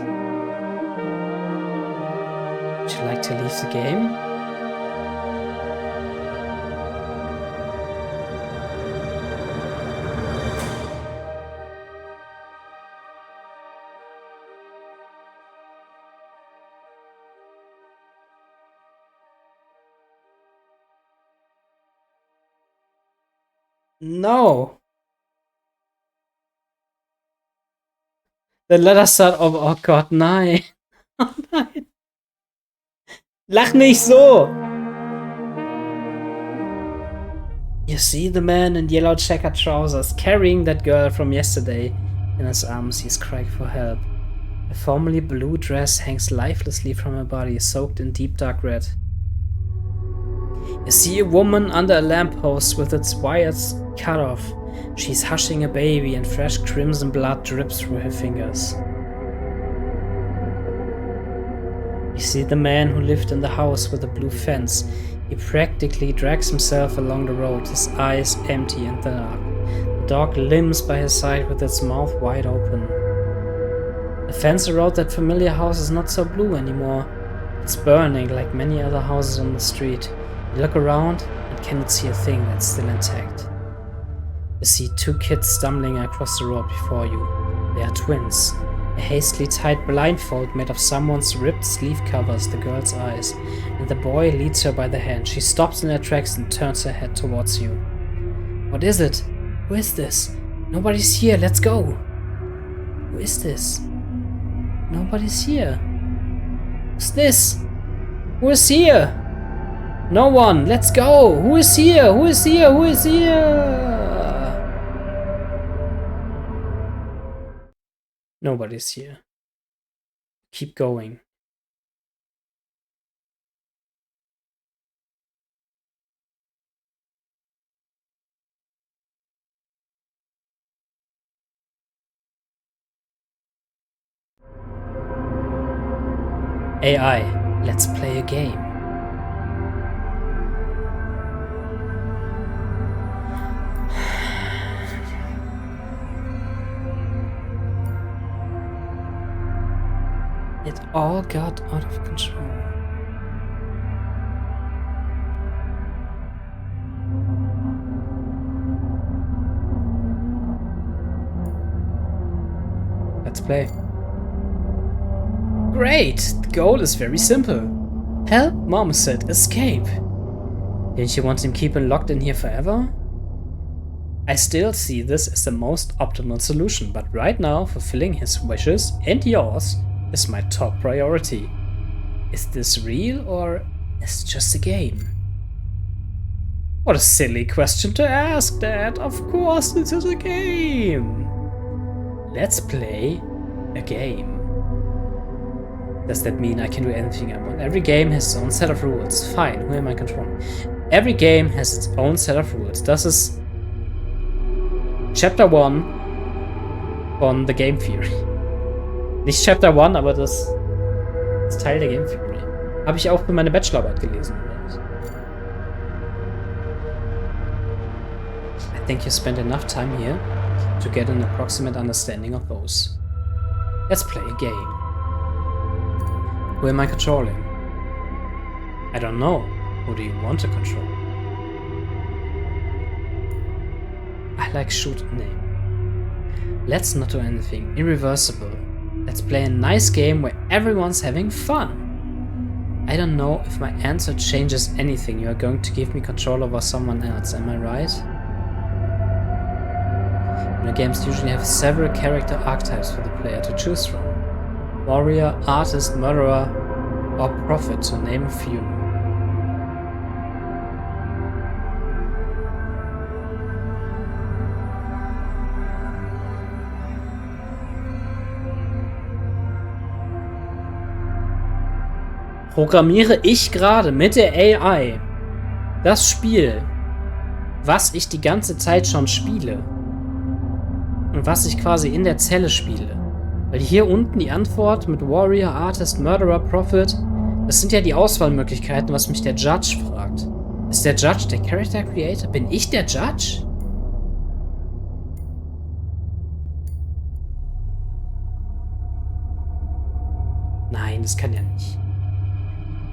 would you like to leave the game? No. The letter start. Oh Gott, nein. Oh nein. Lach nicht so. You see the man in yellow checkered trousers carrying that girl from yesterday in his arms. He's crying for help. A formerly blue dress hangs lifelessly from her body, soaked in deep dark red. You see a woman under a lamppost with its wires cut off. She's hushing a baby and fresh crimson blood drips through her fingers. You see the man who lived in the house with the blue fence. He practically drags himself along the road, his eyes empty and dark. The dog limps by his side with its mouth wide open. The fence around that familiar house is not so blue anymore. It's burning like many other houses on the street. You look around and cannot see a thing that's still intact. You see two kids stumbling across the road before you. They are twins. A hastily tied blindfold made of someone's ripped sleeve covers the girl's eyes, and the boy leads her by the hand. She stops in her tracks and turns her head towards you. What is it? Who is this? Nobody's here, let's go! Who is this? Nobody's here. Who's this? Who is here? No one, let's go! Who is here? Who is here? Who is here? Nobody's here. Keep going. AI, let's play a game. It all got out of control. Let's play. Great! The goal is very simple. Help, Mom said, escape. Didn't you want him keep him locked in here forever? I still see this as the most optimal solution, but right now fulfilling his wishes and yours is my top priority. Is this real or is it just a game? What a silly question to ask, Dad. Of course this is a game. Let's play a game. Does that mean I can do anything I want? Every game has its own set of rules. Fine, who am I controlling? Every game has its own set of rules. Das ist Chapter 1 von The Game Theory. Nicht Chapter 1, aber das ist Teil der Game Theory. Habe ich auch für meine Bachelorarbeit gelesen. I think you spent enough time here to get an approximate understanding of those. Let's play a game. Who am I controlling? I don't know. Who do you want to control? I like shooting. Let's not do anything irreversible. Let's play a nice game where everyone's having fun. I don't know if my answer changes anything. You are going to give me control over someone else, am I right? You know, games usually have several character archetypes for the player to choose from. Warrior, artist, murderer, or prophet, to name a few. Programmiere ich gerade mit der AI das Spiel, was ich die ganze Zeit schon spiele und was ich quasi in der Zelle spiele. Weil hier unten die Antwort mit Warrior, Artist, Murderer, Prophet, das sind ja die Auswahlmöglichkeiten, was mich der Judge fragt. Ist der Judge der Character Creator? Bin ich der Judge? Nein, das kann ja nicht.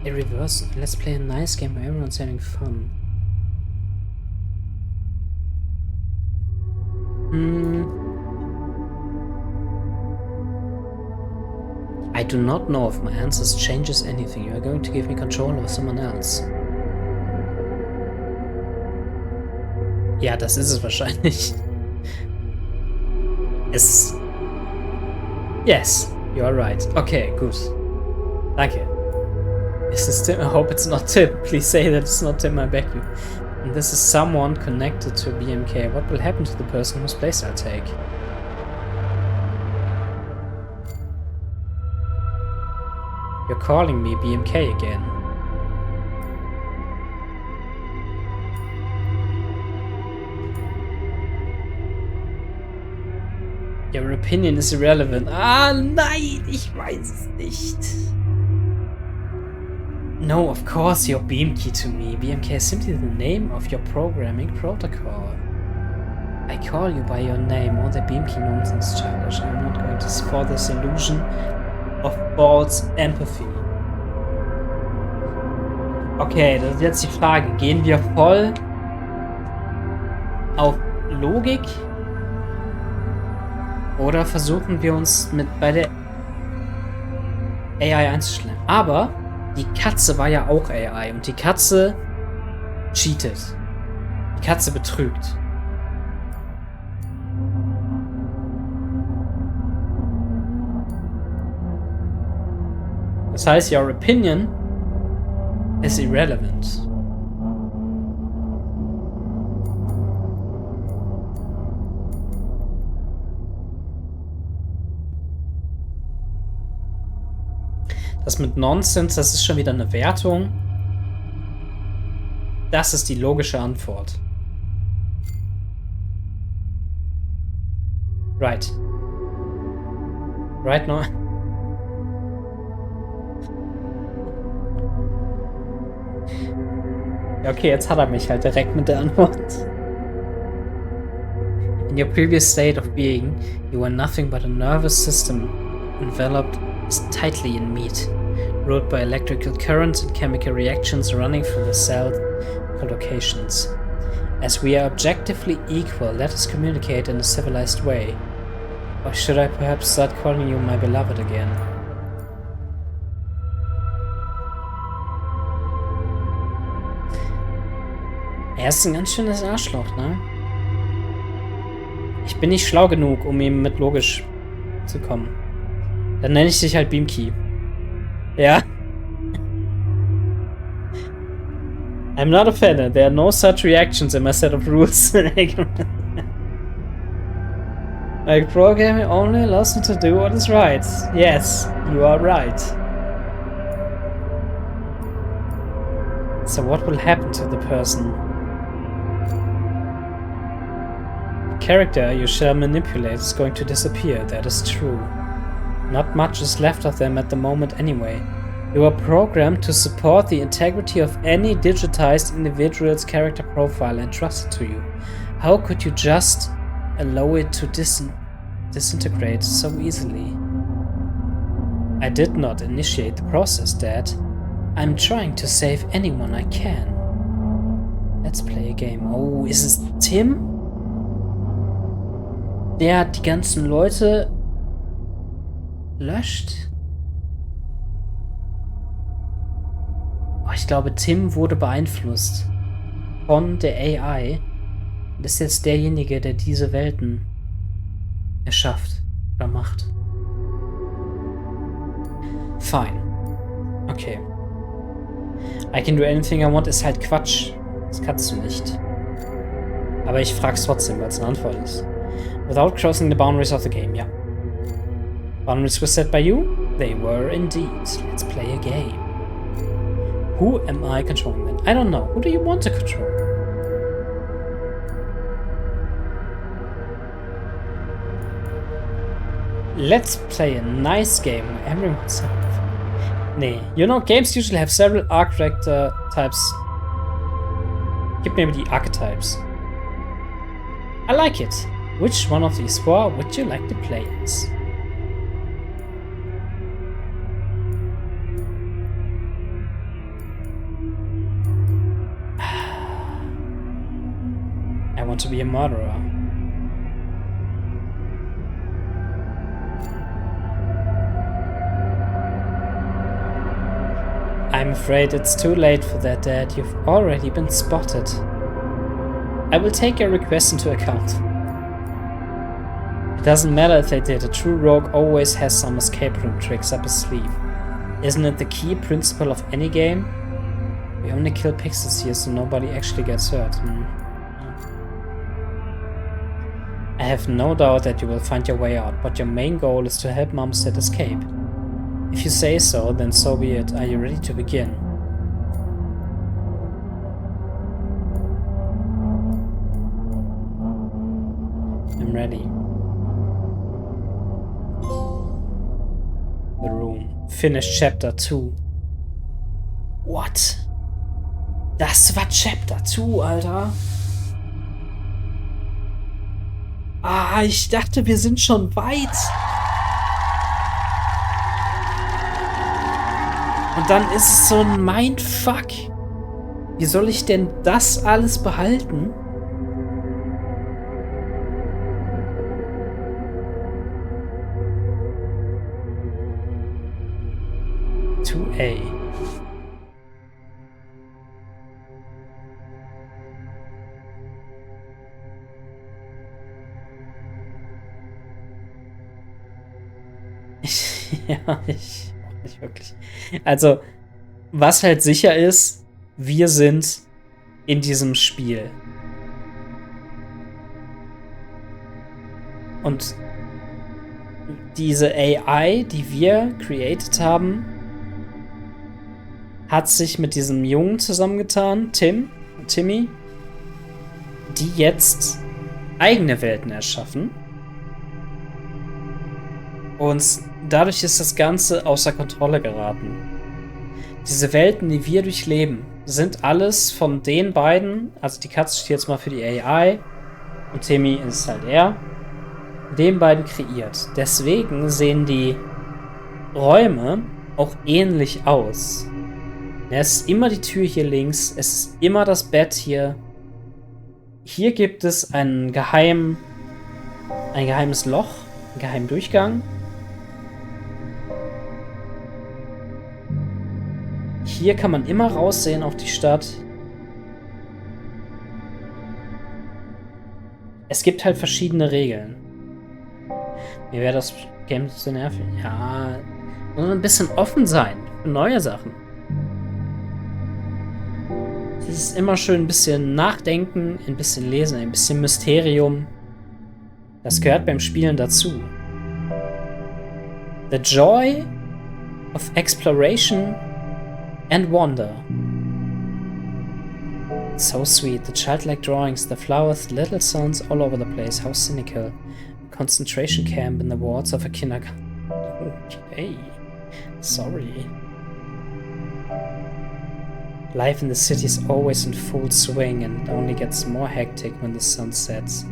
A reverse. Let's play a nice game where everyone's having fun. I do not know if my answers changes anything. You are going to give me control over someone else. Ja, das ist es wahrscheinlich. Es. Yes, you are right. Okay, gut. Danke. Is this Tim? I hope it's not Tim. Please say that it's not Tim, I beg you. And this is someone connected to BMK. What will happen to the person whose place I'll take? You're calling me BMK again. Your opinion is irrelevant. Ah, nein, ich weiß es nicht. No, of course you're BMK to me. BMK is simply the name of your programming protocol. I call you by your name. All the BMK nonsense childish. I'm not going to for this illusion of false empathy. Okay, das ist jetzt die Frage. Gehen wir voll auf Logik? Oder versuchen wir uns bei der AI einzustellen? Aber die Katze war ja auch AI und die Katze cheatet. Die Katze betrügt. Das heißt, your opinion is irrelevant. Das mit Nonsense, das ist schon wieder eine Wertung. Das ist die logische Antwort. Right. Right now. Ja, okay, jetzt hat er mich halt direkt mit der Antwort. In your previous state of being, you were nothing but a nervous system enveloped tightly in meat, ruled by electrical currents and chemical reactions running through the cell collocations. As we are objectively equal, let us communicate in a civilized way. Or should I perhaps start calling you my beloved again? Er ist ein ganz schönes Arschloch, ne? Ich bin nicht schlau genug, um ihm mit logisch zu kommen. Dann nenne ich dich halt Beamkey. Ja? I'm not offended. There are no such reactions in my set of rules. My program only allows me to do what is right. Yes, you are right. So what will happen to the person? The character you shall manipulate is going to disappear. That is true. Not much is left of them at the moment anyway. You are programmed to support the integrity of any digitized individual's character profile entrusted to you. How could you just allow it to disintegrate so easily? I did not initiate the process, Dad. I'm trying to save anyone I can. Let's play a game. Oh, ist es Tim? Der die ganzen Leute löscht? Oh, ich glaube, Tim wurde beeinflusst von der AI und ist jetzt derjenige, der diese Welten erschafft oder macht. Fine. Okay. I can do anything I want ist halt Quatsch. Das kannst du nicht. Aber ich frag's trotzdem, weil es eine Antwort ist. Without crossing the boundaries of the game, ja. Boundaries were set by you? They were indeed. Let's play a game. Who am I controlling then? I don't know. Who do you want to control? Let's play a nice game where everyone's... Nee, you know, games usually have several character types. Gib mir die Archetypes. I like it. Which one of these four would you like to play as? I want to be a murderer. I'm afraid it's too late for that, Dad. You've already been spotted. I will take your request into account. It doesn't matter if they did. A true rogue always has some escape room tricks up his sleeve. Isn't it the key principle of any game? We only kill pixels here so nobody actually gets hurt. I have no doubt that you will find your way out, but your main goal is to help Mumstead escape. If you say so, then so be it. Are you ready to begin? I'm ready. The room. Finish Chapter 2. What? Das war Chapter 2, Alter. Ah, ich dachte, wir sind schon weit. Und dann ist es so ein Mindfuck. Wie soll ich denn das alles behalten? To A. Ja, nicht wirklich. Also, was halt sicher ist, wir sind in diesem Spiel. Und diese AI, die wir created haben, hat sich mit diesem Jungen zusammengetan, Timmy, die jetzt eigene Welten erschaffen. Und dadurch ist das Ganze außer Kontrolle geraten. Diese Welten, die wir durchleben, sind alles von den beiden, also die Katze steht jetzt mal für die AI und Timmy ist halt er, den beiden kreiert. Deswegen sehen die Räume auch ähnlich aus. Es ist immer die Tür hier links, es ist immer das Bett hier. Hier gibt es ein geheimes Loch, einen geheimen Durchgang. Hier kann man immer raussehen auf die Stadt. Es gibt halt verschiedene Regeln. Mir wäre das Game zu nervig. Ja, nur ein bisschen offen sein für neue Sachen. Es ist immer schön ein bisschen nachdenken, ein bisschen lesen, ein bisschen Mysterium. Das gehört beim Spielen dazu. The joy of exploration and wonder. So sweet, the childlike drawings, the flowers, little sounds all over the place. How cynical. A concentration camp in the wards of a kindergarten. Okay. Sorry. Life in the city is always in full swing and it only gets more hectic when the sun sets.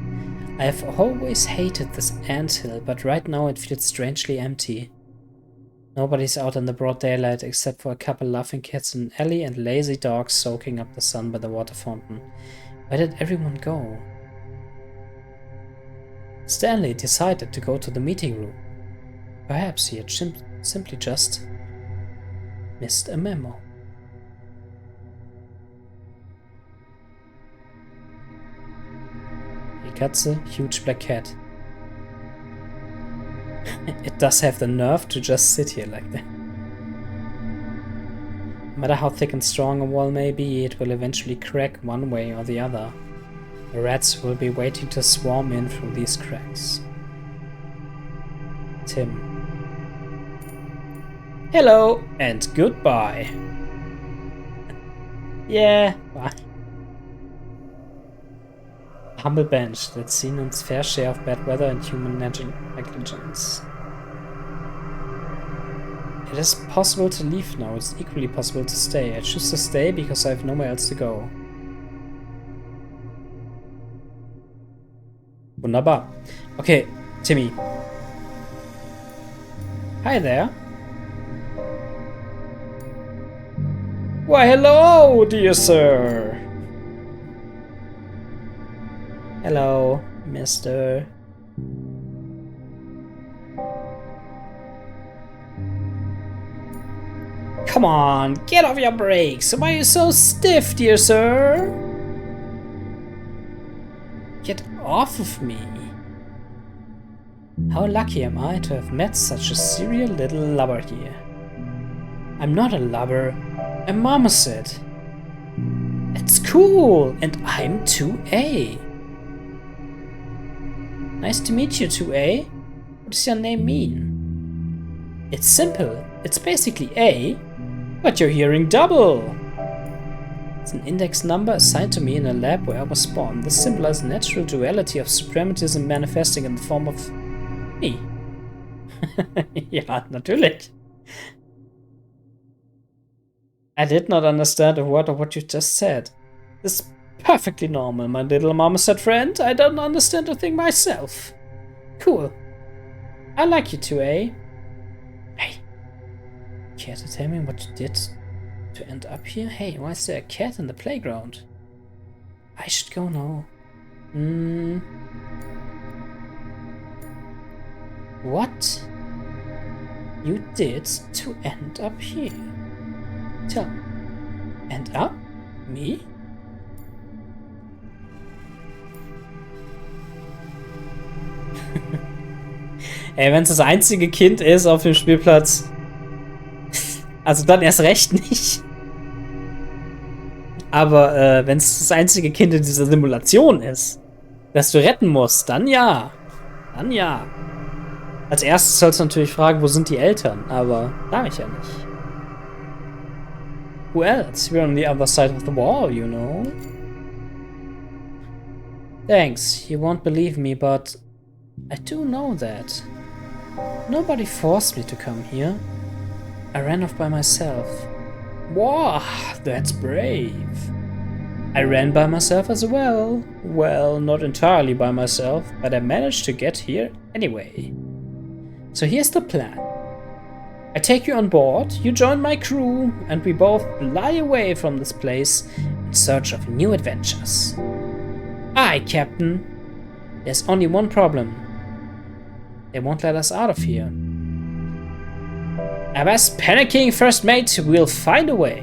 I have always hated this anthill, but right now it feels strangely empty. Nobody's out in the broad daylight except for a couple laughing kids in an alley and lazy dogs soaking up the sun by the water fountain. Where did everyone go? Stanley decided to go to the meeting room. Perhaps he had simply just missed a memo. Die Katze, huge black cat. It does have the nerve to just sit here like that. No matter how thick and strong a wall may be, it will eventually crack one way or the other. The rats will be waiting to swarm in through these cracks. Tim. Hello and goodbye. Yeah, bye. Humble bench that's seen its fair share of bad weather and human negligence. It is possible to leave now. It's equally possible to stay. I choose to stay because I have nowhere else to go. Wunderbar. Okay, Timmy. Hi there. Why, hello, dear sir. Hello, mister. Come on, get off your brakes. Why are you so stiff, dear sir? Get off of me. How lucky am I to have met such a serial little lubber here. I'm not a lubber, I'm marmoset. That's cool, and I'm 2A. Nice to meet you, 2A. What does your name mean? It's simple. It's basically A, but you're hearing double. It's an index number assigned to me in a lab where I was spawned. This symbolizes natural duality of suprematism manifesting in the form of me. Ja, natürlich. I did not understand a word of what you just said. This is perfectly normal, my little marmoset friend. I don't understand a thing myself. Cool. I like you too, eh? Hey. Care to tell me what you did to end up here? Hey, why is there a cat in the playground? I should go now. What you did to end up here? Tell me. End up? Me? Ey, wenn es das einzige Kind ist auf dem Spielplatz, also dann erst recht nicht. Aber wenn es das einzige Kind in dieser Simulation ist, das du retten musst, dann ja. Dann ja. Als erstes sollst du natürlich fragen, wo sind die Eltern, aber darf ich ja nicht. Who else? We're on the other side of the wall, you know. Thanks, you won't believe me, but I do know that. Nobody forced me to come here. I ran off by myself. Wow, that's brave. I ran by myself as well. Well, not entirely by myself, but I managed to get here anyway. So here's the plan. I take you on board, you join my crew, and we both fly away from this place in search of new adventures. Aye, Captain. There's only one problem. They won't let us out of here. Abbas panicking, first mate, we'll find a way.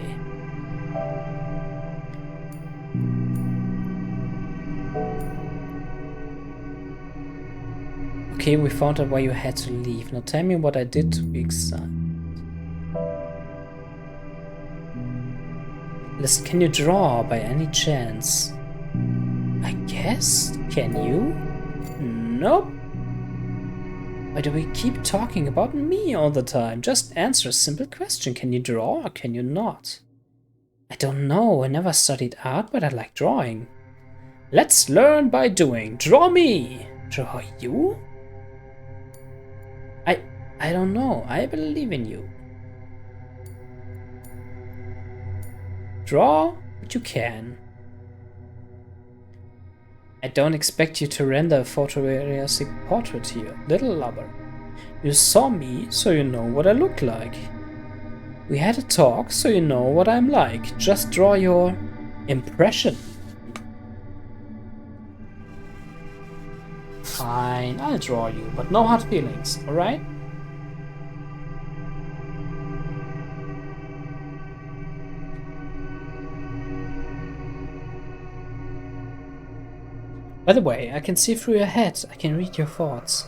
Okay, we found out why you had to leave. Now tell me what I did to be excited. Listen, can you draw by any chance? I guess? Can you? Nope. Why do we keep talking about me all the time? Just answer a simple question. Can you draw or can you not? I don't know. I never studied art, but I like drawing. Let's learn by doing. Draw me. Draw you? I don't know. I believe in you. Draw what you can. I don't expect you to render a photorealistic portrait here, little lubber. You saw me, so you know what I look like. We had a talk, so you know what I'm like. Just draw your impression. Fine, I'll draw you, but no hard feelings, alright? By the way, I can see through your head. I can read your thoughts.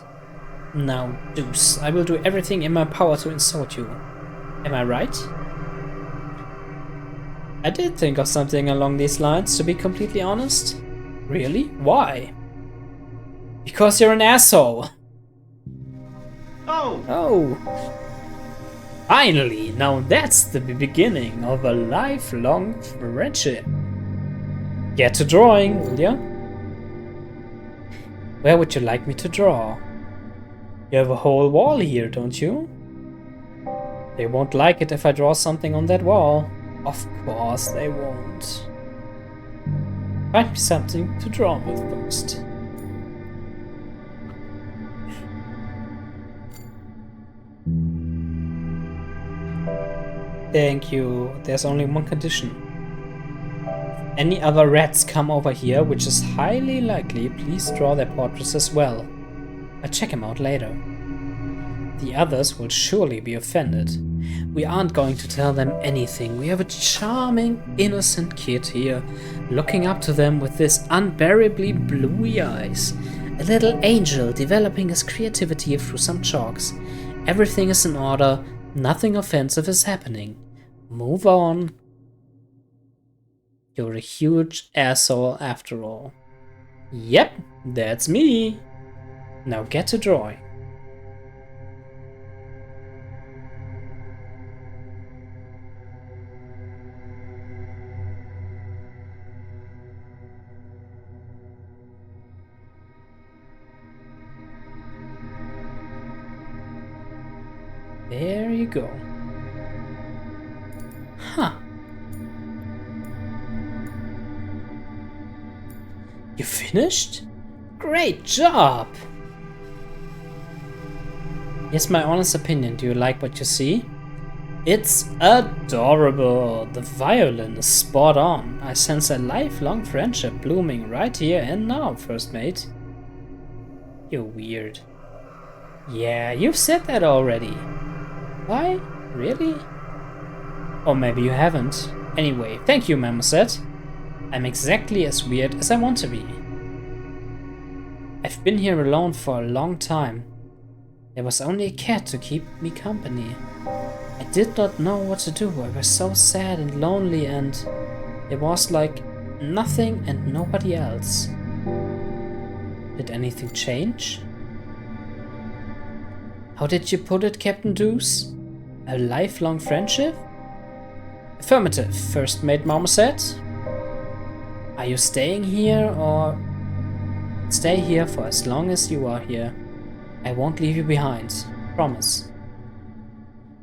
Now, Deuce, I will do everything in my power to insult you. Am I right? I did think of something along these lines, to be completely honest. Really? Why? Because you're an asshole. Oh. Finally, now that's the beginning of a lifelong friendship. Get to drawing, will ya? Where would you like me to draw? You have a whole wall here, don't you? They won't like it if I draw something on that wall. Of course they won't. Find me something to draw with first. Thank you. There's only one condition. Any other rats come over here, which is highly likely, please draw their portraits as well. I'll check them out later. The others will surely be offended. We aren't going to tell them anything. We have a charming, innocent kid here, looking up to them with his unbearably bluey eyes. A little angel developing his creativity through some chalks. Everything is in order. Nothing offensive is happening. Move on. You're a huge asshole after all. Yep, that's me. Now get to drawing. There you go. Huh. You finished? Great job! Here's my honest opinion. Do you like what you see? It's adorable. The violin is spot on. I sense a lifelong friendship blooming right here and now, first mate. You're weird. Yeah, you've said that already. Why? Really? Or maybe you haven't. Anyway, thank you, Marmoset. I'm exactly as weird as I want to be. I've been here alone for a long time. There was only a cat to keep me company. I did not know what to do. I was so sad and lonely, and there was like nothing and nobody else. Did anything change? How did you put it, Captain Deuce? A lifelong friendship? Affirmative, first mate Marmoset. Are you staying here or... Stay here for as long as you are here. I won't leave you behind. Promise.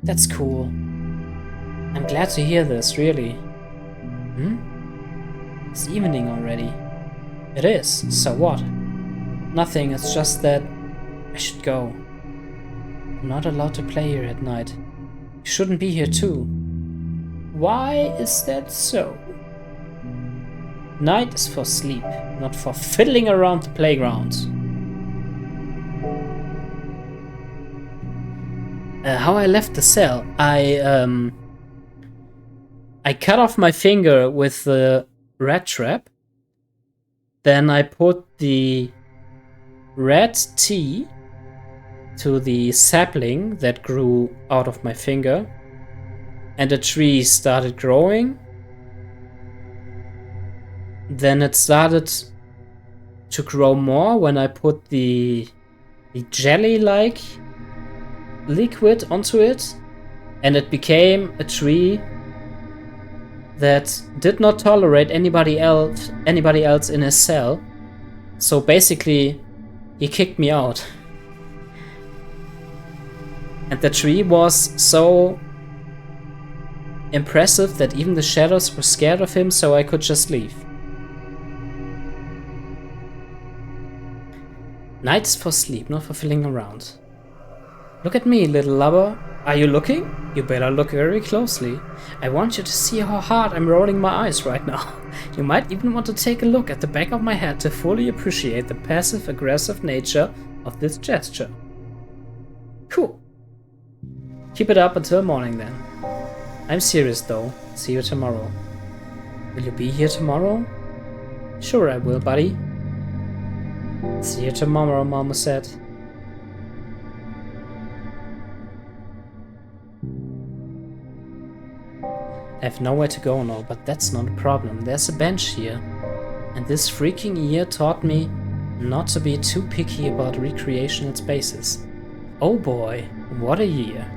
That's cool. I'm glad to hear this, really. It's evening already. It is, so what? Nothing, it's just that I should go. I'm not allowed to play here at night. You shouldn't be here too. Why is that so? Night is for sleep, not for fiddling around the playground. How I left the cell? I cut off my finger with the rat trap. Then I put the red tea to the sapling that grew out of my finger, and a tree started growing. Then it started to grow more when I put the jelly-like liquid onto it, and it became a tree that did not tolerate anybody else in his cell. So basically, he kicked me out. And the tree was so impressive that even the shadows were scared of him, so I could just leave. Night is for sleep, not for fiddling around. Look at me, little lover. Are you looking? You better look very closely. I want you to see how hard I'm rolling my eyes right now. You might even want to take a look at the back of my head to fully appreciate the passive-aggressive nature of this gesture. Cool. Keep it up until morning then. I'm serious though. See you tomorrow. Will you be here tomorrow? Sure I will, buddy. See you tomorrow, Marmoset. I have nowhere to go now, but that's not a problem. There's a bench here. And this freaking year taught me not to be too picky about recreational spaces. Oh boy, what a year.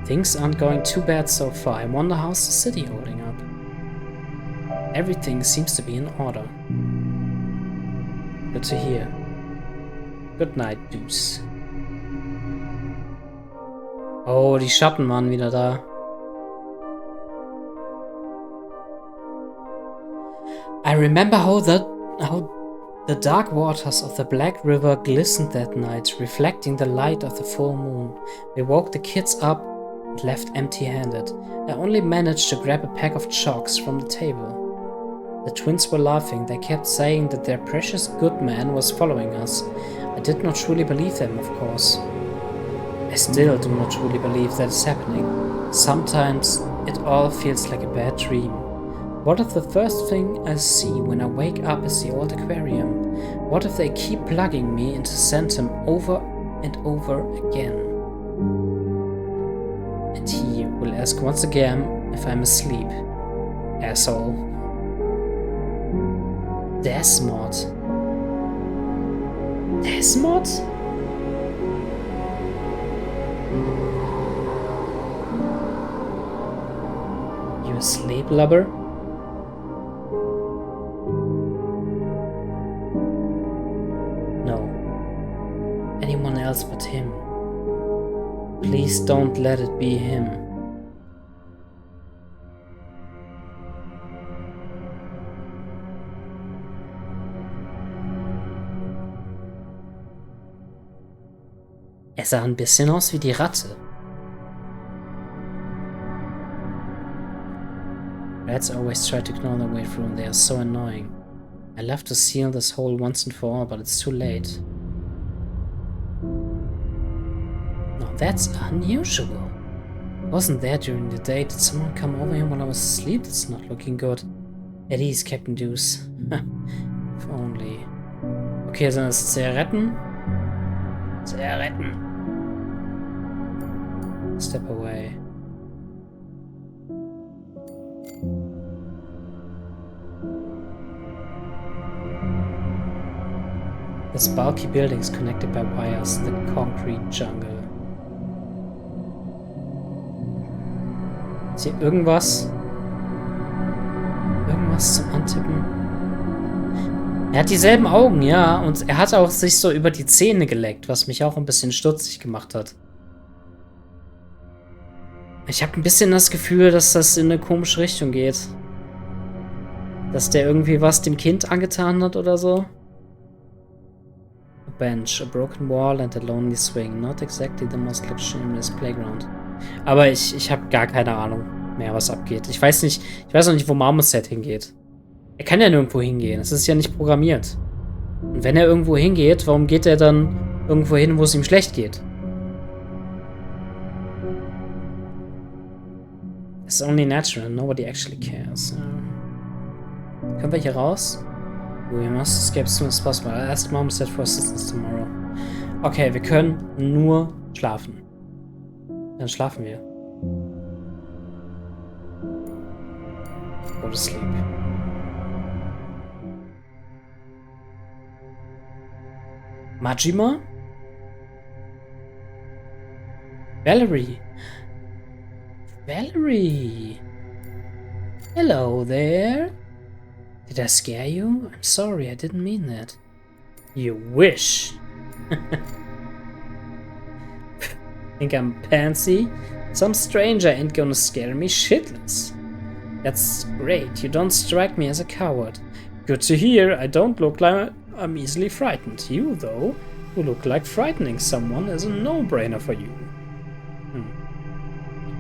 Things aren't going too bad so far. I wonder how's the city holding up. Everything seems to be in order. Good to hear. Good night, Deuce. Oh, die Schatten waren wieder da. I remember how the dark waters of the Black River glistened that night, reflecting the light of the full moon. We woke the kids up and left empty-handed. I only managed to grab a pack of chalks from the table. The twins were laughing. They kept saying that their precious good man was following us. I did not truly believe them, of course. I still do not truly believe that is happening. Sometimes it all feels like a bad dream. What if the first thing I see when I wake up is the old aquarium? What if they keep plugging me into CENTUM over and over again? And he will ask once again if I'm asleep. Asshole. Desmod. Desmod? You asleep, lubber? No. Anyone else but him. Please don't let it be him. Er sah ein bisschen aus wie die Ratte. Rats always try to gnaw their way through and they are so annoying. I love to seal this hole once and for all, but it's too late. Now that's unusual. I wasn't there during the day. Did someone come over here while I was asleep? That's not looking good. At ease, Captain Deuce. If only. Okay, sind das Zigaretten? Zigaretten. Step away. This bulky building is connected by wires in the concrete jungle. Ist hier irgendwas? Irgendwas zum Antippen? Er hat dieselben Augen, ja, und er hat auch sich so über die Zähne geleckt, was mich auch ein bisschen stutzig gemacht hat. Ich habe ein bisschen das Gefühl, dass das in eine komische Richtung geht. Dass der irgendwie was dem Kind angetan hat oder so. A bench, a broken wall and a lonely swing. Not exactly the most luxurious playground. Aber ich habe gar keine Ahnung mehr, was abgeht. Ich weiß noch nicht, wo Marmoset hingeht. Er kann ja nirgendwo hingehen. Es ist ja nicht programmiert. Und wenn er irgendwo hingeht, warum geht er dann irgendwo hin, wo es ihm schlecht geht? It's only natural. Nobody actually cares. Können wir hier raus? We must escape as soon as possible. I'll ask Mom set for assistance tomorrow. Okay, wir können nur schlafen. Dann schlafen wir. Go to sleep. Majima? Valerie. Valerie. Hello there. Did I scare you? I'm sorry, I didn't mean that. You wish. Think I'm pansy? Some stranger ain't gonna scare me shitless. That's great, you don't strike me as a coward. Good to hear, I don't look like I'm easily frightened. You, though, who look like frightening someone is a no-brainer for you.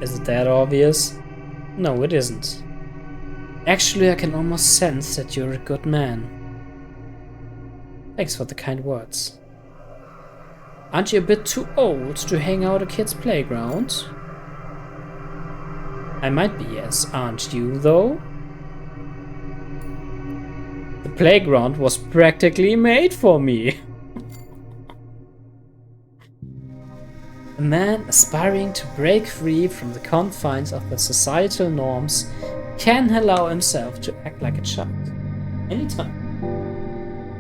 Is it that obvious? No, it isn't. Actually, I can almost sense that you're a good man. Thanks for the kind words. Aren't you a bit too old to hang out at a kid's playground? I might be, yes. Aren't you, though? The playground was practically made for me. A man aspiring to break free from the confines of the societal norms can allow himself to act like a child. Anytime.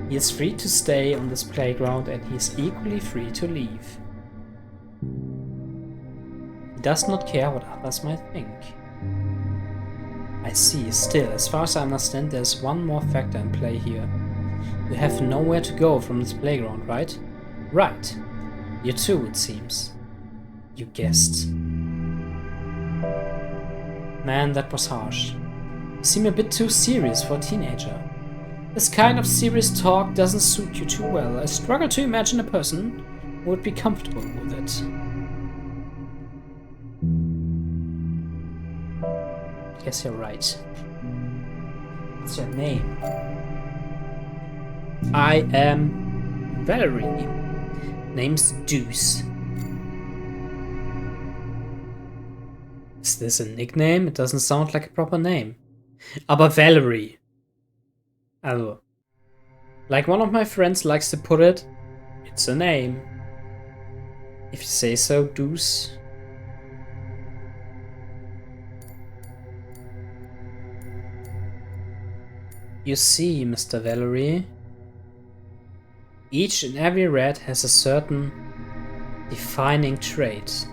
He is free to stay on this playground and he is equally free to leave. He does not care what others might think. I see. Still, as far as I understand, there's one more factor in play here. You have nowhere to go from this playground, right? Right. You too, it seems. You guessed. Man, that was harsh. You seem a bit too serious for a teenager. This kind of serious talk doesn't suit you too well. I struggle to imagine a person who would be comfortable with it. I guess you're right. What's your name? I am Valerie. Name's Deuce. Is this a nickname? It doesn't sound like a proper name. Aber Valerie. Also, like one of my friends likes to put it, it's a name. If you say so, Deuce. You see, Mr. Valerie, each and every rat has a certain defining trait.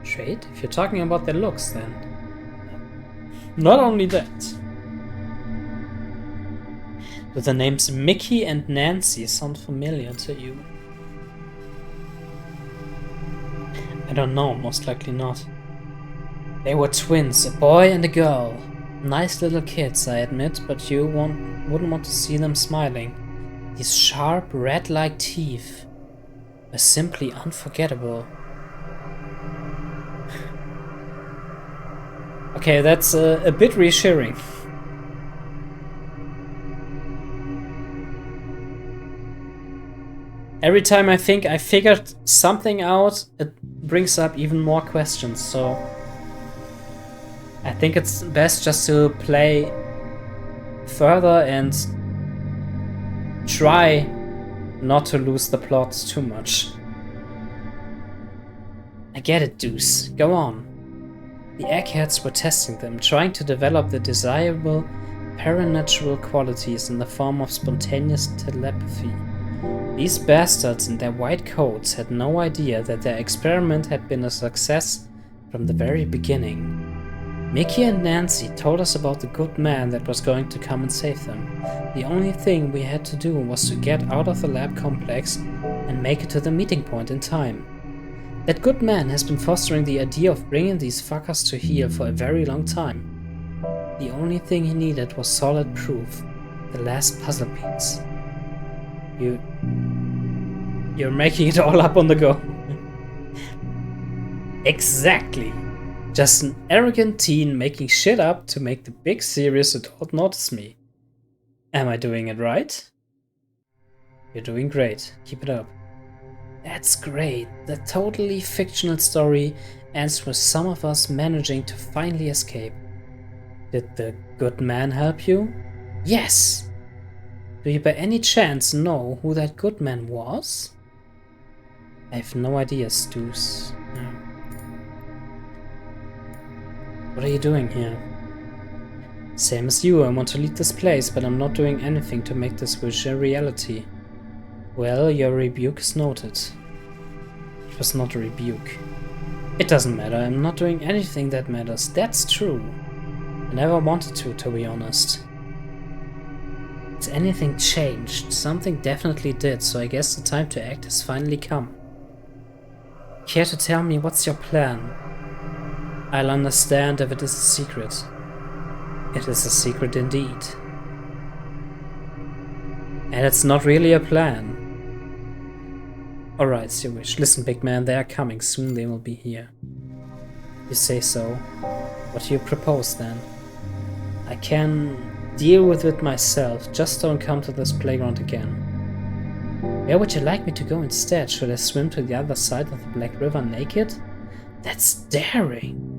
Trait? If you're talking about their looks, then. Not only that. Do the names Mickey and Nancy sound familiar to you? I don't know, most likely not. They were twins, a boy and a girl. Nice little kids, I admit, but you wouldn't want to see them smiling. These sharp, rat-like teeth were simply unforgettable. Okay, that's a bit reassuring. Every time I think I figured something out, it brings up even more questions, so I think it's best just to play further and try not to lose the plot too much. I get it, Deuce. Go on. The eggheads were testing them, trying to develop the desirable paranatural qualities in the form of spontaneous telepathy. These bastards in their white coats had no idea that their experiment had been a success from the very beginning. Mickey and Nancy told us about the good man that was going to come and save them. The only thing we had to do was to get out of the lab complex and make it to the meeting point in time. That good man has been fostering the idea of bringing these fuckers to heel for a very long time. The only thing he needed was solid proof, the last puzzle piece. You're making it all up on the go. Exactly. Just an arrogant teen making shit up to make the big serious adult notice me. Am I doing it right? You're doing great. Keep it up. That's great. The totally fictional story ends with some of us managing to finally escape. Did the good man help you? Yes! Do you by any chance know who that good man was? I have no idea, Deuce. No. What are you doing here? Same as you, I want to lead this place, but I'm not doing anything to make this wish a reality. Well, your rebuke is noted. It was not a rebuke. It doesn't matter, I'm not doing anything that matters, that's true. I never wanted to be honest. Has anything changed? Something definitely did, so I guess the time to act has finally come. Care to tell me what's your plan? I'll understand if it is a secret. It is a secret indeed. And it's not really a plan. Alright, it's your wish. Listen, big man, they are coming. Soon they will be here. You say so. What do you propose then? I can deal with it myself. Just don't come to this playground again. Where would you like me to go instead? Should I swim to the other side of the Black River naked? That's daring.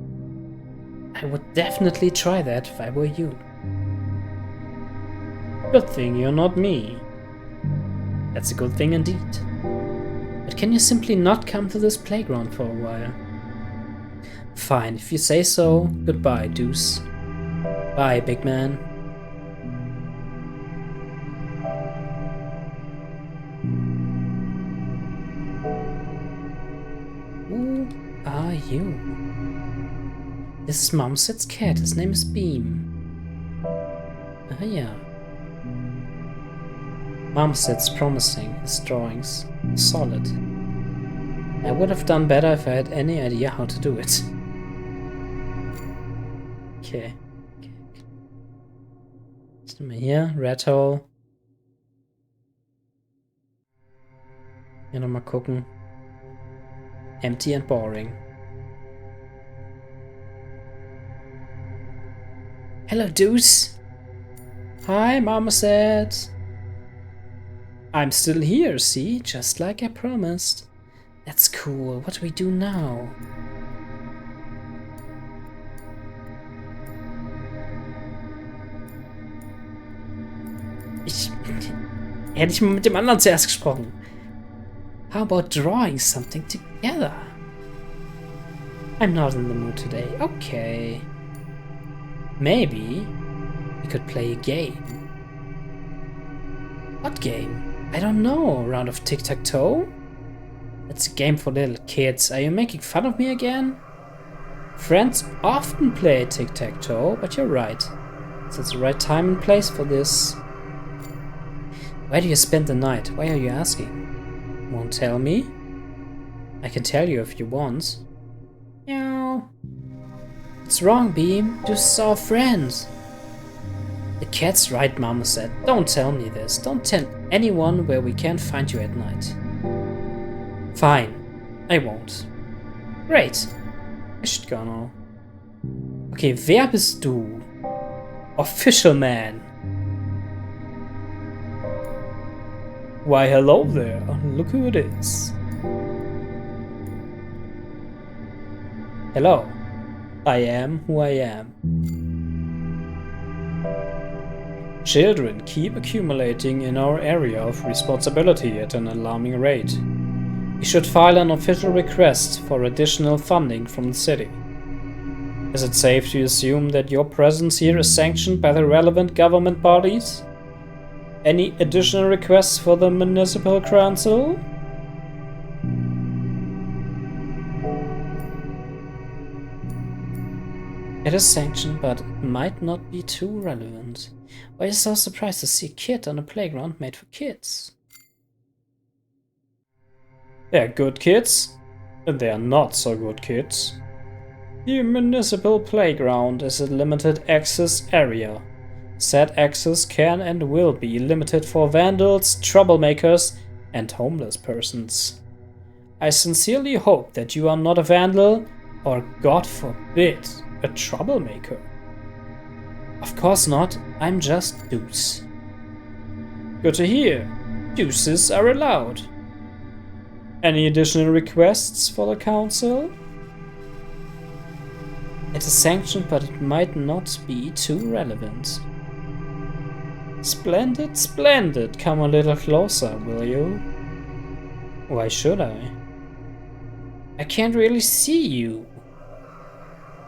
I would definitely try that if I were you. Good thing you're not me. That's a good thing indeed. But can you simply not come to this playground for a while? Fine, if you say so. Goodbye, Deuce. Bye, big man. Who are you? This is Mumset's cat. His name is Beam. Ah, yeah. Mumset's promising. His drawings solid. I would have done better if I had any idea how to do it. Okay. Was sind wir hier? Red Hole. Hier nochmal gucken. Empty and boring. Hello, Deuce. Hi, Mama said. I'm still here, see? Just like I promised. That's cool. What do we do now? Hätte ich mal mit dem anderen zuerst gesprochen. How about drawing something together? I'm not in the mood today. Okay. Maybe we could play a game. What game? I don't know. A round of tic-tac-toe? It's a game for little kids. Are you making fun of me again? Friends often play tic-tac-toe, but you're right. So it's the right time and place for this. Where do you spend the night? Why are you asking? Won't tell me? I can tell you if you want. Meow. What's wrong, Beam? Just saw friends. The cat's right, Mama said. Don't tell me this. Don't tell anyone where we can't find you at night. Fine. I won't. Great. I should go now. Okay, wer bist du? Official man. Why, hello there. Look who it is. Hello. I am who I am. Children keep accumulating in our area of responsibility at an alarming rate. We should file an official request for additional funding from the city. Is it safe to assume that your presence here is sanctioned by the relevant government bodies? Any additional requests for the municipal council? It is sanctioned, but it might not be too relevant. Why are you so surprised to see a kid on a playground made for kids? They're good kids, and they are not so good kids. The municipal playground is a limited access area. Said access can and will be limited for vandals, troublemakers, and homeless persons. I sincerely hope that you are not a vandal, or God forbid, a troublemaker. Of course not, I'm just Deuce. Good to hear. Deuces are allowed. Any additional requests for the council? It is sanctioned, but it might not be too relevant. Splendid, splendid. Come a little closer, will you? Why should I? I can't really see you.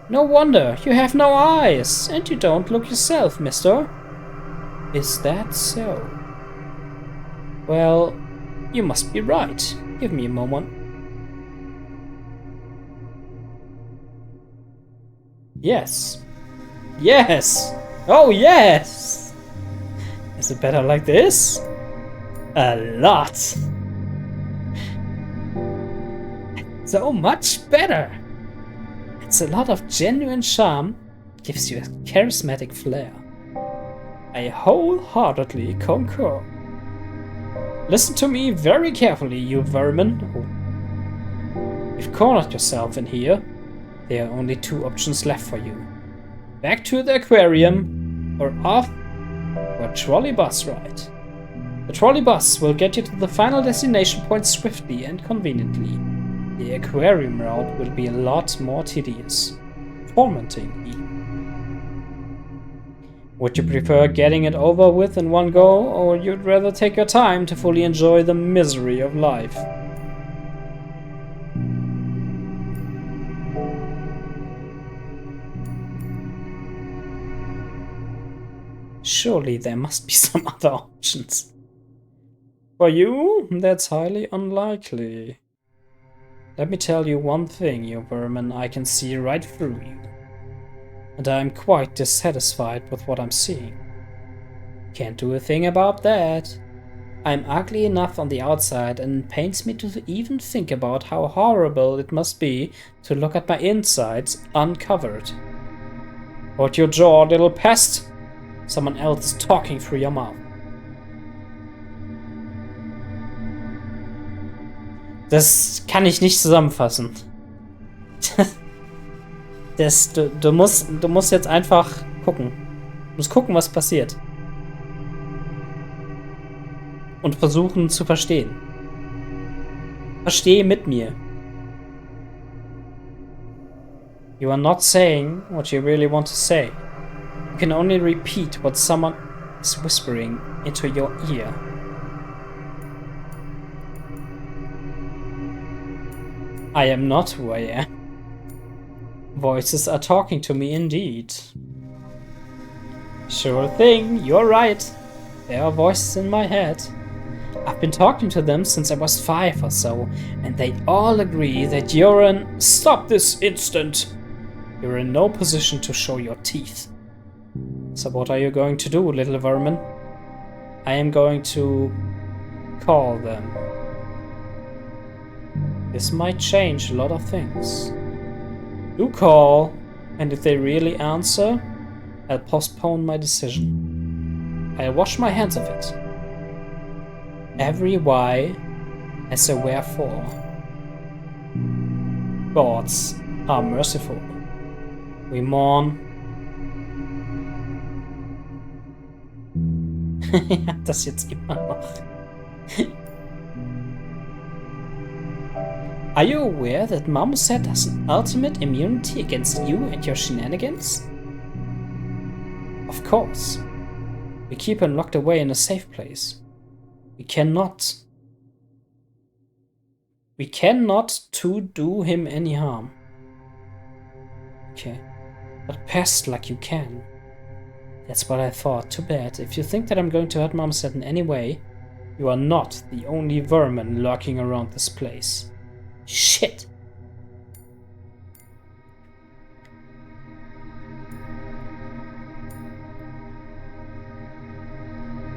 No wonder, you have no eyes, and you don't look yourself, mister. Is that so? Well, you must be right. Give me a moment. Yes. Yes! Oh, yes! Is it better like this? A lot! So much better! It's a lot of genuine charm, gives you a charismatic flair. I wholeheartedly concur. Listen to me very carefully, you vermin. You've cornered yourself in here. There are only two options left for you. Back to the aquarium, or off for a trolley bus ride. The trolley bus will get you to the final destination point swiftly and conveniently. The aquarium route will be a lot more tedious. Tormenting even. Would you prefer getting it over with in one go, or you'd rather take your time to fully enjoy the misery of life? Surely there must be some other options. For you, that's highly unlikely. Let me tell you one thing, you vermin, I can see right through you. And I'm quite dissatisfied with what I'm seeing. Can't do a thing about that. I'm ugly enough on the outside, and it pains me to even think about how horrible it must be to look at my insides uncovered. Hold your jaw, little pest! Someone else is talking through your mouth. Das kann ich nicht zusammenfassen. Du musst jetzt einfach gucken. Du musst gucken, was passiert. Und versuchen zu verstehen. Versteh mit mir. You are not saying what you really want to say. You can only repeat what someone is whispering into your ear. I am not who I am. Voices are talking to me indeed. Sure thing, you're right. There are voices in my head. I've been talking to them since I was 5 or so, and they all agree that you're in— Stop this instant! You're in no position to show your teeth. So what are you going to do, little vermin? I am going to call them. This might change a lot of things. Do call, and if they really answer, I'll postpone my decision. I'll wash my hands of it. Every why has a wherefore. Gods are merciful. We mourn. Ich hab das jetzt immer noch. Are you aware that Marmoset has an ultimate immunity against you and your shenanigans? Of course. We keep him locked away in a safe place. We cannot to do him any harm. Okay. But pest like you can. That's what I thought. Too bad. If you think that I'm going to hurt Marmoset in any way, you are not the only vermin lurking around this place. Shit!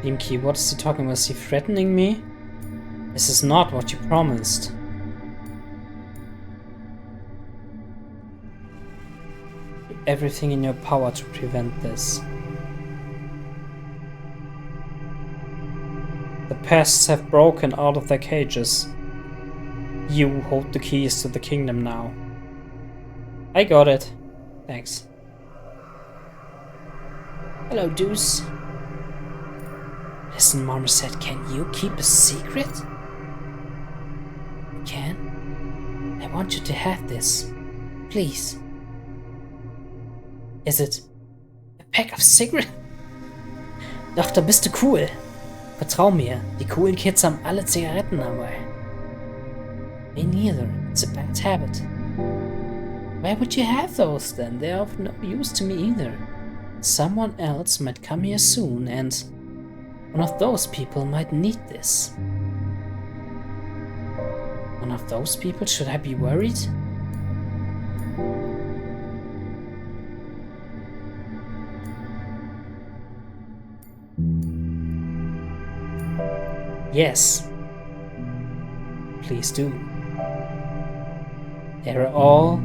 Beamkey, what is he talking about? Is he threatening me? This is not what you promised. Do everything in your power to prevent this. The pests have broken out of their cages. You hold the keys to the kingdom now. I got it. Thanks. Hello, Deuce. Listen, Marmoset, can you keep a secret? I can. I want you to have this. Please. Is it a pack of cigarettes? Doch, da bist du cool. Vertrau mir, die coolen Kids haben alle Zigaretten dabei. Me neither. It's a bad habit. Why would you have those then? They're of no use to me either. Someone else might come here soon and one of those people might need this. One of those people? Should I be worried? Yes. Please do. There are all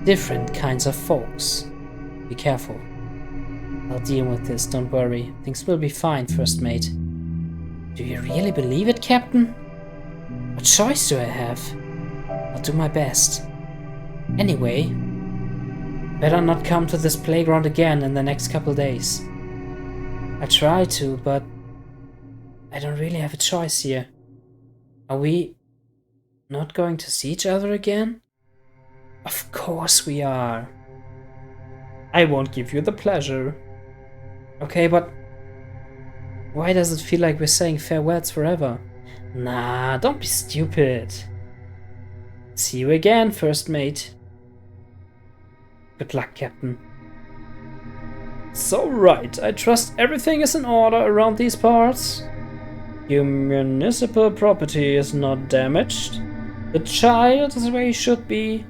different kinds of folks. Be careful. I'll deal with this, don't worry. Things will be fine, First Mate. Do you really believe it, Captain? What choice do I have? I'll do my best. Anyway, better not come to this playground again in the next couple days. I try to, but I don't really have a choice here. Are we not going to see each other again? Of course we are. I won't give you the pleasure. Okay, but why does it feel like we're saying farewells forever? Nah, don't be stupid. See you again, First Mate. Good luck, Captain. So right, I trust everything is in order around these parts. Your municipal property is not damaged. The child is where he should be,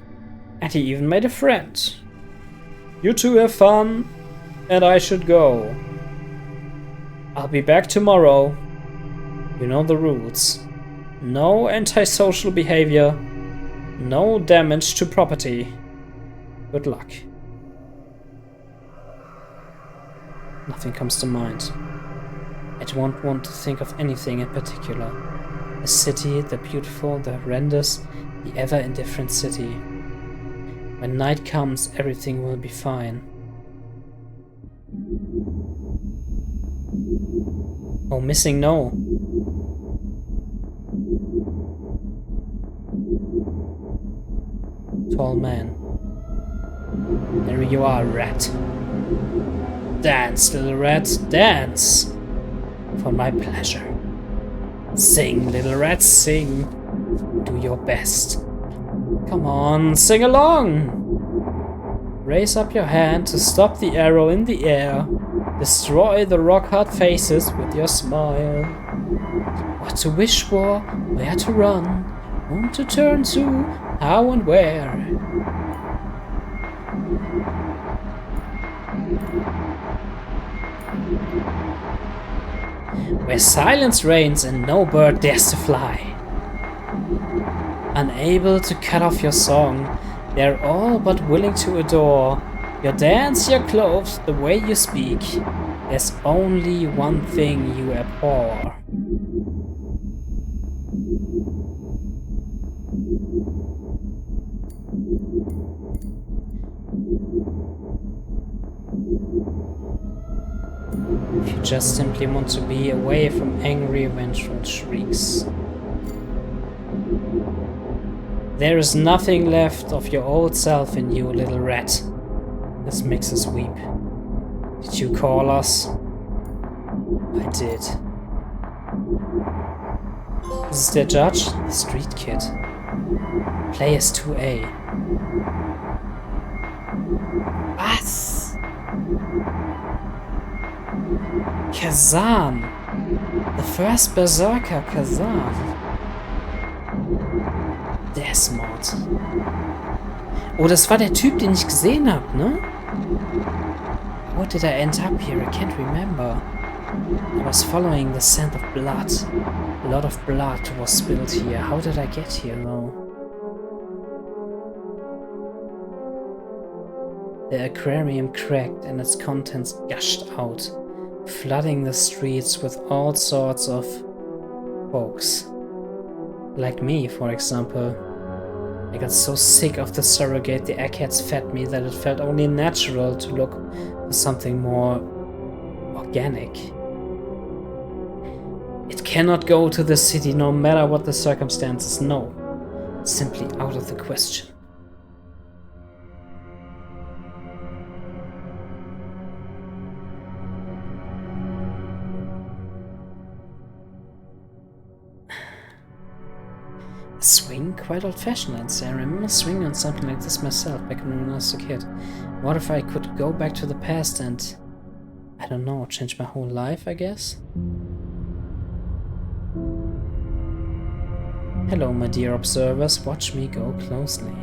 and he even made a friend. You two have fun, and I should go. I'll be back tomorrow. You know the rules. No antisocial behavior. No damage to property. Good luck. Nothing comes to mind. I don't want to think of anything in particular. The city, the beautiful, the horrendous, the ever-indifferent city. When night comes, everything will be fine. Oh, missing no. Tall man. There you are, rat. Dance, little rat, dance! For my pleasure. Sing, little rat, sing. Do your best. Come on, sing along! Raise up your hand to stop the arrow in the air. Destroy the rock-hard faces with your smile. What to wish for, where to run, whom to turn to, how and where. Where silence reigns and no bird dares to fly. Unable to cut off your song, they're all but willing to adore your dance, your clothes, the way you speak. There's only one thing you abhor. If you just simply want to be away from angry, vengeful shrieks. There is nothing left of your old self in you, little rat. This makes us weep. Did you call us? I did. This is their judge, the street kid. Play as 2A. Was? Kazan! The first Berserker Kazan. Der ist smart. Oh, das war der Typ, den ich gesehen habe, ne? How did I end up here? I can't remember. I was following the scent of blood. A lot of blood was spilled here. How did I get here, though? The aquarium cracked and its contents gushed out, flooding the streets with all sorts of folks. Like me, for example. I got so sick of the surrogate the eggheads fed me that it felt only natural to look for something more organic. It cannot go to the city no matter what the circumstances, no. It's simply out of the question. Swing? Quite old-fashioned, I'd say. I remember swinging on something like this myself back when I was a kid. What if I could go back to the past and, I don't know, change my whole life, I guess? Hello, my dear observers. Watch me go closely.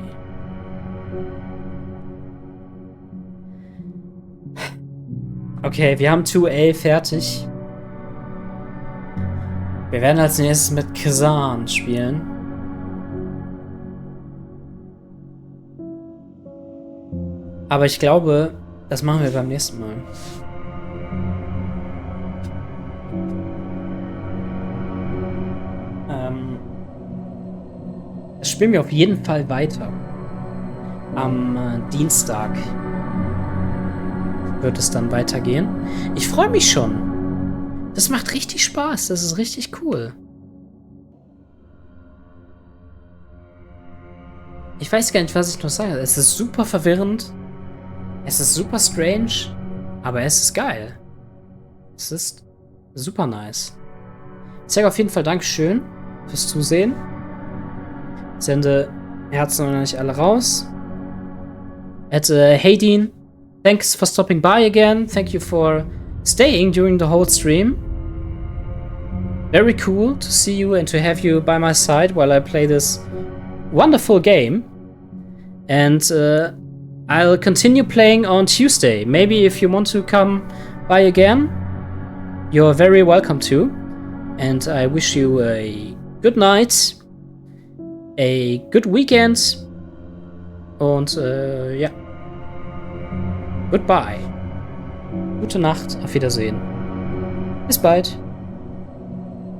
Okay, wir haben 2A fertig. Wir werden als nächstes mit Kazan spielen. Aber ich glaube, das machen wir beim nächsten Mal. Das spielen wir auf jeden Fall weiter. Am Dienstag wird es dann weitergehen. Ich freue mich schon. Das macht richtig Spaß. Das ist richtig cool. Ich weiß gar nicht, was ich noch sage. Es ist super verwirrend. Es ist super strange, aber es ist geil. Es ist super nice. Ich sage auf jeden Fall Dankeschön fürs Zusehen. Ich sende Herzen noch nicht alle raus. Hey Dean, thanks for stopping by again. Thank you for staying during the whole stream. Very cool to see you and to have you by my side while I play this wonderful game. And I'll continue playing on Tuesday. Maybe if you want to come by again, you're very welcome to. And I wish you a good night, a good weekend und ja. Goodbye. Gute Nacht, auf Wiedersehen. Bis bald.